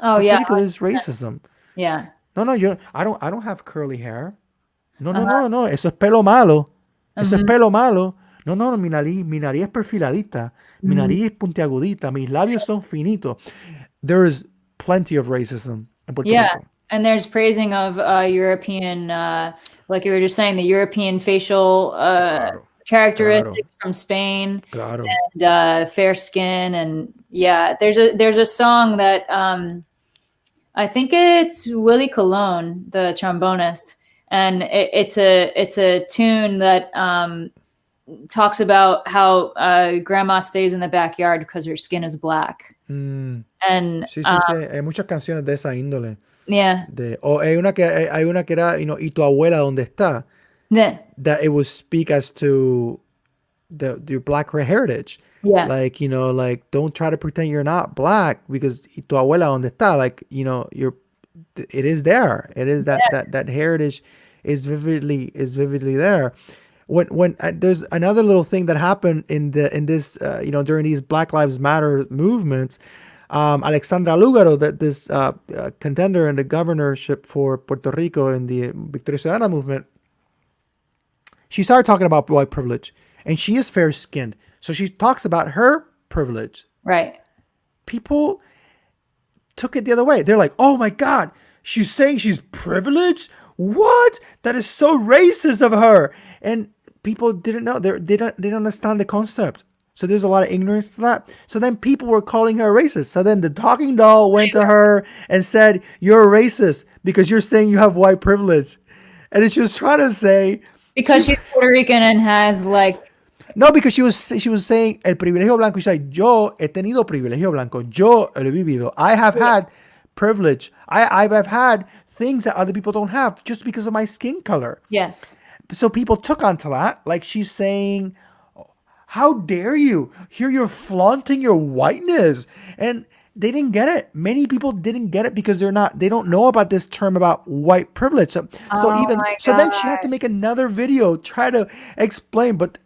Oh, Puerto Rico, there's racism. Yeah. No, I don't have curly hair. No. Eso es pelo malo. Eso es pelo malo. No, mi nariz es perfiladita. Mi nariz es puntiagudita. Mis labios son finitos. There is plenty of racism in Puerto Rico. And there's praising of European, like you were just saying, the European facial characteristics from Spain, and fair skin, and there's a song that I think it's Willie Colon, the trombonist, and it's a tune that talks about how grandma stays in the backyard because her skin is black. And sí, hay muchas canciones de esa índole. Yeah. Hay una que era, y tu abuela dónde está. Yeah. That it would speak as to your black heritage. Yeah. Like, don't try to pretend you're not black because y tu abuela dónde está. Like, it is there. It is that heritage is vividly there. When there's another little thing that happened in this during these Black Lives Matter movements, Alexandra Lugaro, that this contender in the governorship for Puerto Rico in the Victoria Ciudadana movement, she started talking about white privilege, and she is fair skinned, so she talks about her privilege. Right. People took it the other way. They're like, "Oh my God, she's saying she's privileged? What? That is so racist of her." And people didn't know. They don't understand the concept. So there's a lot of ignorance to that. So then people were calling her racist. So then the talking doll went to her and said, "You're a racist because you're saying you have white privilege." And she was trying to say, because she's Puerto Rican and has like... No, because she was saying el privilegio blanco. She's like, yo he tenido privilegio blanco. Yo lo he vivido. I have had privilege. I've had things that other people don't have just because of my skin color. Yes. So people took onto that. Like she's saying, how dare you? Here you're flaunting your whiteness. And they didn't get it. Many people didn't get it because they don't know about this term about white privilege. Oh my So then she had to God. make another video, try to explain, but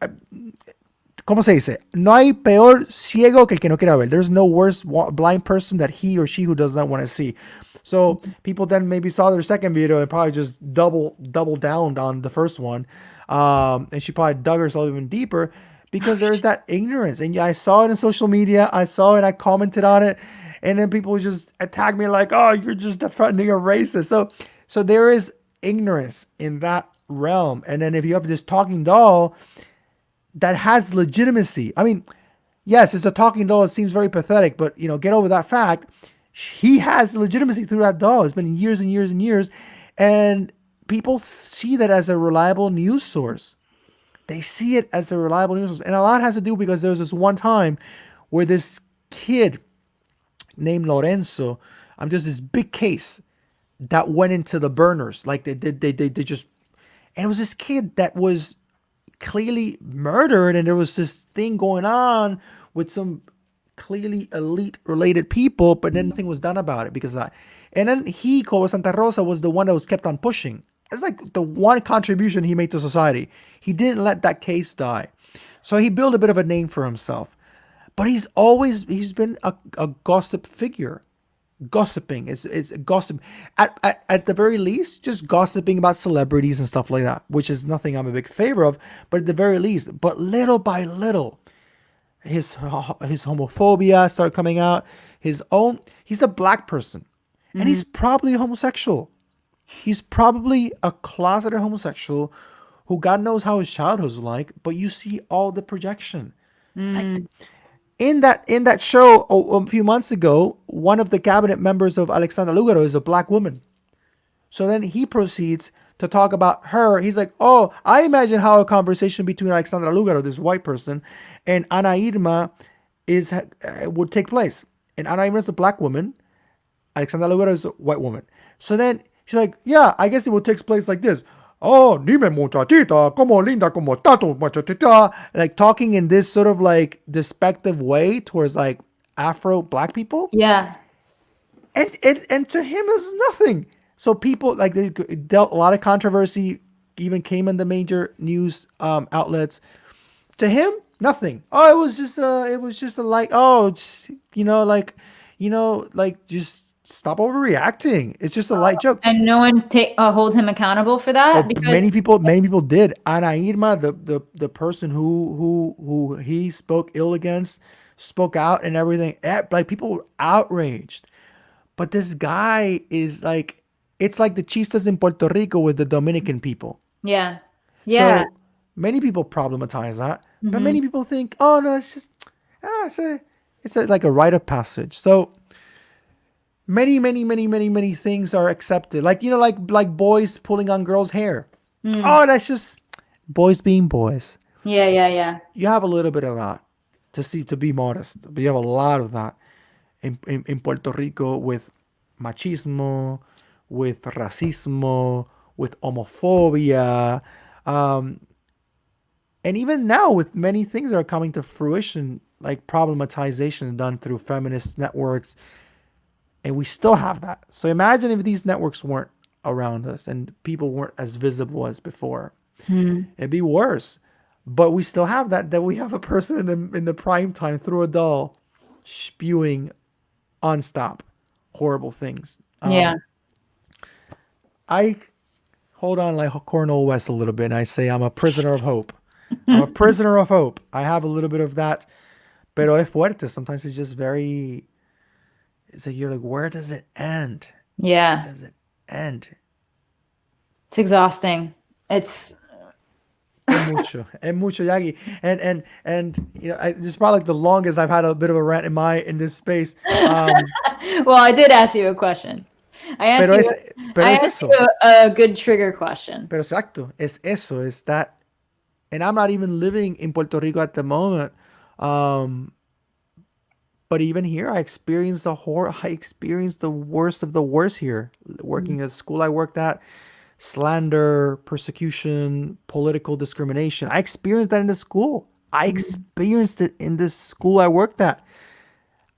¿cómo se dice? No hay peor ciego que el que no quiera ver. There's no worse blind person that he or she who does not want to see. So people then maybe saw their second video and probably just double down on the first one. And she probably dug herself even deeper because there's that ignorance. And I saw it in social media. I saw it. I commented on it. And then people would just attack me like, oh, you're just defending a racist. So there is ignorance in that realm. And then if you have this talking doll that has legitimacy. I mean, yes, it's a talking doll. It seems very pathetic, but get over that fact. He has legitimacy through that doll. It's been years and years and years, and people see that as a reliable news source. They see it as a reliable news source, and a lot has to do because there was this one time where this kid named Lorenzo, just this big case that went into the burners. Like they just, and it was this kid that was clearly murdered, and there was this thing going on with some clearly elite related people, but then nothing was done about it because that. And then Cobra Santa Rosa, was the one that was kept on pushing. It's like the one contribution he made to society. He didn't let that case die. So he built a bit of a name for himself. But he's been a gossip figure. Gossiping. It's gossip. At the very least, just gossiping about celebrities and stuff like that, which is nothing I'm a big favor of, but at the very least. But little by little, his homophobia started coming out. He's a black person, and he's probably homosexual. He's probably a closeted homosexual who God knows how his childhood was like, but you see all the projection. Like, in that show a few months ago, one of the cabinet members of Alexandra Lugaro is a black woman. So then he proceeds to talk about her. He's like, oh, I imagine how a conversation between Alexandra Lugaro, this white person, and Ana Irma would take place. And Ana Irma is a black woman. Alexandra Lugaro is a white woman. So then she's like, yeah, I guess it would take place like this. Oh, dime muchachita, como linda, como tato, muchachita. Like talking in this sort of like despective way towards like Afro black people. Yeah. And to him it was nothing. So people like they dealt a lot of controversy, even came in the major news outlets. To him, nothing. Oh, it was just a like, oh, just, just stop overreacting. It's just a light joke. And no one hold him accountable for that? Because many people did. Ana Irma, the person who he spoke ill against, spoke out and everything. Like people were outraged. But this guy is like, it's like the chistes in Puerto Rico with the Dominican people. Yeah. Yeah. So many people problematize that, but many people think, oh no, it's just it's like a rite of passage. So many things are accepted. Like like boys pulling on girls' hair. Oh, that's just boys being boys. Yeah. You have a little bit of that to be modest, but you have a lot of that in Puerto Rico with machismo, with racismo, with homophobia, and even now with many things that are coming to fruition, like problematization done through feminist networks, and we still have that. So imagine if these networks weren't around us and people weren't as visible as before. It'd be worse. But we still have that we have a person in the prime time through a doll spewing unstop horrible things. Yeah. I hold on like Cornel West a little bit, and I say I'm a prisoner of hope. I'm a prisoner of hope. I have a little bit of that, pero es fuerte. Sometimes it's just very. It's like you're like, where does it end? Yeah. Where does it end? It's exhausting. It's Es mucho, Jacqui. And it's probably like the longest I've had a bit of a rant in this space. well, I did ask you a question. I asked you a good trigger question. Pero exacto, es eso, es that. And I'm not even living in Puerto Rico at the moment. But even here, I experienced the horror. I experienced the worst of the worst here. Working at the school I worked at, slander, persecution, political discrimination. I experienced that in the school. I experienced it in this school I worked at.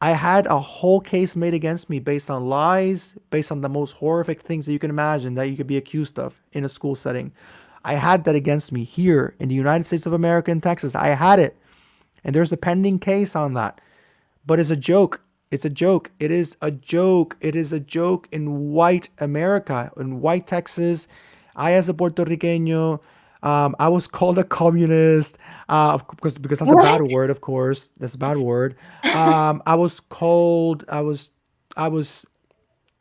I had a whole case made against me based on lies, based on the most horrific things that you can imagine that you could be accused of in a school setting. I had that against me here in the United States of America in Texas. I had it. And there's a pending case on that. But it's a joke. It's a joke. It is a joke. It is a joke in white America, in white Texas. I, as a Puerto Riqueño, I was called a communist, of course, because that's a bad What? word, of course. That's a bad word. I was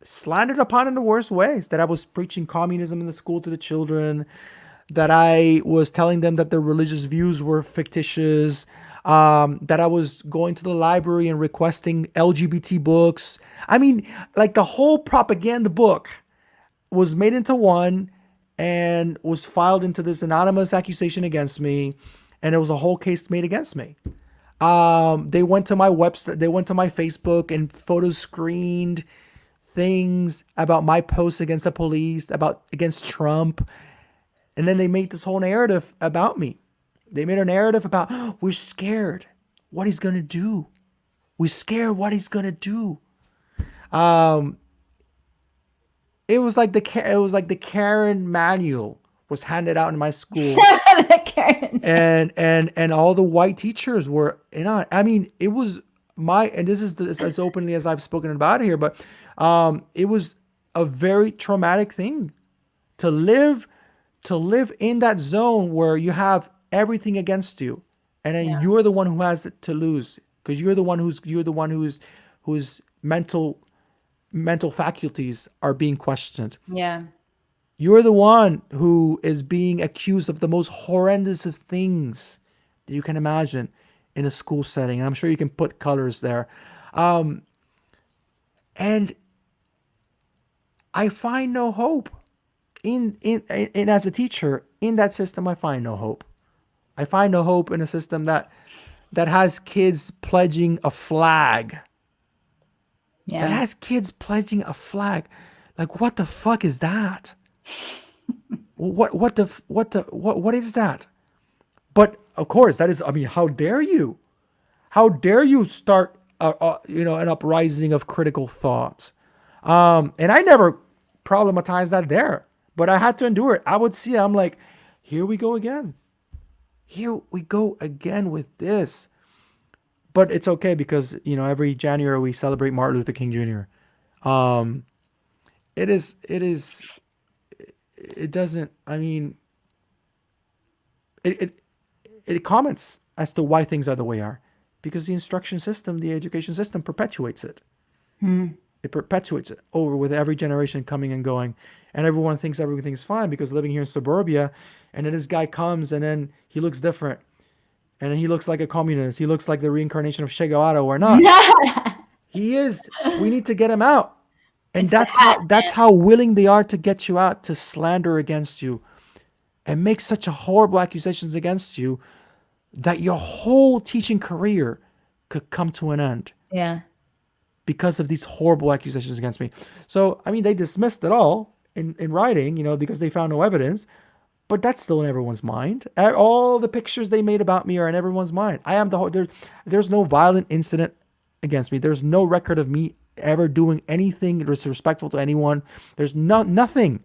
slandered upon in the worst ways, that I was preaching communism in the school to the children, that I was telling them that their religious views were fictitious, that I was going to the library and requesting LGBT books. I mean, like the whole propaganda book was made into one and was filed into this anonymous accusation against me. And it was a whole case made against me. They went to my website, they went to my Facebook and photo screened things about my posts against the police, about against Trump. And then they made this whole narrative about me. They made a narrative about, "Oh, we're scared what he's going to do. We're scared what he's going to do." Um, it was like the Karen manual was handed out in my school, Karen. and all the white teachers were in on. I mean, it was my, and this is as openly as I've spoken about it here, but it was a very traumatic thing to live in that zone where you have everything against you, and then Yeah. you're the one who has it to lose, because you're the one whose mental faculties are being questioned. Yeah. You're the one who is being accused of the most horrendous of things that you can imagine in a school setting. And I'm sure you can put colors there. And I find no hope in as a teacher in that system. I find no hope. I find no hope in a system that has kids pledging a flag. That Yeah. has kids pledging a flag. Like, what the fuck is that? What is that? But of course, that is. I mean, how dare you? How dare you start an uprising of critical thought? And I never problematized that there, but I had to endure it. I would see it. I'm like, here we go again. Here we go again with this. But it's okay, because every January we celebrate Martin Luther King Jr. Um, it doesn't. I mean, it comments as to why things are the way they are, because the instruction system, the education system perpetuates it. It perpetuates it over with every generation coming and going, and everyone thinks everything's fine because living here in suburbia, and then this guy comes and then he looks different, and then he looks like a communist. He looks like the reincarnation of Che Guevara or not. He is. We need to get him out. And that's how willing they are to get you out, to slander against you and make such a horrible accusations against you that your whole teaching career could come to an end Yeah. because of these horrible accusations against me. So, I mean, they dismissed it all in writing, because they found no evidence, but that's still in everyone's mind. All the pictures they made about me are in everyone's mind. I am there's no violent incident against me. There's no record of me ever doing anything disrespectful to anyone. There's nothing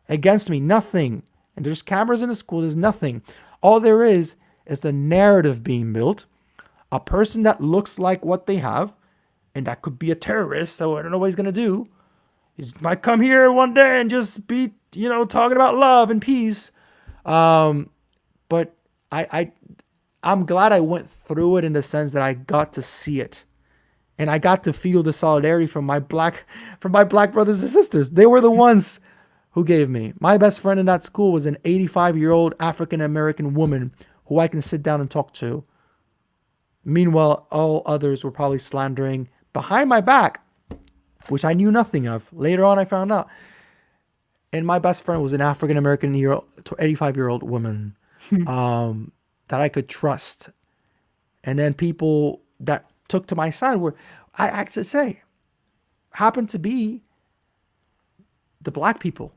against me, nothing. And there's cameras in the school, there's nothing. All there is the narrative being built. A person that looks like what they have, and that could be a terrorist, so I don't know what he's going to do. He might come here one day and just be, talking about love and peace. But I'm glad I went through it, in the sense that I got to see it. And I got to feel the solidarity from my black brothers and sisters. They were the ones who gave me. My best friend in that school was an 85-year-old African-American woman who I can sit down and talk to. Meanwhile, all others were probably slandering behind my back, which I knew nothing of. Later on, I found out. And my best friend was an African-American 85-year-old woman that I could trust. And then people that took to my side where I actually say happened to be the black people.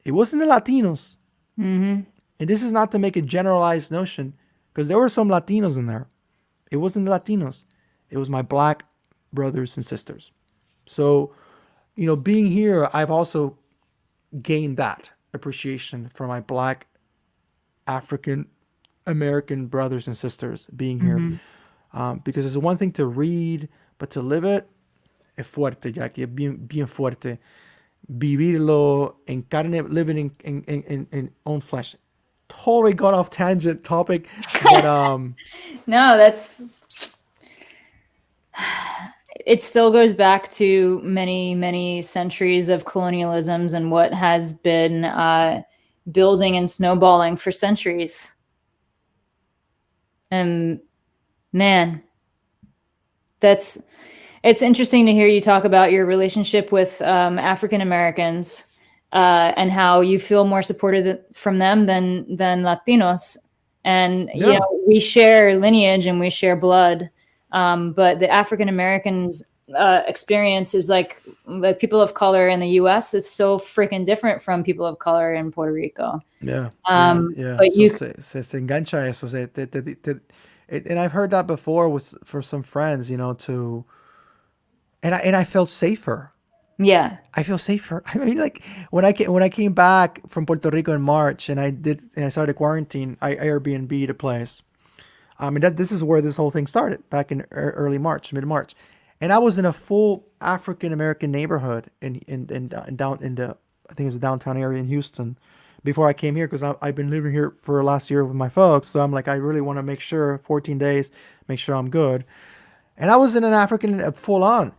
It wasn't the Latinos. Mm-hmm. And this is not to make a generalized notion because there were some Latinos in there. It wasn't the Latinos. It was my black brothers and sisters. So, being here, I've also gained that appreciation for my black African American brothers and sisters being here. Mm-hmm. Because it's one thing to read, but to live it es fuerte, Jacqui, es bien fuerte. Vivirlo en carne, living in own flesh. Totally got off tangent topic, but No, it still goes back to many, many centuries of colonialisms and what has been building and snowballing for centuries. And man, it's interesting to hear you talk about your relationship with African Americans and how you feel more supported from them than Latinos. And yeah, we share lineage and we share blood, but the African Americans experience is like people of color in the U.S. is so freaking different from people of color in Puerto Rico. yeah. But So you, se engancha eso. And I've heard that before with for some friends, and I felt safer. yeah, I feel safer. I mean, like when I came back from Puerto Rico in March, and I started quarantine, I Airbnb'd a place. And this is where this whole thing started back in early March, mid March, and I was in a full African American neighborhood in down in the I think it was a downtown area in Houston before I came here because I've been living here for last year with my folks. So I'm like, I really want to make sure 14 days, make sure I'm good. And I was in an African full on.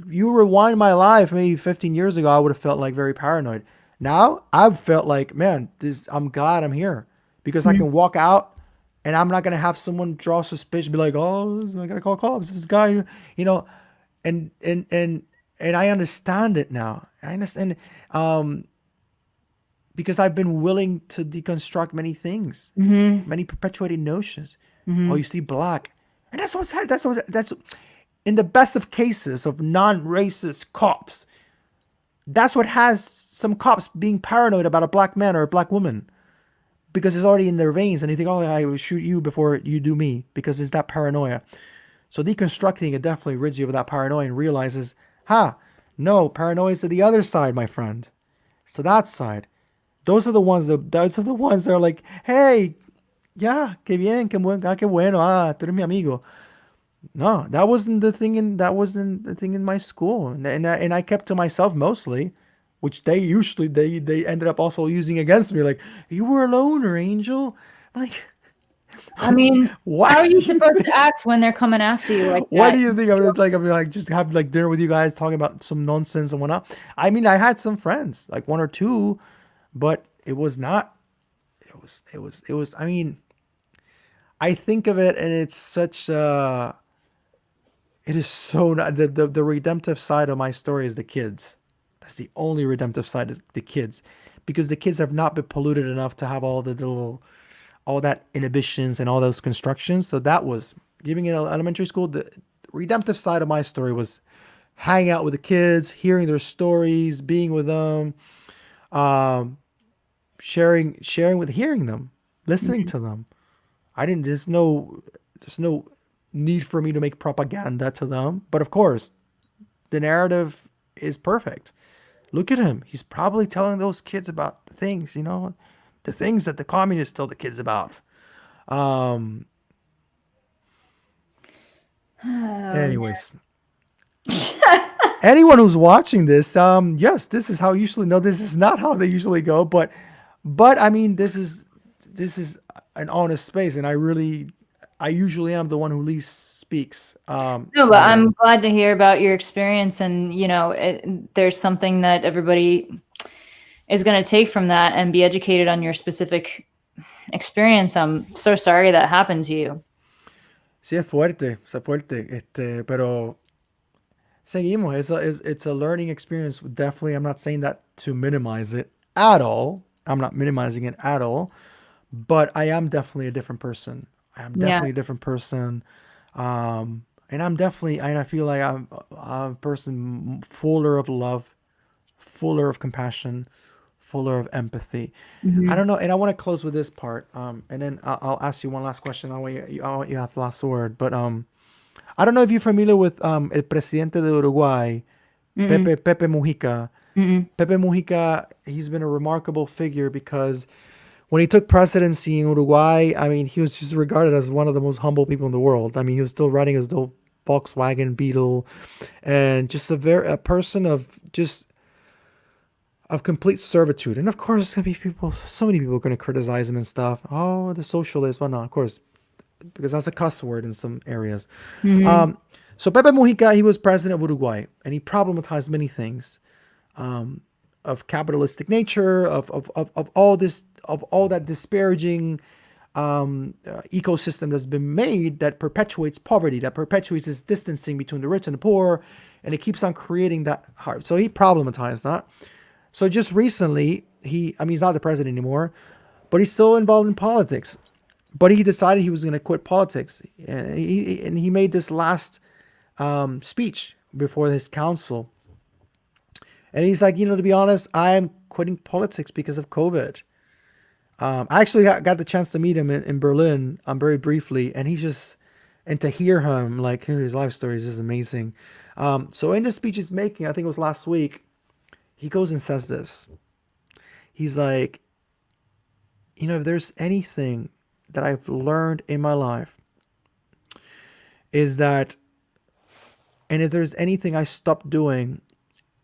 You rewind my life maybe 15 years ago, I would have felt like very paranoid. Now I've felt like, man, I'm glad I'm here because I can walk out and I'm not gonna have someone draw suspicion, be like, oh, I gotta call cops. This guy, you know, and I understand it now. I understand because I've been willing to deconstruct many things, many perpetuated notions. Oh, you see black, and that's in the best of cases of non-racist cops. That's what has some cops being paranoid about a black man or a black woman because it's already in their veins, and they think, oh, I will shoot you before you do me because it's that paranoia. So deconstructing it definitely rids you of that paranoia and realizes, no, paranoia is to the other side, my friend. So that side. Those are the ones that are like, hey, yeah, qué bien, qué bueno, tú eres mi amigo. No, that wasn't the thing in my school, and I kept to myself mostly, which they ended up also using against me, like you were a loner, Angel. I'm like, I mean, why how are do you you supposed to think? act when they're coming after you like Why that? do you think I'm like just have like dinner with you guys talking about some nonsense and whatnot? I mean, I had some friends, like one or two, but it was not. It was. I mean, I think of it, and it's such. It is so not the redemptive side of my story is the kids. That's the only redemptive side of the kids, because the kids have not been polluted enough to have all that inhibitions and all those constructions. So that was giving in elementary school. The redemptive side of my story was hanging out with the kids, hearing their stories, being with them, um, sharing with, hearing them, listening to them. I didn't just know there's no need for me to make propaganda to them. But of course, the narrative is perfect. Look at him. He's probably telling those kids about the things, the things that the communists tell the kids about. Um, Oh, anyways, anyone who's watching this, yes, this is how usually. No, this is not how they usually go. But I mean, this is an honest space, and I usually am the one who least speaks. no, but On here. I'm glad to hear about your experience, and there's something that everybody is going to take from that and be educated on your specific experience. I'm so sorry that happened to you. Sí, es fuerte, pero seguimos. It's a learning experience. Definitely, I'm not saying that to minimize it at all. I'm not minimizing it at all, but I am definitely a different person. I'm Yeah. definitely a different person. And I feel like I'm a person fuller of love, fuller of compassion, fuller of empathy. I Hmm. don't know, and I want to close with this part, and then I'll ask you one last question. I want you to have the last word, but I don't know if you're familiar with el presidente de Uruguay, Mm-mm. Pepe Mujica. Mm-mm. Pepe Mujica, he's been a remarkable figure because when he took presidency in Uruguay, I mean, he was just regarded as one of the most humble people in the world. I mean, he was still riding his little Volkswagen Beetle, and just a person of just of complete servitude. And of course, it's gonna be people. So many people are gonna criticize him and stuff. Oh, the socialist. Well, no, of course, because that's a cuss word in some areas. Hmm. Um, so Pepe Mujica, he was president of Uruguay, and he problematized many things of capitalistic nature, of all this, of all that disparaging ecosystem that's been made that perpetuates poverty, that perpetuates this distancing between the rich and the poor, and it keeps on creating that hard. So he problematized that. So just recently, I mean, he's not the president anymore, but he's still involved in politics. But he decided he was going to quit politics, and he made this last speech before his council, and he's like, to be honest, I'm quitting politics because of COVID. I actually got the chance to meet him in Berlin, very briefly, and and to hear him, like, hear his life story is just amazing. So in the speech he's making, I think it was last week, he goes and says this. He's like, if there's anything that I've learned in my life, is that, and if there's anything I stopped doing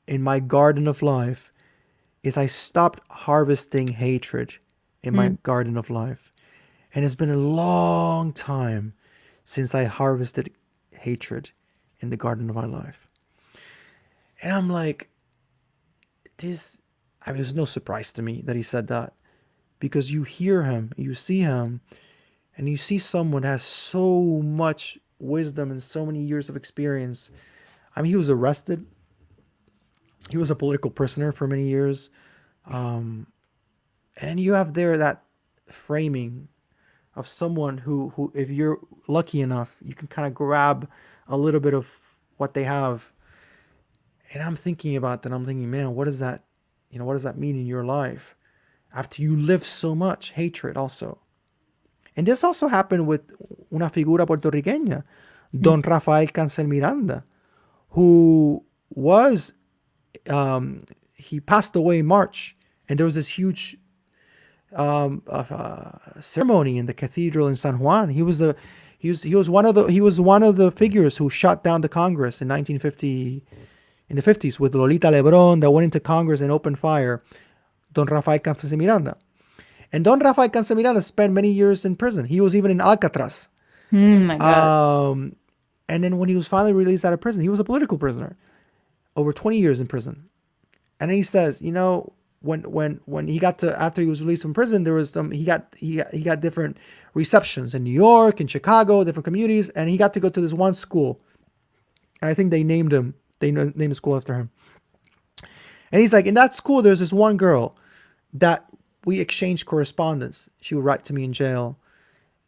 in my garden of life, is I stopped harvesting hatred in my garden of life. And it's been a long time since I harvested hatred in the garden of my life. And I'm like, this, I mean, it's no surprise to me that he said that, because you hear him, you see him, and you see someone that has so much wisdom and so many years of experience. I mean, he was arrested. He was a political prisoner for many years. And you have there that framing of someone who, if you're lucky enough, you can kind of grab a little bit of what they have. And I'm thinking about that. I'm thinking, man, what does that, what does that mean in your life after you live so much hatred also? And this also happened with una figura puertorriqueña, Don Rafael Cancel Miranda, who was, he passed away in March, and there was this huge ceremony in the cathedral in San Juan. He was one of the figures who shut down the Congress in 1950, in the 50s, with Lolita Lebron, that went into Congress and opened fire. Don Rafael Cancel Miranda. And Don Rafael Cancel Miranda spent many years in prison. He was even in Alcatraz. Oh my God. And then when he was finally released out of prison, he was a political prisoner, over 20 years in prison. And then he says, when he got to, after he was released from prison, there was he got different receptions in New York, in Chicago, different communities, and he got to go to this one school. And I think they named the school after him. And he's like, in that school, there's this one girl that we exchanged correspondence. She would write to me in jail,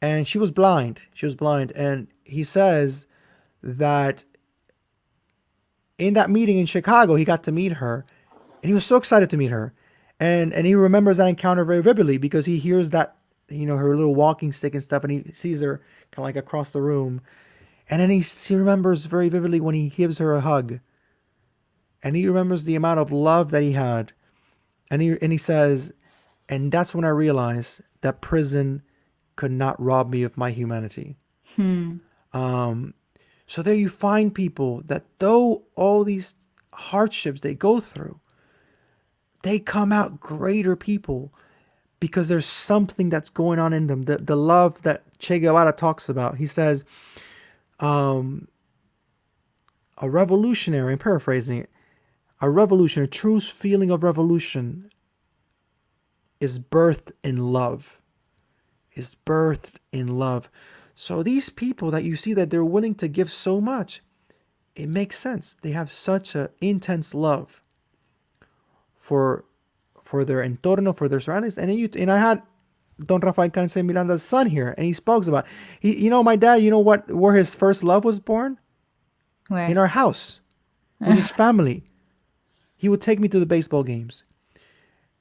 and she was blind. And he says that in that meeting in Chicago, he got to meet her, and he was so excited to meet her. And he remembers that encounter very vividly, because he hears that, her little walking stick and stuff, and he sees her kind of like across the room. And then he remembers very vividly when he gives her a hug. And he remembers the amount of love that he had. And he says, and that's when I realized that prison could not rob me of my humanity. So there you find people that, though all these hardships they go through, they come out greater people, because there's something that's going on in them. The love that Che Guevara talks about. He says, a revolutionary, I'm paraphrasing it, a true feeling of revolution is birthed in love. Is birthed in love. So these people that you see that they're willing to give so much, it makes sense. They have such an intense love for their entorno, for their surroundings. And I had Don Rafael Canse Miranda's son here, and he spoke about my dad. You know where his first love was born? In Where? our house with his family. He would take me to the baseball games.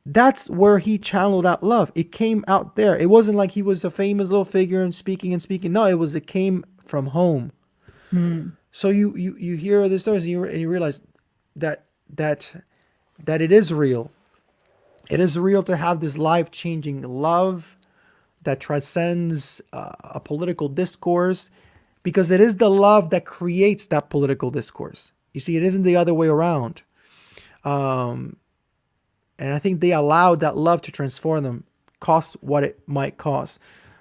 That's where he channeled out love. It came out there. It wasn't like he was a famous little figure and speaking and speaking. No, it came from home. Hmm. So you hear this story and you realize that that that it is real. It is real to have this life changing love that transcends a political discourse, because it is the love that creates that political discourse. You see, it isn't the other way around. Um, and I think they allowed that love to transform them, cost what it might cost.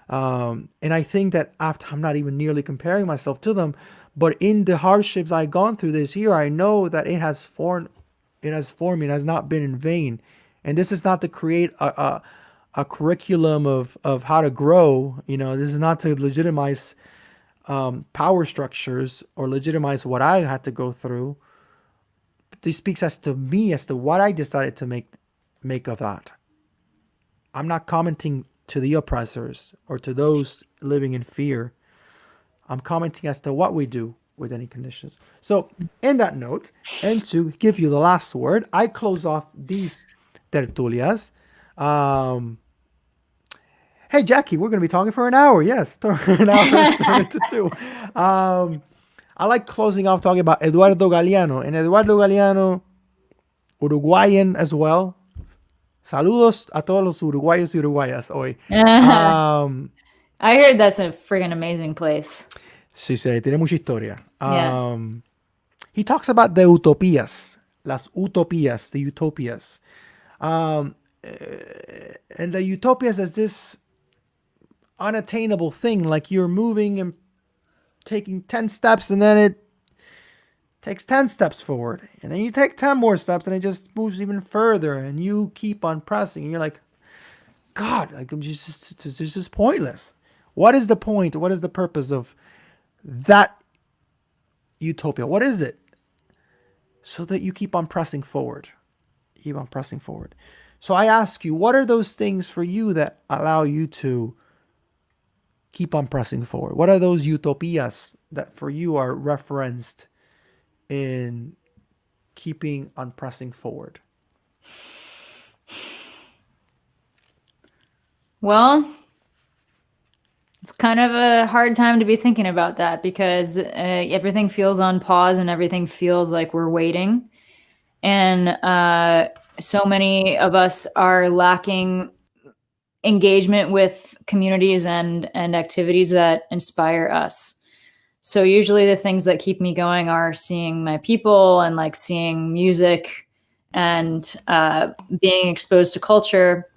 And I think that after, I'm not even nearly comparing myself to them, but in the hardships I've gone through this year, I know that it has formed me. It has not been in vain. And this is not to create a curriculum of how to grow. This is not to legitimize power structures or legitimize what I had to go through. This speaks as to me, as to what I decided to make of that. I'm not commenting to the oppressors or to those living in fear. I'm commenting as to what we do with any conditions. So, in that note, and to give you the last word, I close off these tertulias. Um, hey, Jacqui, we're going to be talking for an hour. Yes, an hour has turned into two. I like closing off talking about Eduardo Galeano. And Eduardo Galeano, Uruguayan as well. Saludos a todos los uruguayos y uruguayas hoy. I heard that's a friggin' amazing place. Sí, tiene mucha historia. Yeah. He talks about the utopias, las utopias, the utopias. And the utopias is this unattainable thing, like you're moving and taking 10 steps and then it takes 10 steps forward, and then you take 10 more steps and it just moves even further, and you keep on pressing and you're like, God, like it's just pointless. What is the point? What is the purpose of that utopia? What is it? So that you keep on pressing forward. Keep on pressing forward. So I ask you, what are those things for you that allow you to keep on pressing forward? What are those utopias that for you are referenced in keeping on pressing forward? Well, it's kind of a hard time to be thinking about that, because everything feels on pause and everything feels like we're waiting. And so many of us are lacking engagement with communities and activities that inspire us. So usually the things that keep me going are seeing my people and like seeing music and being exposed to culture.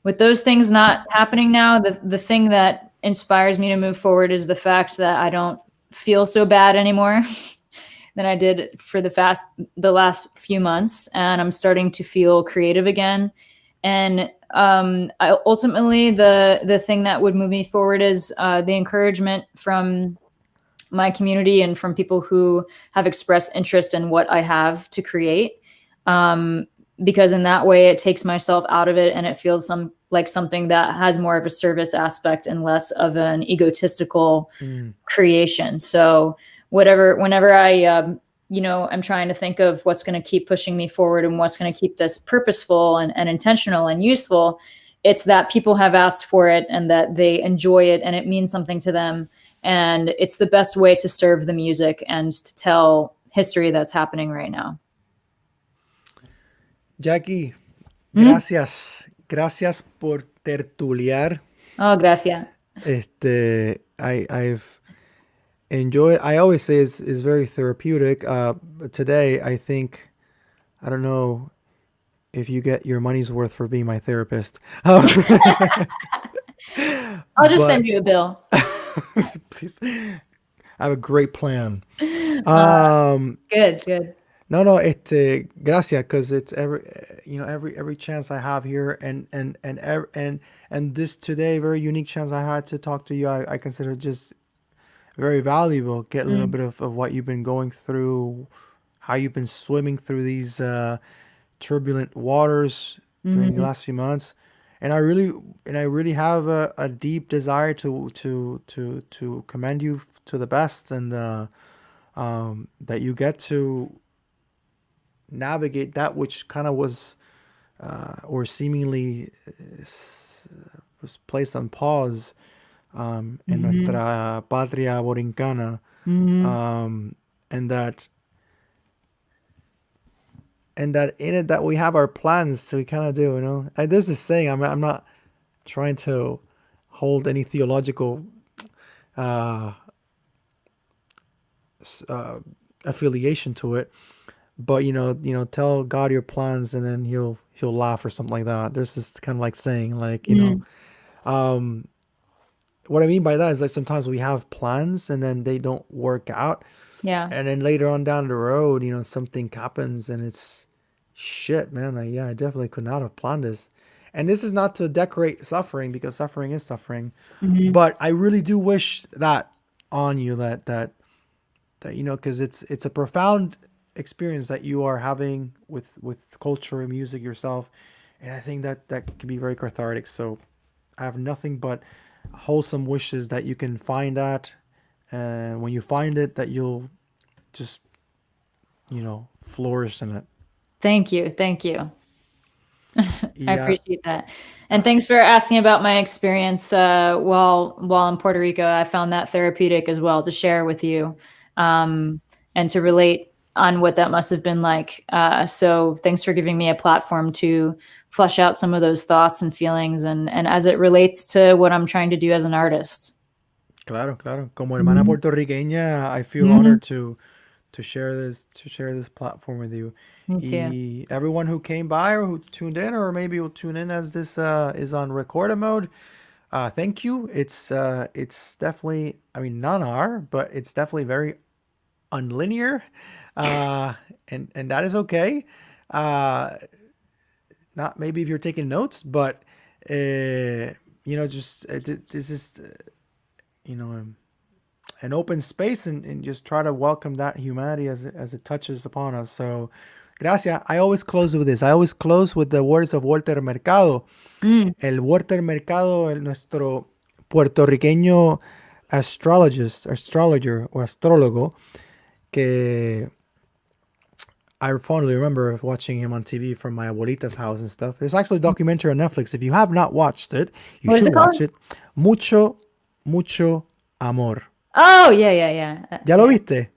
With those things not happening now, the thing that inspires me to move forward is the fact that I don't feel so bad anymore than I did for the last few months, and I'm starting to feel creative again. And ultimately, the thing that would move me forward is the encouragement from my community and from people who have expressed interest in what I have to create. Because in that way, it takes myself out of it, and it feels like something that has more of a service aspect and less of an egotistical creation. So whenever I, I'm trying to think of what's going to keep pushing me forward and what's going to keep this purposeful and intentional and useful, it's that people have asked for it and that they enjoy it and it means something to them. And it's the best way to serve the music and to tell history that's happening right now. Jacqui, gracias. Gracias por tertuliar. Oh, gracias. I've enjoyed. I always say it's very therapeutic. But today, I think, I don't know if you get your money's worth for being my therapist. I'll just send you a bill. Please, I have a great plan. Good. No, gracias, because it's every chance I have here, and this today very unique chance I had to talk to you. I consider just very valuable. Get a little bit of what you've been going through, how you've been swimming through these turbulent waters during the last few months, and I really have a deep desire to commend you to the best, and that you get to navigate that which kind of was or seemingly was placed on pause in Mm-hmm. nuestra patria borincana, Mm-hmm. um, and that in it that we have our plans, so we kind of do, you know. There's this saying. I'm not trying to hold any theological uh, uh, affiliation to it, but tell God your plans, and then he'll laugh or something like that. There's this kind of like saying, like, Mm-hmm. um, what I mean by that is like sometimes we have plans and then they don't work out, Yeah. and then later on down the road, something happens and it's shit, man. Like, yeah, I definitely could not have planned this. And this is not to decorate suffering, because suffering is suffering, Mm-hmm. but I really do wish that on you, that because it's a profound experience that you are having with culture and music yourself, and I think that can be very cathartic. So I have nothing but wholesome wishes that you can find that, and when you find it, that you'll just flourish in it. Thank you. Thank you. I Yeah. appreciate that. And thanks for asking about my experience while in Puerto Rico. I found that therapeutic as well to share with you, um, and to relate on what that must have been like. So thanks for giving me a platform to flesh out some of those thoughts and feelings, and as it relates to what I'm trying to do as an artist. Claro, claro. Como hermana Mhm. puertorriqueña, I feel Mhm. honored to share this platform with you. Me too. Everyone who came by or who tuned in, or maybe will tune in as this is on recorder mode. Thank you. It's definitely, I mean, non-R, but it's definitely very unlinear, uh, and that is okay. Uh, Not maybe if you're taking notes, but just this is you know an open space, and just try to welcome that humanity as it touches upon us. So, gracias. I always close with this. I always close with the words of Walter Mercado. Mm. El Walter Mercado, nuestro puertorriqueño astrologer o astrólogo, que I fondly remember watching him on TV from my abuelita's house and stuff. There's actually a documentary on Netflix. If you have not watched it, you What is should it called? watch it. Mucho, mucho amor. Oh, yeah, yeah, yeah. ¿Ya lo Yeah. viste?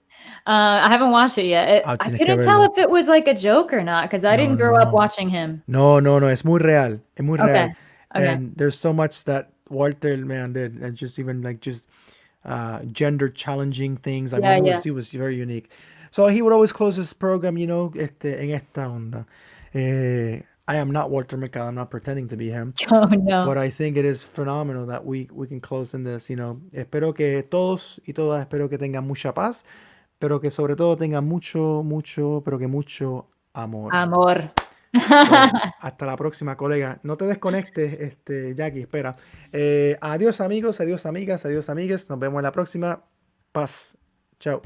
I haven't watched it yet. Ah, I tienes que couldn't tell verlo. if it was like a joke or not because I No, didn't grow up no. watching him. No, no, no. Es muy real. Es muy Okay. real. Okay. And there's so much that Walter, man, did. And just even like just gender challenging things. I mean, Yeah, yeah. he was very unique. So he would always close his program, en esta onda. I am not Walter Mercado. I'm not pretending to be him. Oh But no. I think it is phenomenal that we can close in this. Espero que todos y todas, espero que tengan mucha paz, pero que sobre todo tengan mucho, mucho, pero que mucho amor. Amor. So, hasta la próxima, colega. No te desconectes, Jacqui, espera. Adiós, amigos, adiós, amigas, adiós, amigues. Nos vemos en la próxima. Paz. Chao.